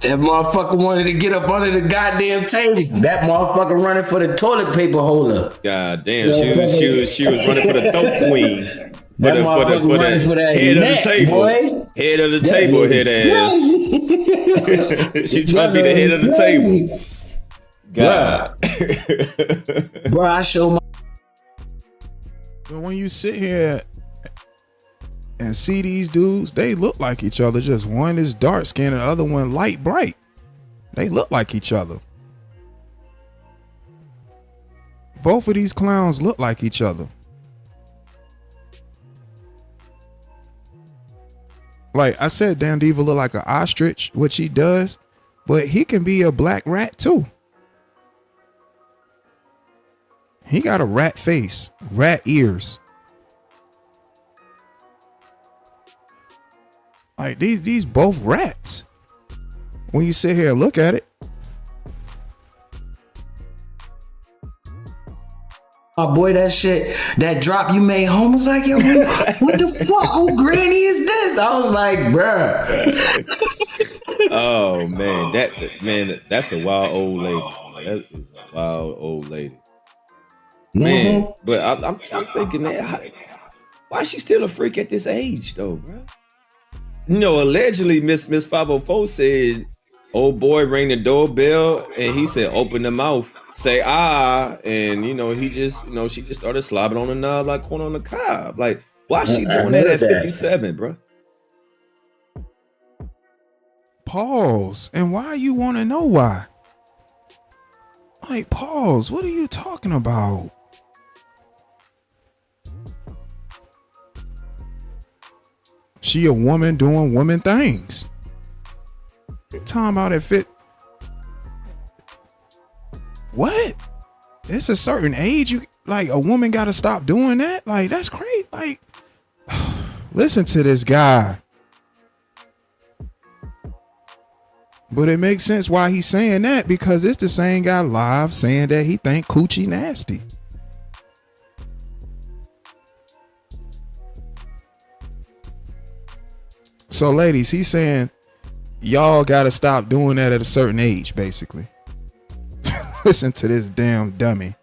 That motherfucker wanted to get up under the goddamn table. That motherfucker running for the toilet paper holder. God damn, she was running for the dope queen. For the head of the table. Boy. Head of the table, head ass. She trying to be the head of the table. God. Bro, I show my. But when you sit here and see these dudes, they look like each other. Just one is dark skinned and the other one light bright. They look like each other. Both of these clowns look like each other. Like I said, Dan Diva look like an ostrich, which he does, but he can be a black rat too. He got a rat face, rat ears. Like these both rats. When you sit here and look at it. Oh boy, that shit, that drop you made home was like, yo, what the fuck? Who granny is this? I was like, bruh. Oh man, that's a wild old lady. That is a wild old lady. Man, mm-hmm. But I'm thinking, man, why is she still a freak at this age though, bro? You know, allegedly Miss 504 said, old boy rang the doorbell and he said, open the mouth, say and you know, she just started slobbing on the knob like corn on the cob. Like, why is she doing that at 57, bro? Pause. And why you want to know why? Like, pause. What are you talking about? She a woman doing woman things. Talking about it fit. What? It's a certain age you like a woman got to stop doing that. Like, that's crazy. Like, listen to this guy. But it makes sense why he's saying that, because it's the same guy live saying that he think coochie nasty. So ladies, he's saying y'all gotta stop doing that at a certain age, basically. Listen to this damn dummy.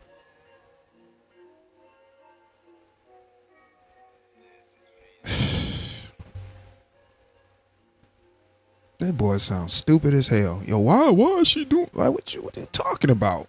That boy sounds stupid as hell. Yo, why is she doing like what you talking about?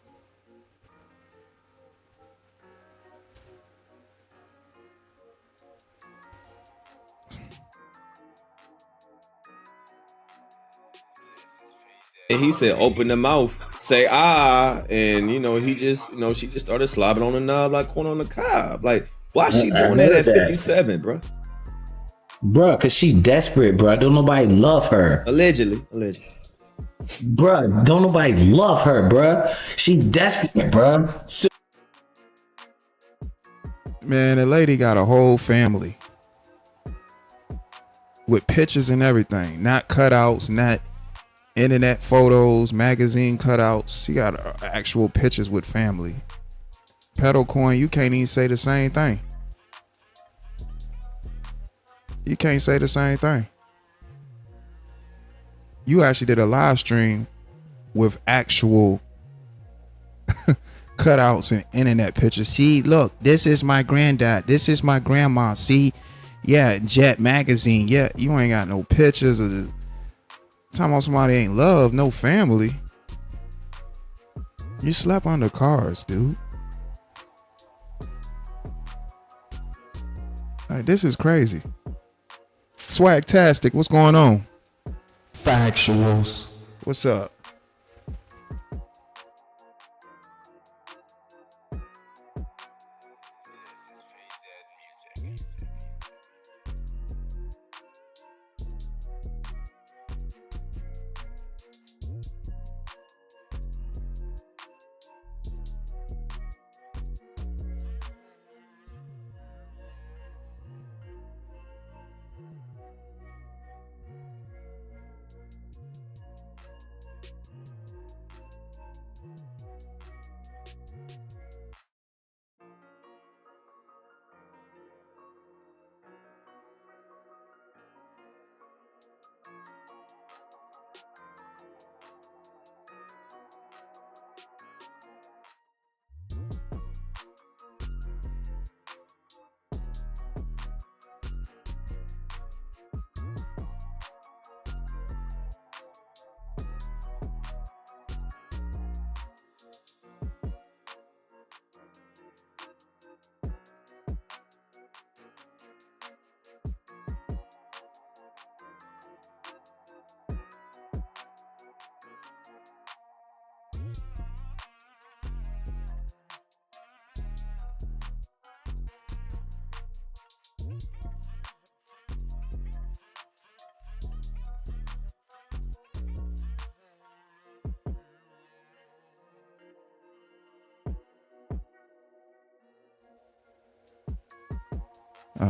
And he said, open the mouth, say and he just, she just started slobbing on the knob like corn on the cob. Like, why she doing that at 57, bro? Bruh, cause she's desperate, bruh. Don't nobody love her. Allegedly. Bruh, don't nobody love her, bruh. She desperate, bruh. Man, the lady got a whole family with pictures and everything, not cutouts, not internet photos, magazine cutouts. She got actual pictures with family. Pedal coin, you can't even say the same thing. You can't say the same thing. You actually did a live stream with actual cutouts and internet pictures. See, look, this is my granddad. This is my grandma. See, yeah, Jet magazine. Yeah, you ain't got no pictures of the talking about somebody ain't love, no family. You slept under cars, dude. Like, this is crazy. Swagtastic, what's going on? Factuals. What's up?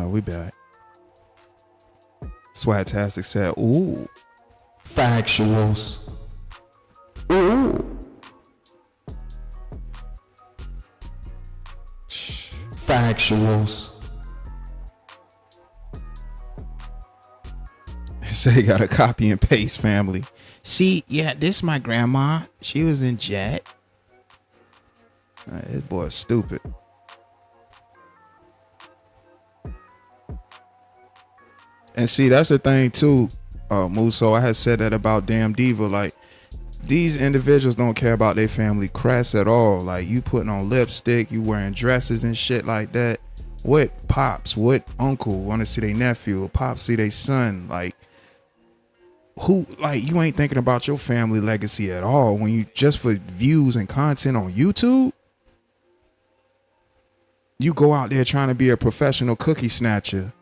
We back. Swagtastic said, ooh. Factuals. Ooh. Factuals. Say he got a copy and paste family. See, yeah, this my grandma. She was in Jet. This boy is stupid. And see, that's the thing too, Muso. I had said that about Damn Diva. Like, these individuals don't care about their family crest at all. Like, you putting on lipstick, you wearing dresses and shit like that. What pops, what uncle want to see their nephew, or pops see their son? Like, who? Like, you ain't thinking about your family legacy at all when you just for views and content on YouTube. You go out there trying to be a professional cookie snatcher,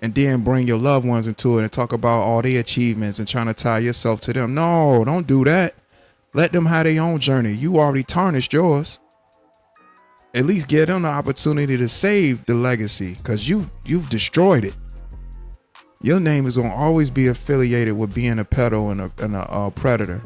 and then bring your loved ones into it and talk about all their achievements and trying to tie yourself to them. No, don't do that. Let them have their own journey. You already tarnished yours. At least give them the opportunity to save the legacy, because you've destroyed it. Your name is gonna always be affiliated with being a pedo and a predator.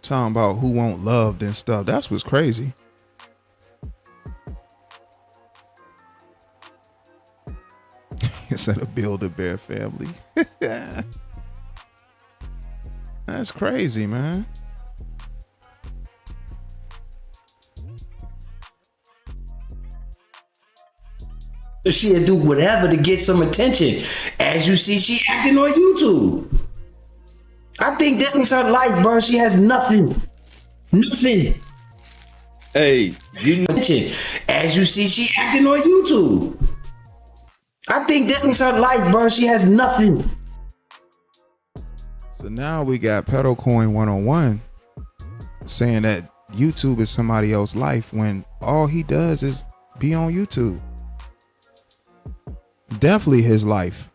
Talking about who won't loved and stuff. That's what's crazy. instead of Build-A-Bear family. That's crazy, man. She'll do whatever to get some attention. As you see, she acting on YouTube. I think this is her life, bro. She has nothing. Nothing. Hey, you know. As you see, she acting on YouTube. I think this is her life, bro. She has nothing. So now we got Pedal Coin 101 saying that YouTube is somebody else's life when all he does is be on YouTube. Definitely his life.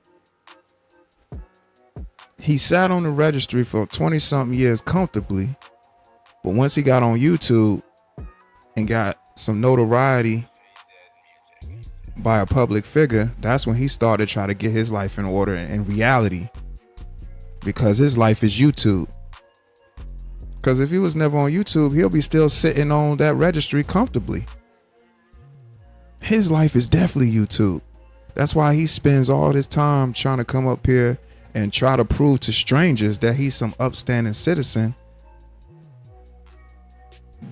He sat on the registry for 20-something years comfortably, but once he got on YouTube and got some notoriety by a public figure, that's when he started trying to get his life in order in reality, because his life is YouTube. Because if he was never on YouTube, he'll be still sitting on that registry comfortably. His life is definitely YouTube. That's why he spends all this time trying to come up here and try to prove to strangers that he's some upstanding citizen.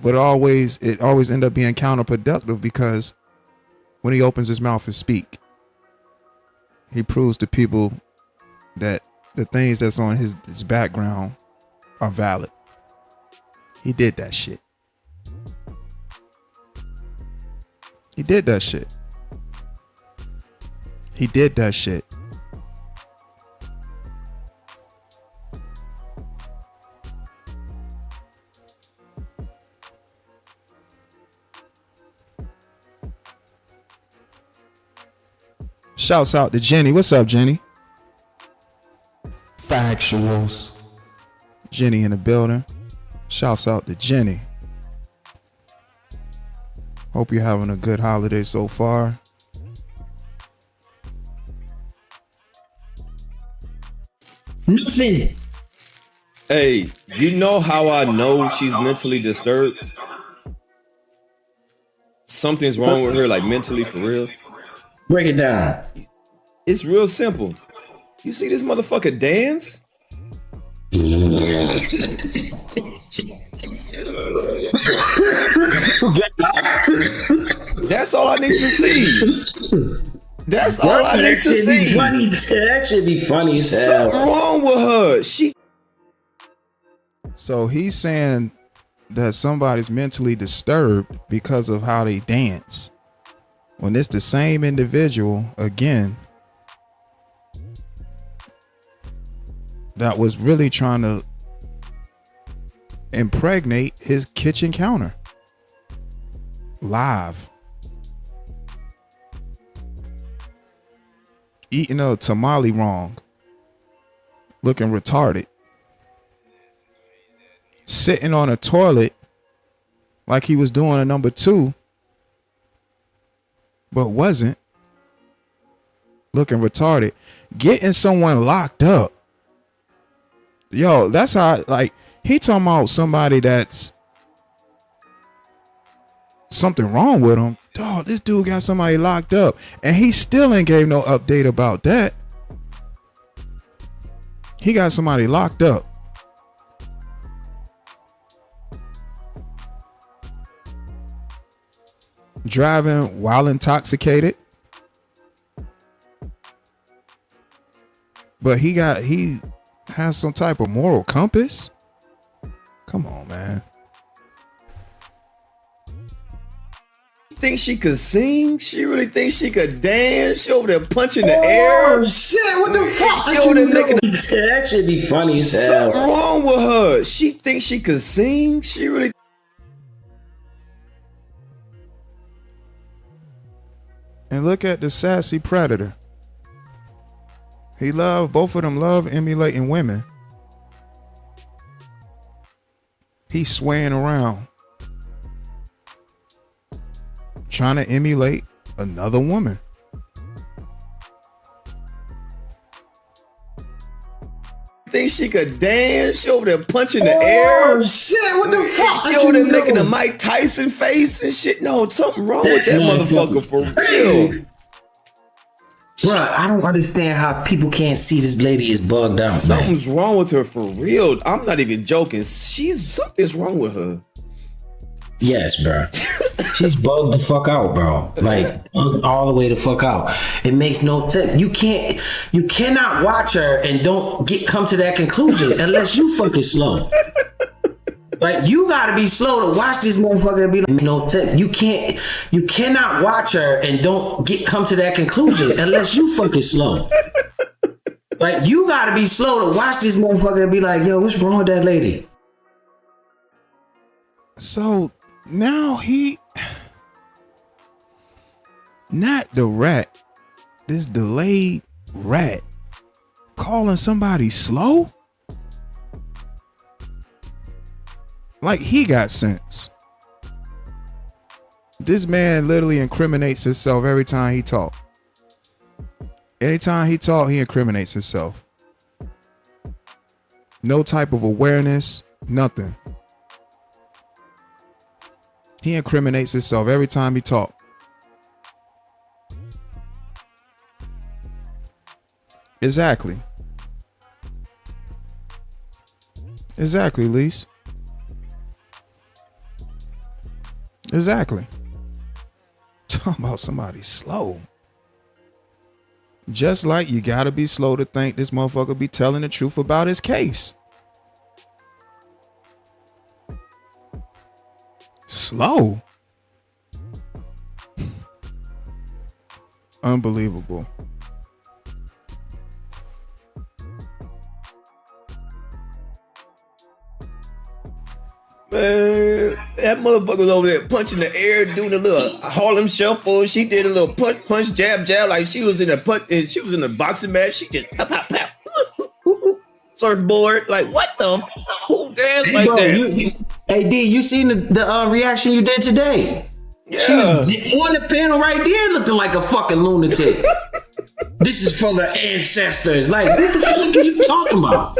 But it always end up being counterproductive, because when he opens his mouth and speak, he proves to people that the things that's on his background are valid. He did that shit. He did that shit. He did that shit. Shouts out to Jenny. What's up, Jenny? Factuals. Jenny in the building. Shouts out to Jenny. Hope you're having a good holiday so far. Nothing. Hey, you know how I know she's mentally disturbed? Something's wrong with her, like mentally, for real. Break it down. It's real simple. You see this motherfucker dance? That's all I need to see. That's all I need to see. That should be funny as hell. Something wrong with her. So he's saying that somebody's mentally disturbed because of how they dance, when it's the same individual again that was really trying to impregnate his kitchen counter live, eating a tamale wrong, looking retarded, sitting on a toilet like he was doing a number 2 but wasn't, looking retarded, getting someone locked up. Yo, that's how, like, he talking about somebody that's something wrong with him. Dog, this dude got somebody locked up, and he still ain't gave no update about that. He got somebody locked up. Driving while intoxicated. But he has some type of moral compass. Come on, man. Think she could sing? She really thinks she could dance? She over there punching the air? Oh shit, what the fuck? She over there making that should be funny as hell. Something wrong with her. She thinks she could sing? She really. And look at the sassy predator. Both of them love emulating women. He's swaying around, trying to emulate another woman. Think she could dance? She over there punching the air? Oh shit, what the fuck? She over there making a Mike Tyson face and shit. No, something wrong with that motherfucker for real. Bruh, I don't understand how people can't see this lady is bugged out. Something's wrong with her for real. I'm not even joking. Something's wrong with her. Yes, bro. She's bugged the fuck out, bro. Like all the way the fuck out. It makes no sense. You cannot watch her and don't come to that conclusion unless you fucking slow. Like you gotta be slow to watch this motherfucker and be like, no sense. You cannot watch her and don't come to that conclusion unless you fucking slow. Like you gotta be slow to watch this motherfucker and be like, yo, what's wrong with that lady? So now not the rat, this delayed rat calling somebody slow? Like he got sense. This man literally incriminates himself every time he talk. Anytime he talk, he incriminates himself. No type of awareness, nothing. He incriminates himself every time he talk. Exactly. Exactly, Lise. Exactly. Talking about somebody slow. Just like you gotta be slow to think this motherfucker be telling the truth about his case. Slow. Unbelievable. Man, that motherfucker was over there punching the air, doing a little Harlem shuffle. She did a little punch, jab, like she was in a she was in a boxing match. She just pop, surfboard. Like what the? Who danced like that? Hey D, you seen the reaction you did today? Yeah. She was on the panel right there, looking like a fucking lunatic. This is for the ancestors. Like what the fuck are you talking about?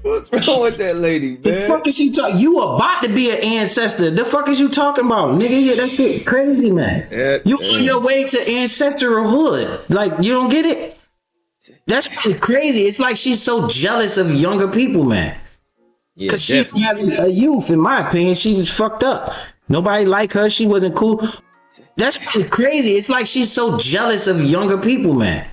What's wrong with that lady, man? The fuck is she talking? You about to be an ancestor. The fuck is you talking about? Nigga, yeah, that shit crazy, man. You on your way to ancestral hood. Like, you don't get it? That's crazy. It's like she's so jealous of younger people, man. Because she having a youth, in my opinion, she was fucked up. Nobody liked her. She wasn't cool. That's crazy. It's like she's so jealous of younger people, man.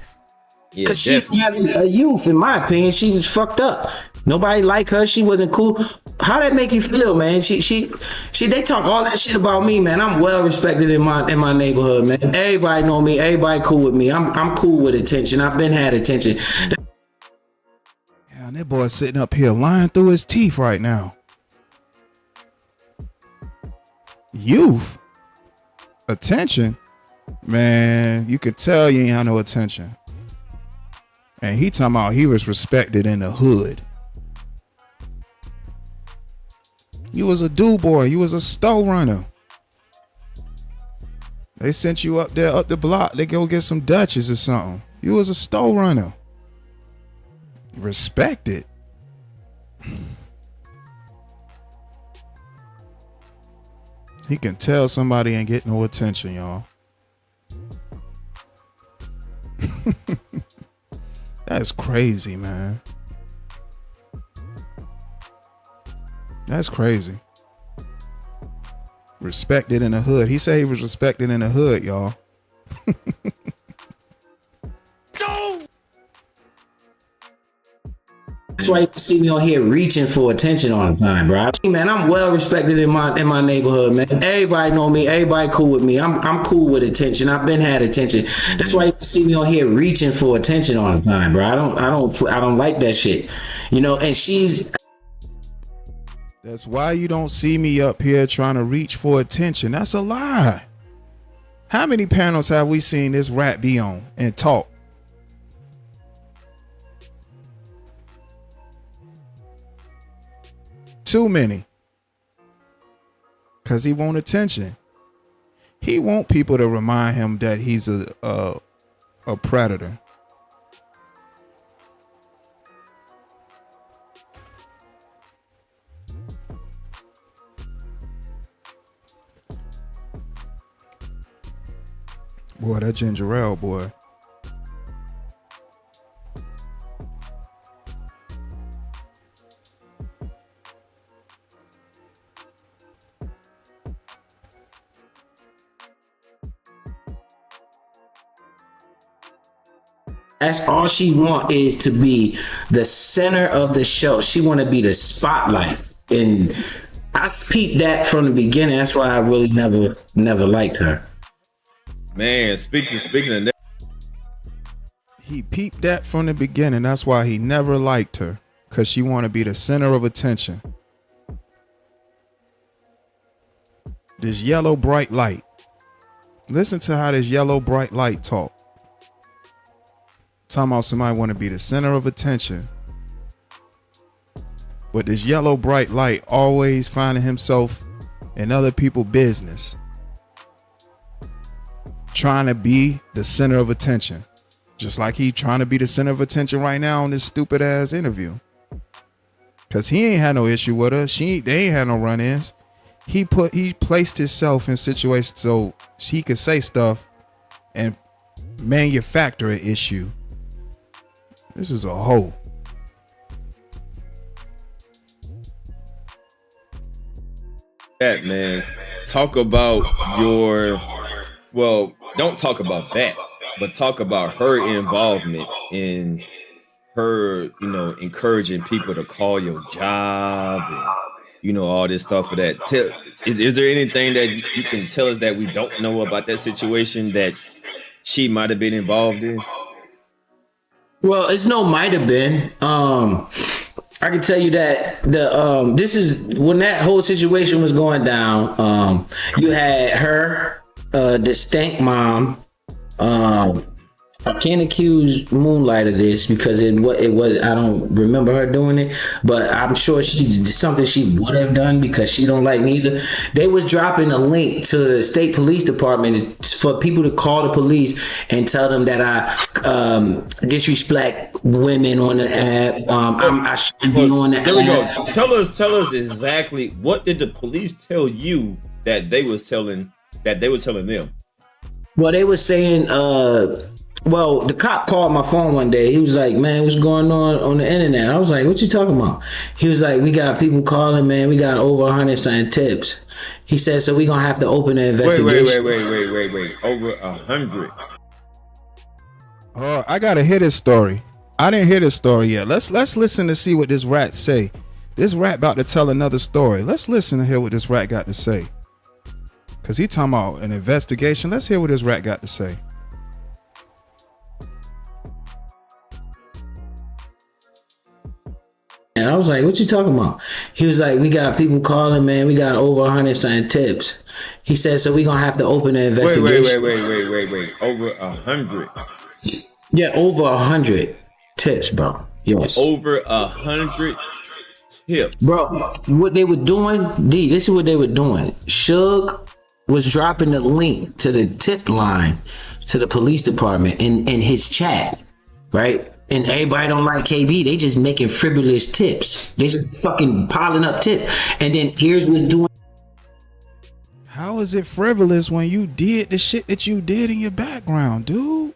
Because she having a youth, in my opinion, she was fucked up. Nobody liked her. She wasn't cool. How that make you feel, man? They talk all that shit about me, man. I'm well respected in my neighborhood, man. Everybody know me. Everybody cool with me. I'm cool with attention. I've been had attention. Yeah, that boy's sitting up here lying through his teeth right now. Youth? Attention? Man, you could tell you ain't have no attention. And he talking about he was respected in the hood. You was a do boy. You was a store runner. They sent you up there, up the block. They go get some Dutches or something. You was a store runner. Respected. He can tell somebody ain't getting no attention, y'all. That's crazy, man. That's crazy. Respected in the hood. He said he was respected in the hood, y'all. That's why you see me on here reaching for attention all the time, bro. Man, I'm well respected in my neighborhood, man. Everybody know me. Everybody cool with me. I'm cool with attention. I've been had attention. That's why you see me on here reaching for attention all the time, bro. I don't like that shit, you know. And she's. That's why you don't see me up here trying to reach for attention. That's a lie. How many panels have we seen this rat be on and talk? Too many. Because he want attention. He want people to remind him that he's a predator. Boy, that ginger ale, boy. That's all she want, is to be the center of the show. She want to be the spotlight, and I peeped that from the beginning. That's why I really never liked her. Man, speaking of that, he peeped that from the beginning. That's why he never liked her, because she want to be the center of attention. This yellow bright light. Listen to how this yellow bright light talk. Talking about somebody want to be the center of attention. But this yellow bright light always finding himself in other people's business. Trying to be the center of attention. Just like he trying to be the center of attention right now on this stupid ass interview. Cause he ain't had no issue with her. They ain't had no run-ins. He placed himself in situations so he could say stuff and manufacture an issue. This is a hoe. that, man. Talk about don't talk about that, but talk about her involvement in her, encouraging people to call your job and, all this stuff for that. Is there anything that you can tell us that we don't know about that situation that she might have been involved in? Well, it's no might have been. I can tell you that this is when that whole situation was going down. You had her, distinct mom. I can't accuse Moonlight of this because it was I don't remember her doing it, but I'm sure something she would have done because she don't like me either. They was dropping a link to the state police department for people to call the police and tell them that I disrespect women on the app. I shouldn't be on the app. There we go. Tell us exactly what did the police tell you that they were telling them? Well, they were saying well, the cop called my phone one day. He was like, man, what's going on the internet? I was like, what you talking about? He was like, we got people calling, man. We got over 100 something tips. He said, so we going to have to open an investigation. Wait. Over 100. I got to hear this story. I didn't hear this story yet. Let's listen to see what this rat say. This rat about to tell another story. Let's listen to hear what this rat got to say. Because he talking about an investigation. Let's hear what this rat got to say. And I was like, what you talking about? He was like, we got people calling, man. We got over 100 something tips. He said, so we going to have to open an investigation. Wait. Over 100. Yeah, over 100 tips, bro. Yes. Over 100 tips. Bro, what they were doing, this is what they were doing. Suge was dropping the link to the tip line to the police department in his chat, right? And everybody don't like KB. They just making frivolous tips. They just fucking piling up tips. And then Ears was doing. How is it frivolous when you did the shit that you did in your background, dude?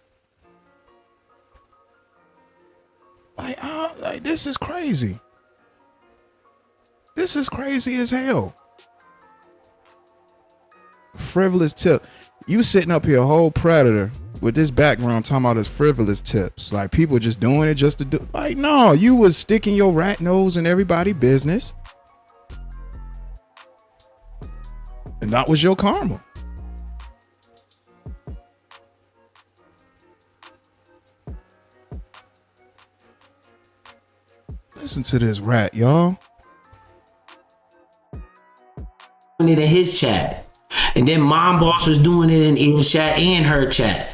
Like this is crazy. This is crazy as hell. Frivolous tip. You sitting up here a whole predator with this background talking about his frivolous tips. Like people just doing it just to do. Like no, you was sticking your rat nose in everybody's business. And that was your karma. Listen to this rat, y'all. It in his chat. And then Mom Boss was doing it in Ears chat and her chat.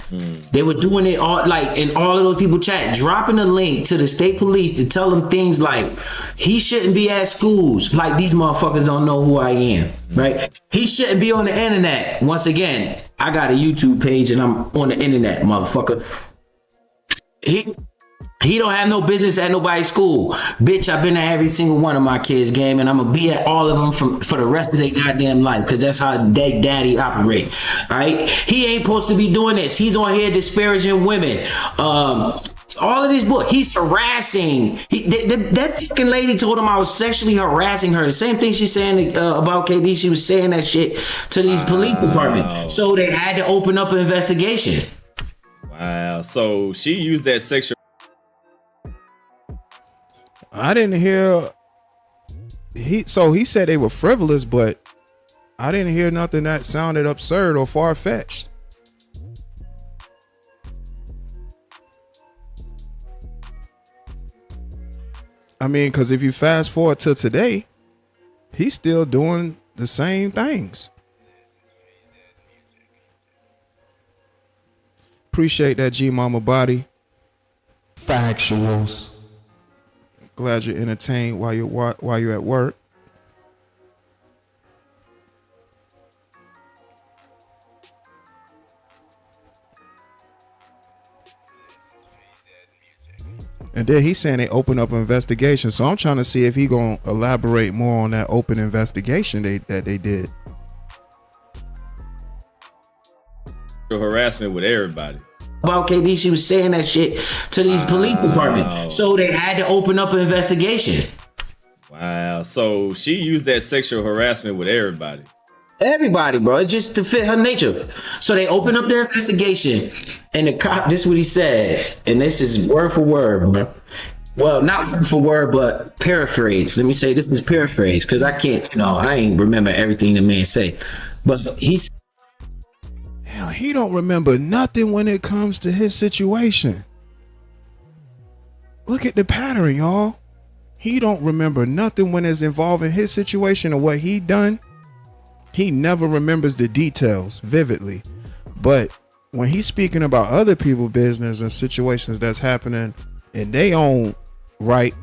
They were doing it all like in all of those people chat, dropping a link to the state police to tell them things like he shouldn't be at schools. Like these motherfuckers don't know who I am, right? He shouldn't be on the internet. Once again, I got a YouTube page and I'm on the internet, motherfucker. He don't have no business at nobody's school. Bitch, I've been at every single one of my kids' game, and I'm gonna be at all of them for the rest of their goddamn life, because that's how they daddy operate. All right? He ain't supposed to be doing this. He's on here disparaging women. All of this book, he's harassing. That fucking lady told him I was sexually harassing her. The same thing she's saying about KB. She was saying that shit to these police department. So they had to open up an investigation. Wow. So she used that sexual. I didn't hear. So he said they were frivolous, but I didn't hear nothing that sounded absurd or far-fetched. I mean, because if you fast forward to today, he's still doing the same things. Appreciate that, G Mama Body. Factuals. Glad you're entertained while you're at work. And then he's saying they open up an investigation. So I'm trying to see if he gonna elaborate more on that open investigation that they did. Harassment with everybody. About KB, she was saying that shit to these police department. So they had to open up an investigation. Wow. So she used that sexual harassment with everybody. Everybody, bro. Just to fit her nature. So they opened up their investigation, and the cop, this is what he said, and this is word for word, bro. Well, not word for word, but paraphrase. Let me say this is paraphrase, because I can't, I ain't remember everything the man say. But he's hell, he don't remember nothing when it comes to his situation. Look at the pattern, y'all. He don't remember nothing when it's involving his situation or what he done. He never remembers the details vividly. But when he's speaking about other people's business and situations that's happening in their own right,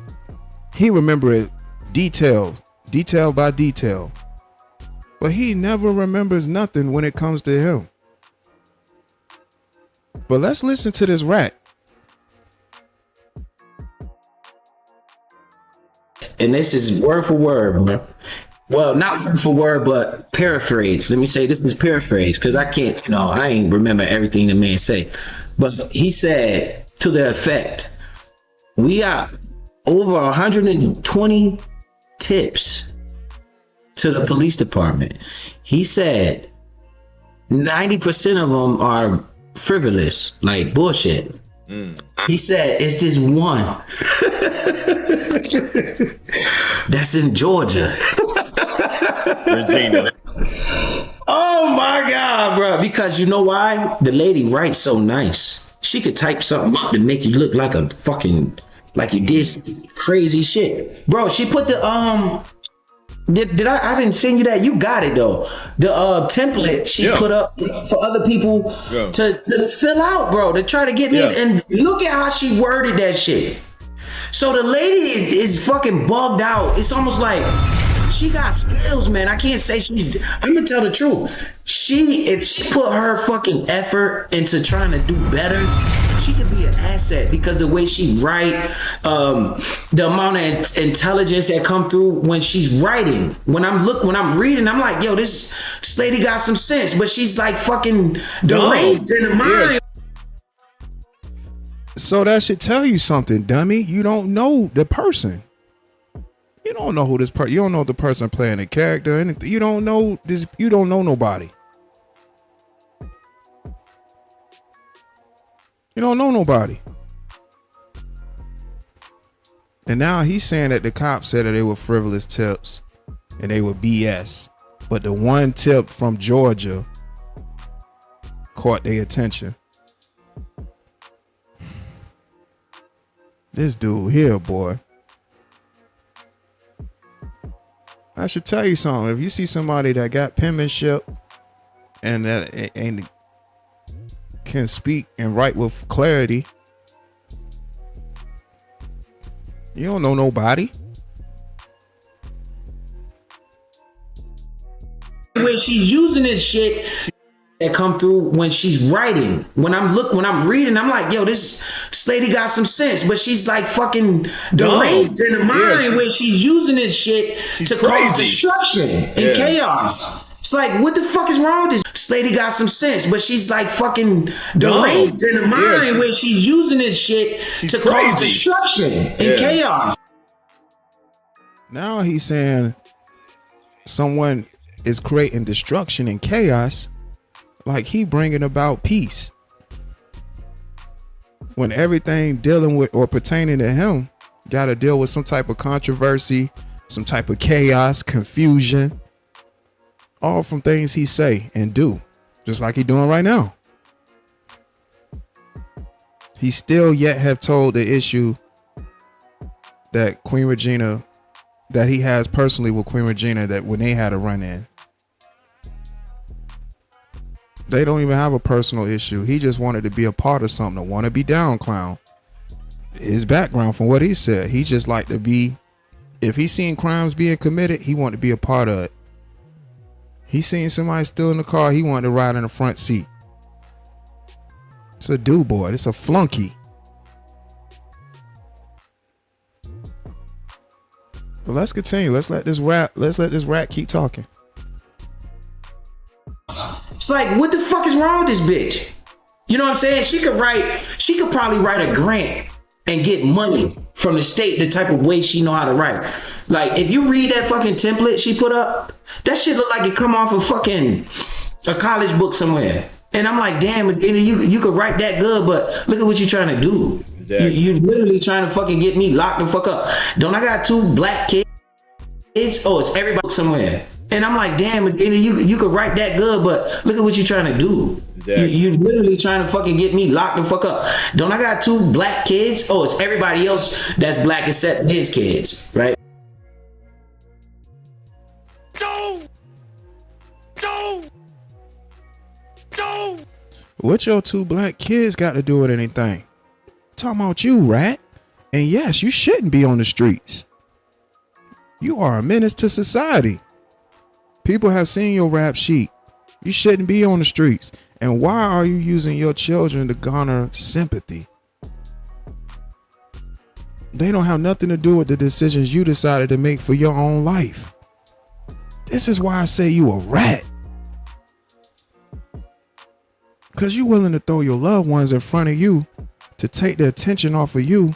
he remember it detail by detail. But he never remembers nothing when it comes to him. But let's listen to this rat. And this is word for word, bro. Well, not word for word, but paraphrase. Let me say this is paraphrase, because I can't, I ain't remember everything the man say. But he said to the effect, we got over 120 tips to the police department. He said 90% of them are frivolous, like bullshit. He said it's just one that's in Georgia. Regina. Oh my God, bro. Because you know why? The lady writes so nice. She could type something up to make you look like a fucking, like you did crazy shit. Bro, she put the, did I didn't send you that. You got it though. The template she put up for other people to fill out, bro, to try to get in. And look at how she worded that shit. So the lady is fucking bugged out. It's almost like she got skills, man. I can't say I'm gonna tell the truth. If she put her fucking effort into trying to do better, she could be an asset, because the way she write, the amount of intelligence that come through when she's writing. When I'm reading, I'm like, yo, this lady got some sense, but she's like fucking deranged in the mind. So that should tell you something, dummy. You don't know the person. You don't know who this person. You don't know the person playing a character. Anything. You don't know this. You don't know nobody. You don't know nobody. And now he's saying that the cops said that they were frivolous tips and they were BS. But the one tip from Georgia caught their attention. This dude here, boy. I should tell you something. If you see somebody that got penmanship and that and can speak and write with clarity, you don't know nobody. When she's using this shit, that come through when she's writing. When I'm reading, I'm like, yo, this lady got some sense, but she's like fucking deranged in the mind where she's using this shit to cause destruction and chaos. It's like, what the fuck is wrong with this lady? Got some sense, but she's like fucking deranged in the mind where she's using this shit to cause destruction and chaos. Now he's saying someone is creating destruction and chaos, like he bringing about peace, when everything dealing with or pertaining to him got to deal with some type of controversy, some type of chaos, confusion, all from things he say and do, just like he doing right now. He still yet have told the issue that Queen Regina, that he has personally with Queen Regina, that when they had a run-in, they don't even have a personal issue. He just wanted to be a part of something, to want to be down clown. His background, from what he said, he just like to be, if he seen crimes being committed, he wanted to be a part of it. He seen somebody still in the car, he wanted to ride in the front seat. It's a do boy. It's a flunky. But let's continue. Let's let this rat keep talking. It's like, what the fuck is wrong with this bitch? You know what I'm saying? She could probably write a grant and get money from the state the type of way she know how to write. Like, if you read that fucking template she put up, that shit look like it come off of fucking a college book somewhere. And I'm like, damn, you could write that good, but look at what you're trying to do. Exactly. You literally trying to fucking get me locked the fuck up. Don't I got 2 black kids? Oh, it's everybody somewhere. And I'm like, damn, you could write that good, but look at what you're trying to do. Exactly. You literally trying to fucking get me locked the fuck up. Don't I got 2 black kids? Oh, it's everybody else that's black except his kids, right? What your 2 black kids got to do with anything? Talking about you, rat. And yes, you shouldn't be on the streets. You are a menace to society. People have seen your rap sheet. You shouldn't be on the streets. And why are you using your children to garner sympathy? They don't have nothing to do with the decisions you decided to make for your own life. This is why I say you a rat. Because you're willing to throw your loved ones in front of you to take the attention off of you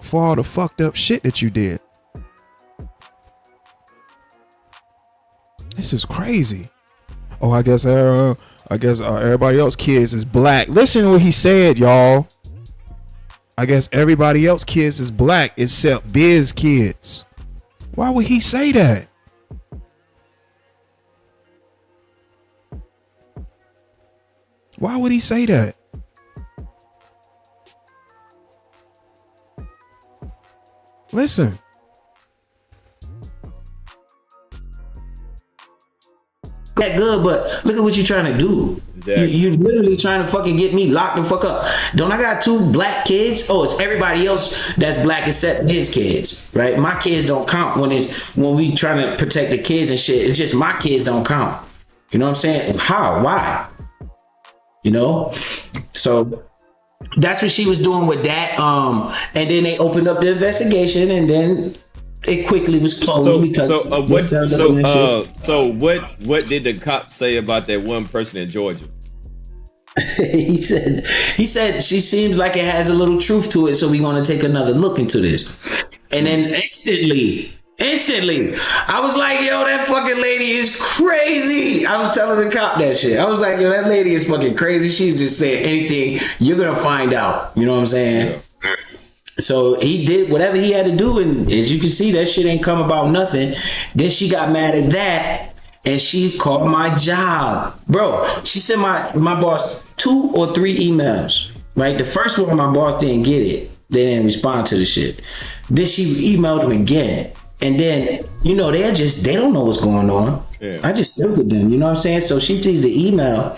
for all the fucked up shit that you did. This is crazy. Oh, I guess everybody else kids is black. Listen to what he said, y'all. I guess everybody else kids is black except Biz kids. Why would he say that? Why would he say that? Listen. That good, but look at what you're trying to do. Exactly. You literally trying to fucking get me locked the fuck up. Don't I got 2 black kids? Oh, it's everybody else that's black except his kids, right? My kids don't count when we trying to protect the kids and shit. It's just my kids don't count. You know what I'm saying? How? Why? You know? So that's what she was doing with that. And then they opened up the investigation, and then it quickly was closed because what did the cop say about that one person in Georgia? he said she seems like it has a little truth to it, so we're going to take another look into this. And then instantly, I was like, yo, that fucking lady is crazy. I was telling the cop that shit. I was like, yo, that lady is fucking crazy. She's just saying anything. You're going to find out. You know what I'm saying? Yeah. So he did whatever he had to do. And as you can see, that shit ain't come about nothing. Then she got mad at that. And she called my job. Bro, she sent my boss 2 or 3 emails. Right? The first one, my boss didn't get it. They didn't respond to the shit. Then she emailed him again. And then, you know, they don't know what's going on. Yeah. I just look at them, you know what I'm saying? So she sees the email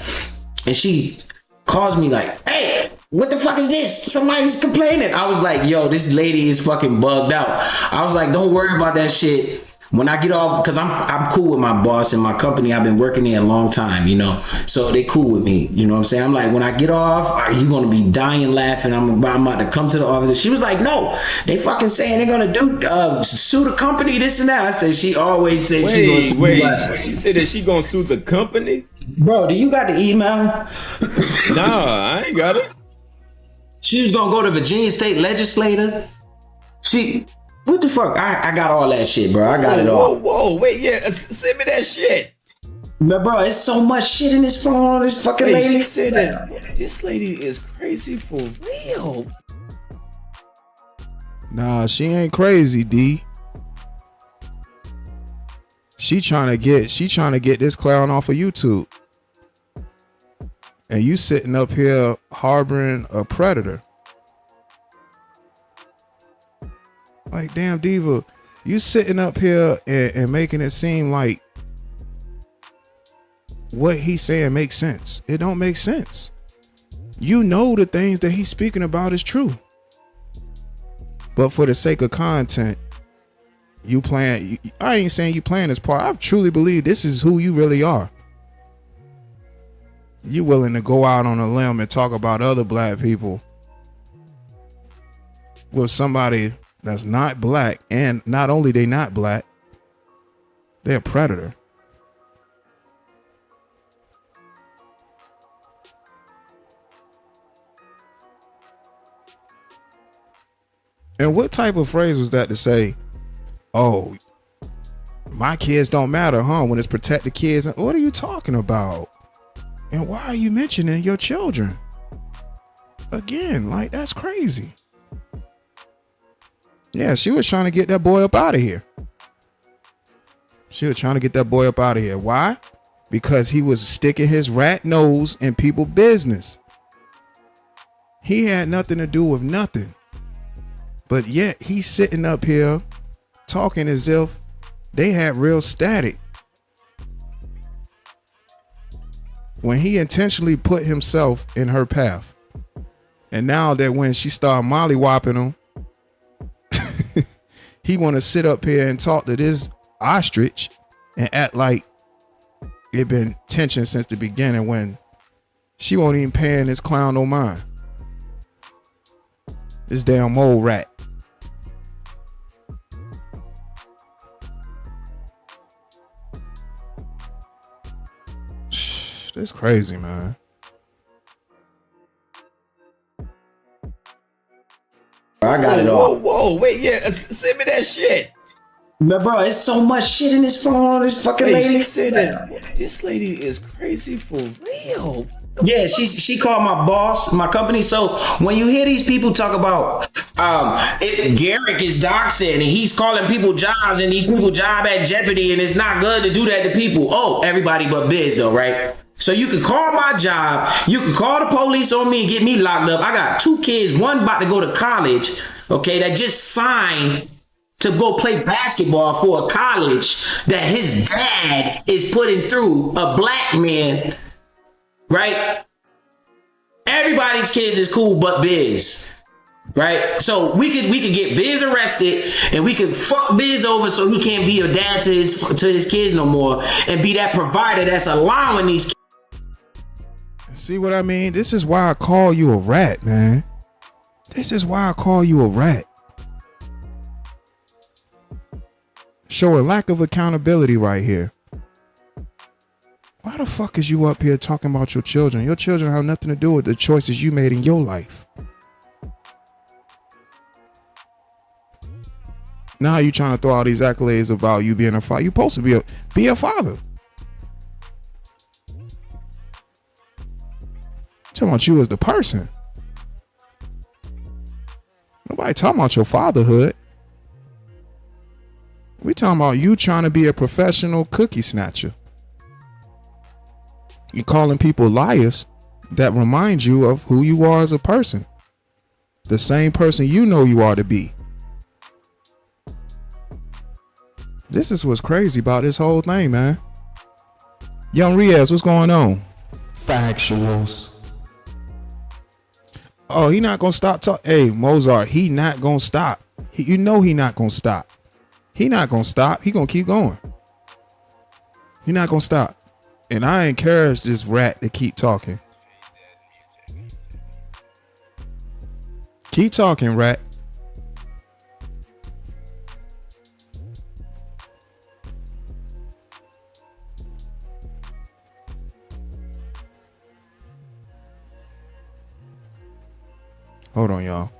and she calls me like, hey, what the fuck is this? Somebody's complaining. I was like, yo, this lady is fucking bugged out. I was like, don't worry about that shit. When I get off, because I'm cool with my boss and my company. I've been working there a long time, you know, so they cool with me. You know what I'm saying? I'm like, when I get off, you're gonna be dying laughing. I'm about to come to the office. She was like, no, they fucking saying they're gonna do sue the company, this and that. I said, she always said she gonna sue. Wait, she said that she gonna sue the company? Bro, do you got the email? Nah, I ain't got it. She was gonna go to Virginia State Legislator. What the fuck? I got all that shit, bro. I got it all. Whoa, wait, yeah, send me that shit. But bro, it's so much shit in this phone. This fucking lady. She said that this lady is crazy for real. Nah, she ain't crazy, D. She trying to get this clown off of YouTube. And you sitting up here harboring a predator. Like, damn, Diva, you sitting up here and making it seem like what he's saying makes sense. It don't make sense. You know the things that he's speaking about is true. But for the sake of content, you playing, I ain't saying you playing this part. I truly believe this is who you really are. You willing to go out on a limb and talk about other black people with somebody that's not black, and not only they not black, they're a predator. And what type of phrase was that to say, oh, my kids don't matter, huh? When it's protect the kids. What are you talking about? And why are you mentioning your children? Again, like, that's crazy. Yeah, she was trying to get that boy up out of here. Why? Because he was sticking his rat nose in people's business. He had nothing to do with nothing. But yet he's sitting up here talking as if they had real static. When he intentionally put himself in her path. And now that when she started mollywopping him, he want to sit up here and talk to this ostrich and act like it been tension since the beginning, when she won't even paying this clown no mind. This damn mole rat. That's crazy, man. I got it all. Whoa, wait, yeah, send me that shit. But bro, it's so much shit in this phone. This fucking lady. She said that this lady is crazy for real. Yeah, she called my boss, my company. So when you hear these people talk about Garrick is doxing and he's calling people jobs and these people job at jeopardy and it's not good to do that to people. Oh, everybody but Biz though, right? So you can call my job, you can call the police on me and get me locked up. I got 2 kids, one about to go to college, okay, that just signed to go play basketball for a college that his dad is putting through, a black man, right? Everybody's kids is cool but Biz, right? So we could get Biz arrested and we could fuck Biz over so he can't be a dad to his kids no more and be that provider that's allowing these kids. See what I mean? This is why I call you a rat, man. This is why I call you a rat. Showing lack of accountability right here. Why the fuck is you up here talking about your children? Your children have nothing to do with the choices you made in your life. Now you trying to throw all these accolades about you being a father. You're supposed to be a father. Talking about you as the person. Nobody talking about your fatherhood. We talking about you trying to be a professional cookie snatcher. You calling people liars that remind you of who you are as a person. The same person you know you are to be. This is what's crazy about this whole thing, man. Young Riaz, what's going on? Factuals. Oh, he not gonna stop talking. Hey, Mozart, he not gonna stop. You know he not gonna stop. He not gonna stop. He gonna keep going. He not gonna stop. And I encourage this rat to keep talking. Keep talking, rat. Hold on, y'all.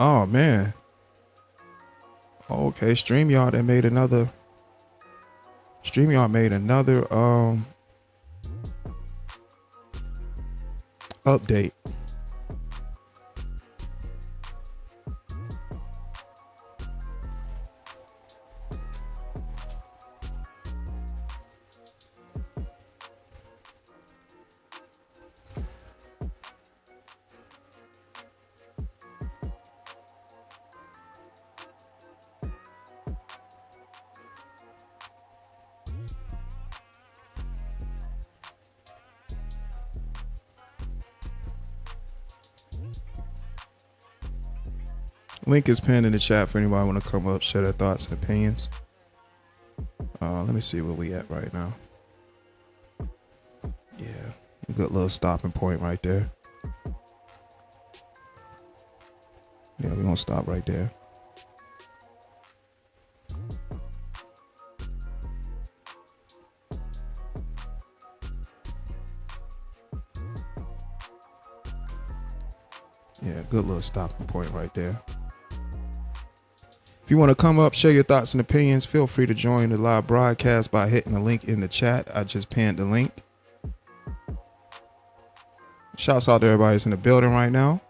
Oh man. Okay, StreamYard they made another. StreamYard made another update. Link is pinned in the chat for anybody want to come up, share their thoughts and opinions. Let me see where we at right now. Yeah, a good little stopping point right there. Yeah, we're gonna stop right there. Yeah, good little stopping point right there. If you want to come up, share your thoughts and opinions, feel free to join the live broadcast by hitting the link in the chat. I just pinned the link. Shouts out to everybody that's in the building right now.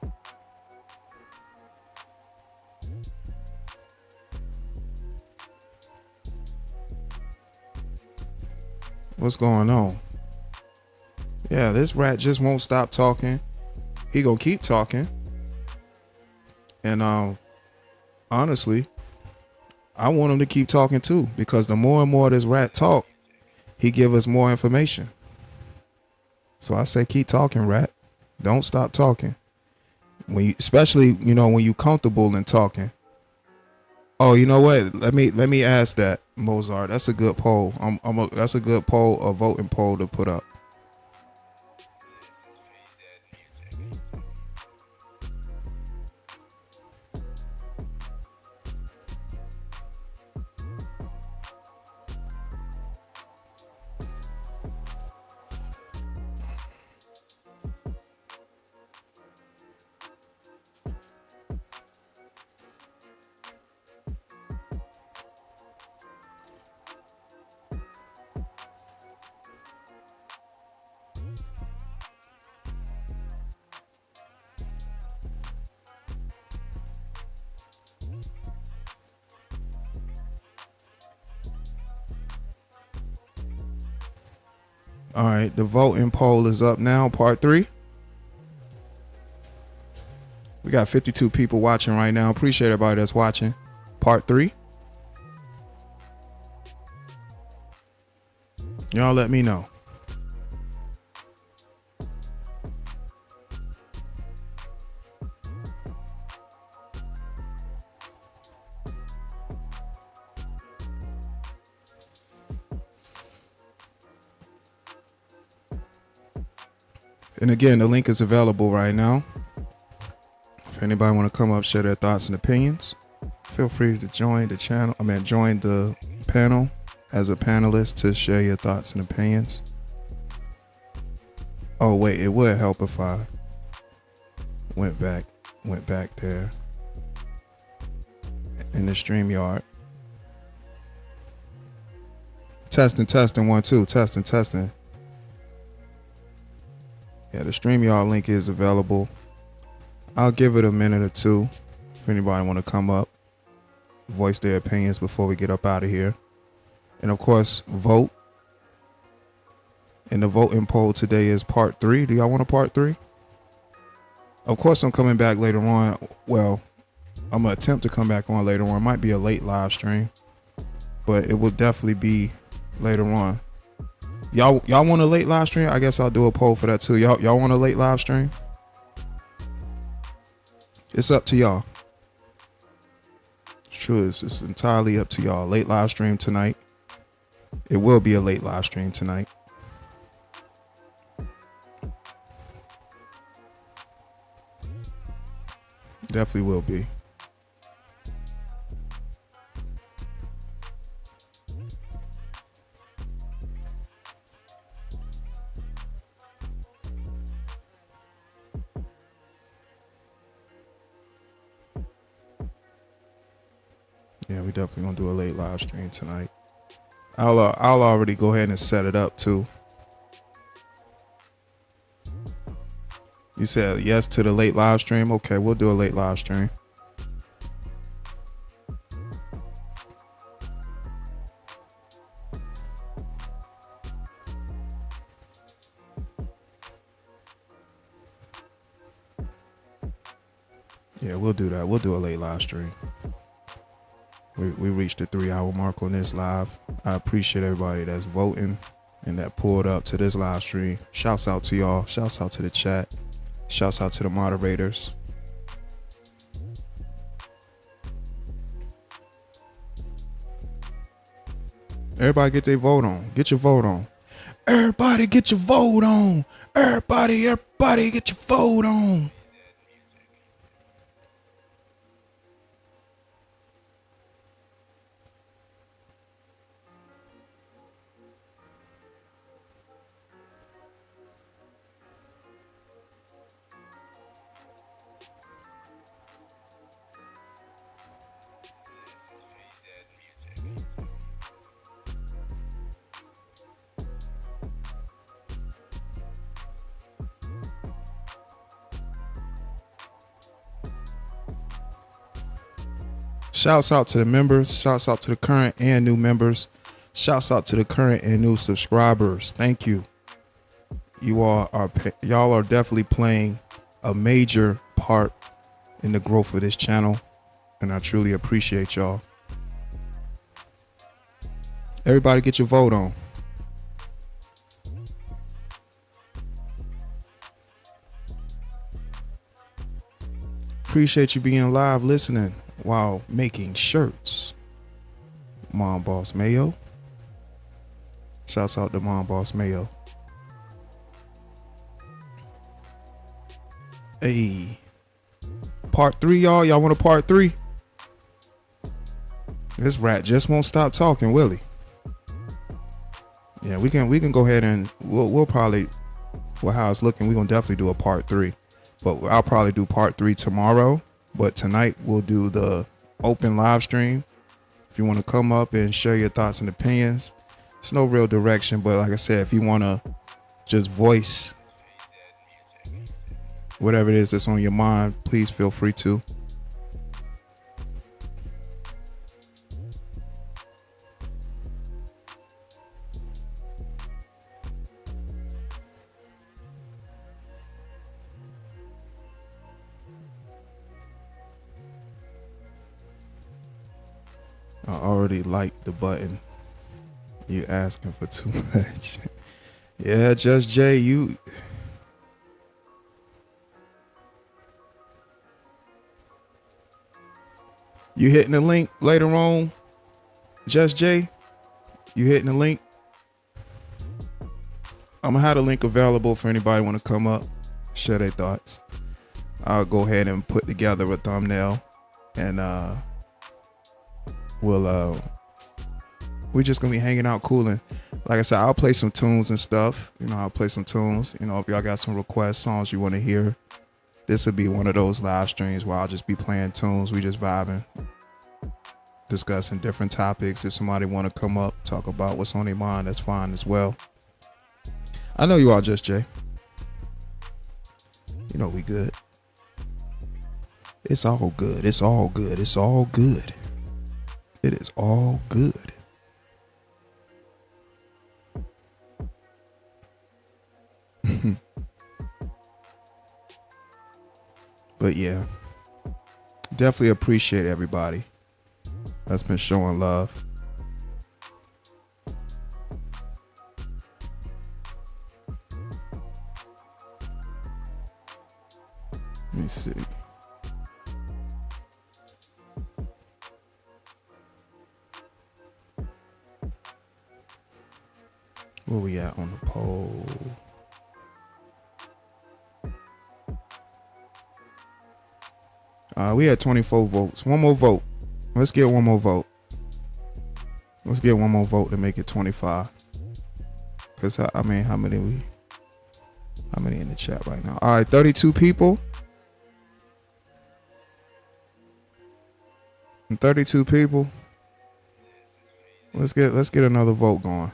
What's going on? Yeah, this rat just won't stop talking. He gonna keep talking. And honestly, I want him to keep talking too, because the more and more this rat talk, he give us more information. So I say keep talking, rat. Don't stop talking. When you, especially, you know, when you comfortable in talking. Oh, you know what? Let me ask that, Mozart. That's a good poll. That's a good poll, a voting poll to put up. All right, the voting poll is up now, part 3. We got 52 people watching right now. Appreciate everybody that's watching. Part 3. Y'all let me know. And again, the link is available right now. If anybody want to come up, share their thoughts and opinions, feel free to join the channel. Join the panel as a panelist to share your thoughts and opinions. Oh wait, it would help if I went back there in the StreamYard. Testing 1 2, testing. Yeah, the StreamYard link is available. I'll give it a minute or two if anybody want to come up, voice their opinions before we get up out of here. And of course, vote. And the voting poll today is part 3. Do y'all want a part 3? Of course, I'm coming back later on. Well, I'm going to attempt to come back on later on. It might be a late live stream. but it will definitely be later on. Y'all want a late live stream? I guess I'll do a poll for that too. Y'all want a late live stream? It's up to y'all. Sure, it's entirely up to y'all. Late live stream tonight. It will be a late live stream tonight. Definitely will be. Yeah, we definitely gonna do a late live stream tonight. I'll already go ahead and set it up too. You said yes to the late live stream. Okay, we'll do a late live stream. Yeah, we'll do that. We'll do a late live stream. We reached the 3-hour mark on this live. I appreciate everybody that's voting and that pulled up to this live stream. Shouts out to y'all. Shouts out to the chat. Shouts out to the moderators. Everybody get their vote on. Get your vote on. Everybody get your vote on. Everybody get your vote on. Shouts out to the members. Shouts out to the current and new members. Shouts out to the current and new subscribers. Thank you. Y'all are definitely playing a major part in the growth of this channel, and I truly appreciate y'all. Everybody get your vote on. Appreciate you being live listening while making shirts. Mom Boss Mayo. Shouts out to Mom Boss Mayo. Hey. Part 3, y'all. Y'all want a part 3? This rat just won't stop talking, will he? Yeah, we can go ahead and we'll probably, well, how it's looking, we're gonna definitely do a part 3. But I'll probably do part 3 tomorrow. But tonight we'll do the open live stream. If you want to come up and share your thoughts and opinions, it's no real direction. But like I said, if you want to just voice whatever it is that's on your mind, please feel free to. I already liked the button. You asking for too much. Yeah, Just Jay, you hitting the link later on. Just Jay, you hitting the link. I'm gonna have the link available for anybody want to come up, share their thoughts. I'll go ahead and put together a thumbnail, and we're just gonna be hanging out, cooling. Like I said, I'll play some tunes and stuff. I'll play some tunes. If y'all got some requests, songs you want to hear, this will be one of those live streams where I'll just be playing tunes. We just vibing, discussing different topics. If somebody want to come up, talk about what's on their mind, that's fine as well. I know you are, Just Jay. We good. It's all good. It's all good. It's all good. It is all good. But yeah, definitely appreciate everybody that's been showing love. Let me see. Where we at on the poll? We had 24 votes. One more vote. Let's get one more vote. Let's get one more vote to make it 25. Cause I mean, how many in the chat right now? All right, 32 people. And 32 people. Let's get another vote going.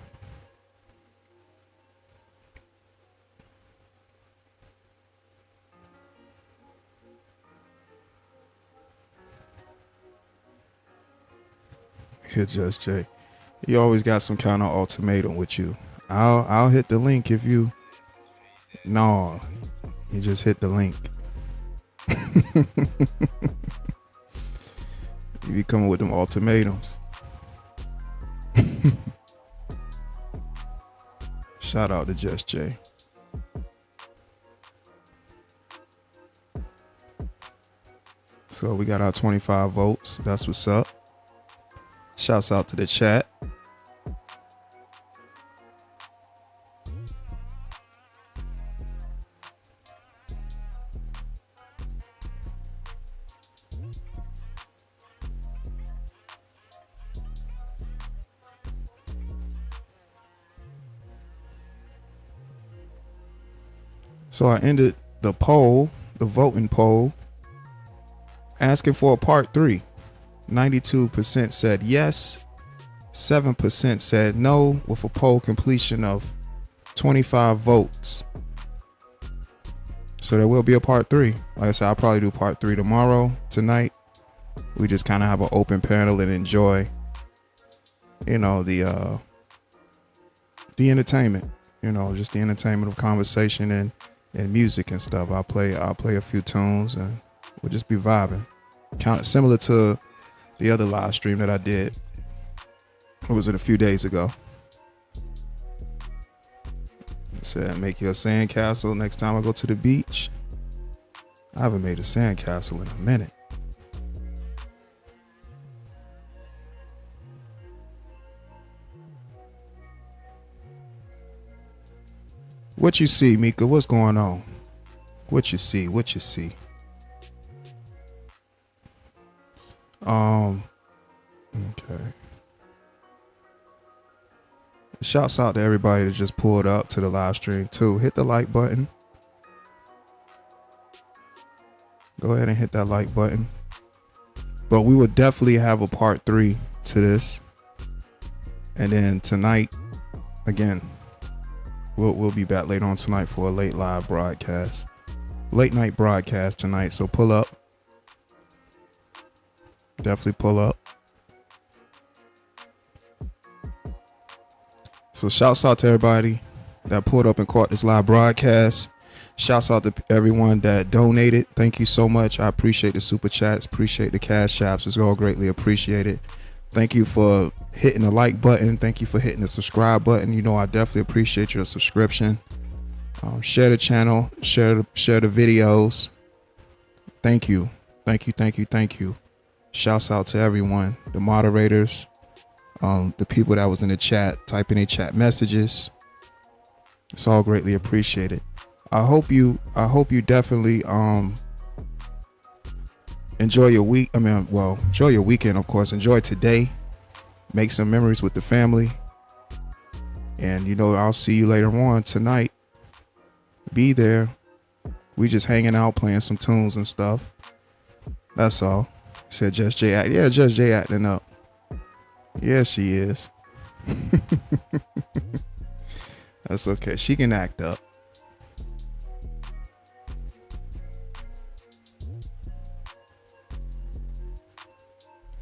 Hit Just Jay. You always got some kind of ultimatum with you. I'll hit the link if you. No, you just hit the link. You be coming with them ultimatums. Shout out to Just Jay. So we got our 25 votes. That's what's up. Shouts out to the chat. So I ended the poll, the voting poll, asking for a part 3. 92% said yes, 7% said no, with a poll completion of 25 votes. So there will be a part 3. Like I said, I'll probably do part 3 tomorrow. Tonight, we just kind of have an open panel and enjoy, you know, the entertainment, you know, just the entertainment of conversation and music and stuff. I'll play a few tunes and we'll just be vibing. Kind of similar to the other live stream that I did. What was it, a few days ago? Said make you a sandcastle next time I go to the beach. I haven't made a sandcastle in a minute. What you see, Mika? What's going on? What you see? What you see? Okay. Shouts out to everybody that just pulled up to the live stream too. Hit the like button. Go ahead and hit that like button. But we will definitely have a part 3 to this. And then tonight, again, we'll be back later on tonight for a late live broadcast. Late night broadcast tonight. So pull up. Definitely pull up. So shouts out to everybody that pulled up and caught this live broadcast. Shouts out to everyone that donated. Thank you so much. I appreciate the super chats. Appreciate the cash apps. It's all greatly appreciated. Thank you for hitting the like button. Thank you for hitting the subscribe button. You know I definitely appreciate your subscription. Share the channel. Share the videos. Thank you. Thank you. Thank you. Thank you. Shouts out to everyone, the moderators, the people that was in the chat, typing in chat messages. It's all greatly appreciated. I hope you definitely enjoy your week. Enjoy your weekend, of course. Enjoy today. Make some memories with the family. And I'll see you later on tonight. Be there. We just hanging out, playing some tunes and stuff. That's all. Said Just Jay act. Yeah, Just Jay acting up. Yeah, she is. That's okay. She can act up.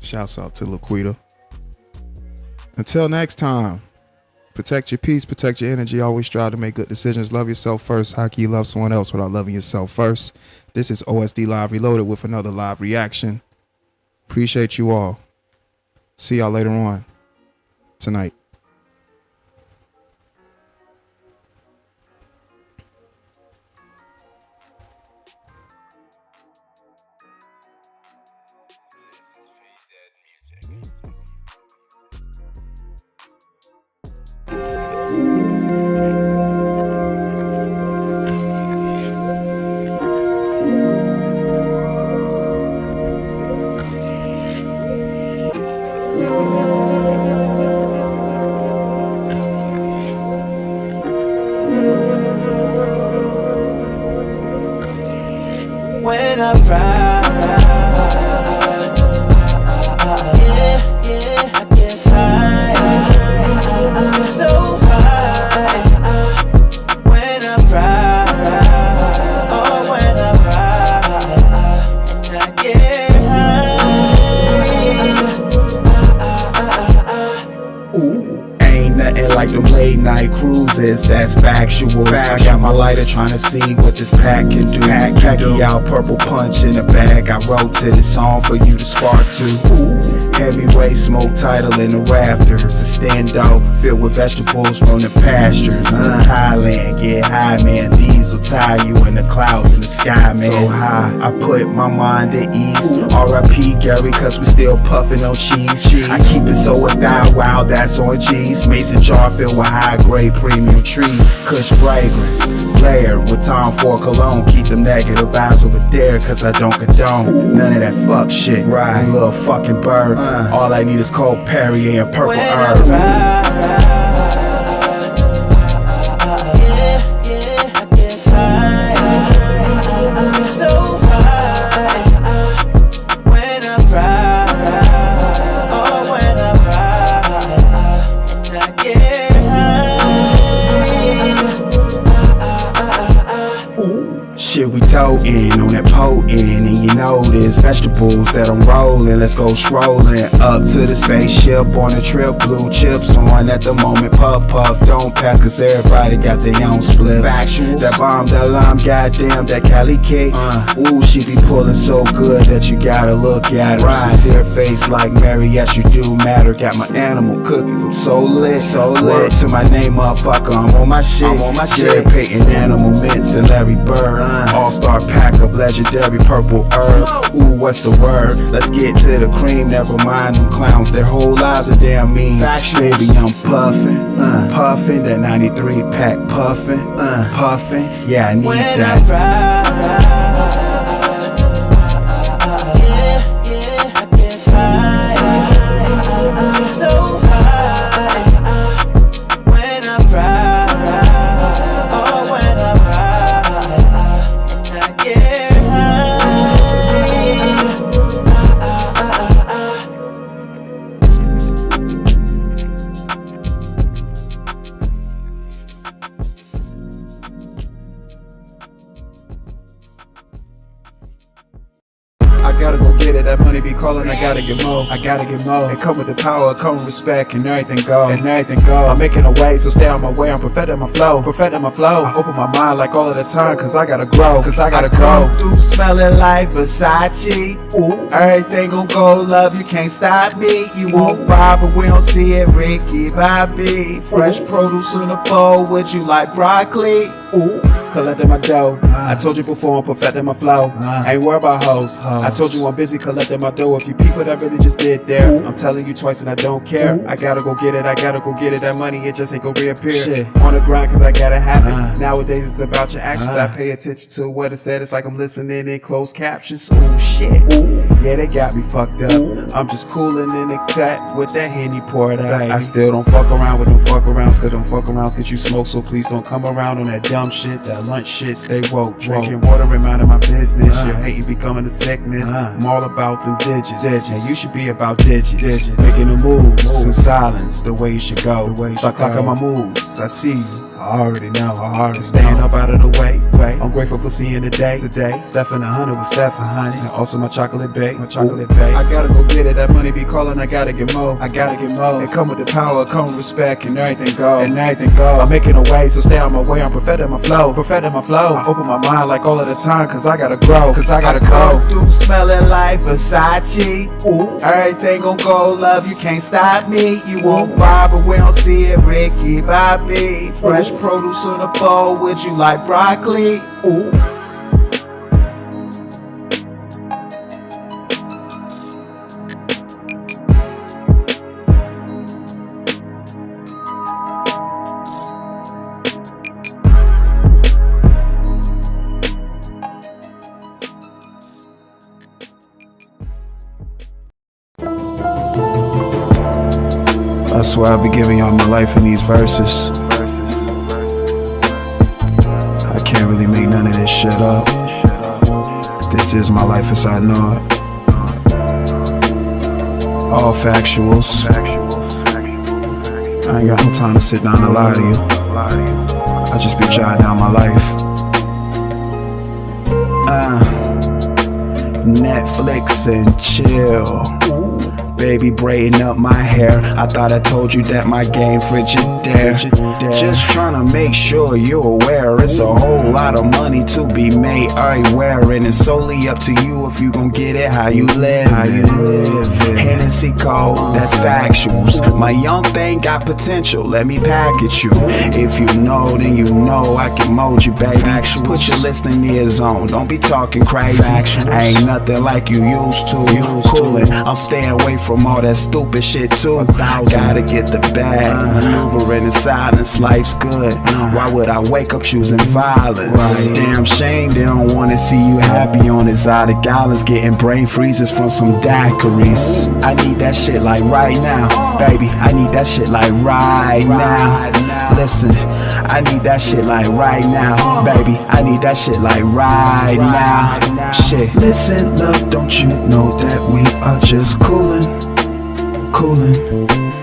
Shouts out to Laquita. Until next time, protect your peace, protect your energy. Always strive to make good decisions. Love yourself first. How can you love someone else without loving yourself first? This is OSD Live Reloaded with another live reaction. Appreciate you all. See y'all later on tonight. when I ride. Yeah, I get high. I'm so high when I ride. Oh, when I ride, and I get high. Ooh. Ain't nothing like them late night cruises, that's factuals. I got my lighter trying to see what this pack can do. Khaki out, purple punch in the bag. I wrote to this song for you to spark to. Heavyweight smoke title in the rafters. A stendo filled with vegetables from the pastures. Thailand, get high, man. These will tie you in the clouds in the sky, man. So high, I put my mind at ease. R.I.P. Gary, cause we still puffin' on cheese. I keep it so without wow, that's on G's. Mason jar filled with high-grade premium trees. Kush fragrance, layered with Tom Ford cologne. Keep them negative vibes over there, cause I don't condone none of that fuck shit. Right, little fucking bird. All I need is cold Perrier and purple herb. Shit, we totin' on that potent, and you know there's vegetables that I'm rolling. Let's go strolling up to the spaceship on a trip. Blue chips on at the moment. Puff puff, don't pass, cause everybody got their own spliffs. Factuals. That bomb, that lime, goddamn, that Cali cake. Ooh, she be pulling so good that you gotta look at her. Right. Sincere face like Mary, yes you do matter. Got my animal cookies, I'm so lit. Word to my name, motherfucker, I'm on my shit. Jerry Payton, Animal Mints, and Larry Bird. All-star pack of legendary purple herb. Ooh, what's the word? Let's get to the cream. Never mind them clowns, their whole lives are damn mean. Baby, I'm puffin', puffin'. That 93 pack puffin', puffin'. Yeah, I need that. I gotta go get it, that money be calling, I gotta get more, I gotta get more. It come with the power, come with respect, and everything go, I'm making a way, so stay on my way, I'm perfecting my flow, I open my mind like all of the time, cause I gotta grow, I come through smelling like Versace. Ooh, everything gon' go, love, you can't stop me. You won't fire, but we don't see it, Ricky Bobby. Fresh produce in a bowl, would you like broccoli? Ooh, collecting my dough. I told you before, I'm perfecting my flow. Ain't worried about hoes. I told you I'm busy collecting my dough. If you people that really just did there, I'm telling you twice and I don't care. I gotta go get it, that money, it just ain't gon' reappear. Shit, on the grind cause I gotta have it. Nowadays it's about your actions. I pay attention to what it said, it's like I'm listening in closed captions. Ooh, shit. Yeah, they got me fucked up. I'm just coolin' in the cut with that Henny poured up. I still don't fuck around with them fuck arounds, cause them fuck arounds get you smoked, so please don't come around on that dumb shit, that lunch shit, stay woke. Drinking water, minding my business. Your hating becoming a sickness. I'm all about them digits. And you should be about digits. Making the moves in silence, the way you should go. Start clocking my moves, I see you. I already know, staying up out of the way. I'm grateful for seeing the day. Steph in 100 with Steph and honey. And also my chocolate bake. I gotta go get it, that money be calling, I gotta get more. It come with the power, come with respect, and everything go. I'm making a way, so stay on my way, I'm perfecting my flow. I open my mind like all of the time, cause I gotta grow. I come through smelling like Versace. Ooh, everything gon' go, love, you can't stop me. You won't fire, but we don't see it, Ricky Bobby. Fresh produce in a bowl, would you like broccoli? Ooh. I swear I'll be giving y'all my life in these verses. I can't really make none of this shit up. This This is my life as I know it. All factuals. I ain't got no time to sit down and lie to you. I just be jotting down my life. Netflix and chill. Baby braiding up my hair. I thought I told you that my game Frigidaire. Just trying to make sure you're aware. It's a whole lot of money to be made everywhere, and it's solely up to you if you gon' get it how you live. Hennessy Code, that's factuals. My young thing got potential, let me package you. If you know, then you know I can mold you, baby. Put your listening ears on, don't be talking crazy. I ain't nothing like you used to. Coolin', I'm staying away from all that stupid shit too. Gotta get the bag, maneuvering in silence, life's good. Why would I wake up choosing violence? Damn shame they don't wanna see you happy on this out of gallons, getting brain freezes from some daiquiris. I need that shit like right now, baby. I need that shit like right now. Listen, I need that shit like right now, baby. I need that shit like right now. Shit. Listen, love, don't you know that we are just coolin'?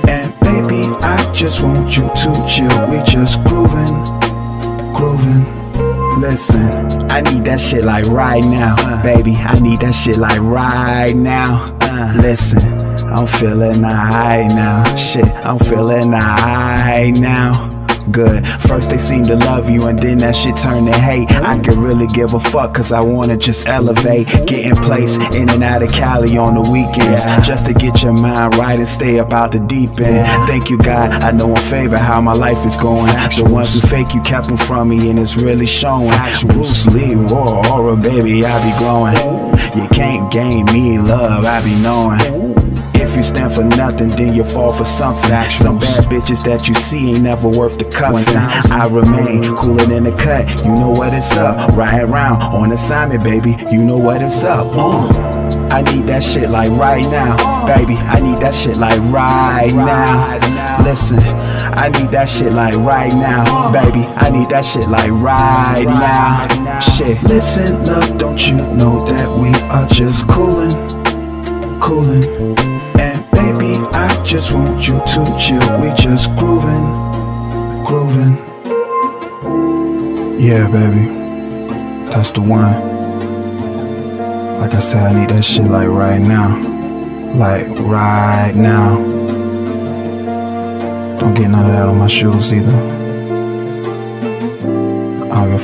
And baby, I just want you to chill. We just groovin'. Listen, I need that shit like right now, baby. I need that shit like right now. Listen, I'm feeling high now. Shit, I'm feeling high now. Good. First they seem to love you and then that shit turn to hate. I could really give a fuck cause I wanna just elevate. Getting placed in and out of Cali on the weekends, just to get your mind right and stay up out the deep end. Thank you God, I know in favor how my life is going. The ones who fake you kept them from me and it's really showing. Bruce Lee, Aura, baby, I be glowing. You can't gain me love, I be knowing. If you stand for nothing, then you fall for something. Some bad bitches that you see ain't never worth the cuffing. I remain cooler than the cut, you know what it's up. Riding around on assignment, baby, you know what it's up. I need that shit like right now, baby. I need that shit like right now. Listen, I need that shit like right now, baby. I need that shit like right now. Shit. Listen, love, don't you know that we are just coolin'? And baby, I just want you to chill. We just groovin'. Yeah, baby, that's the one. Like I said, I need that shit like right now. Like right now. Don't get none of that on my shoes either. I don't give a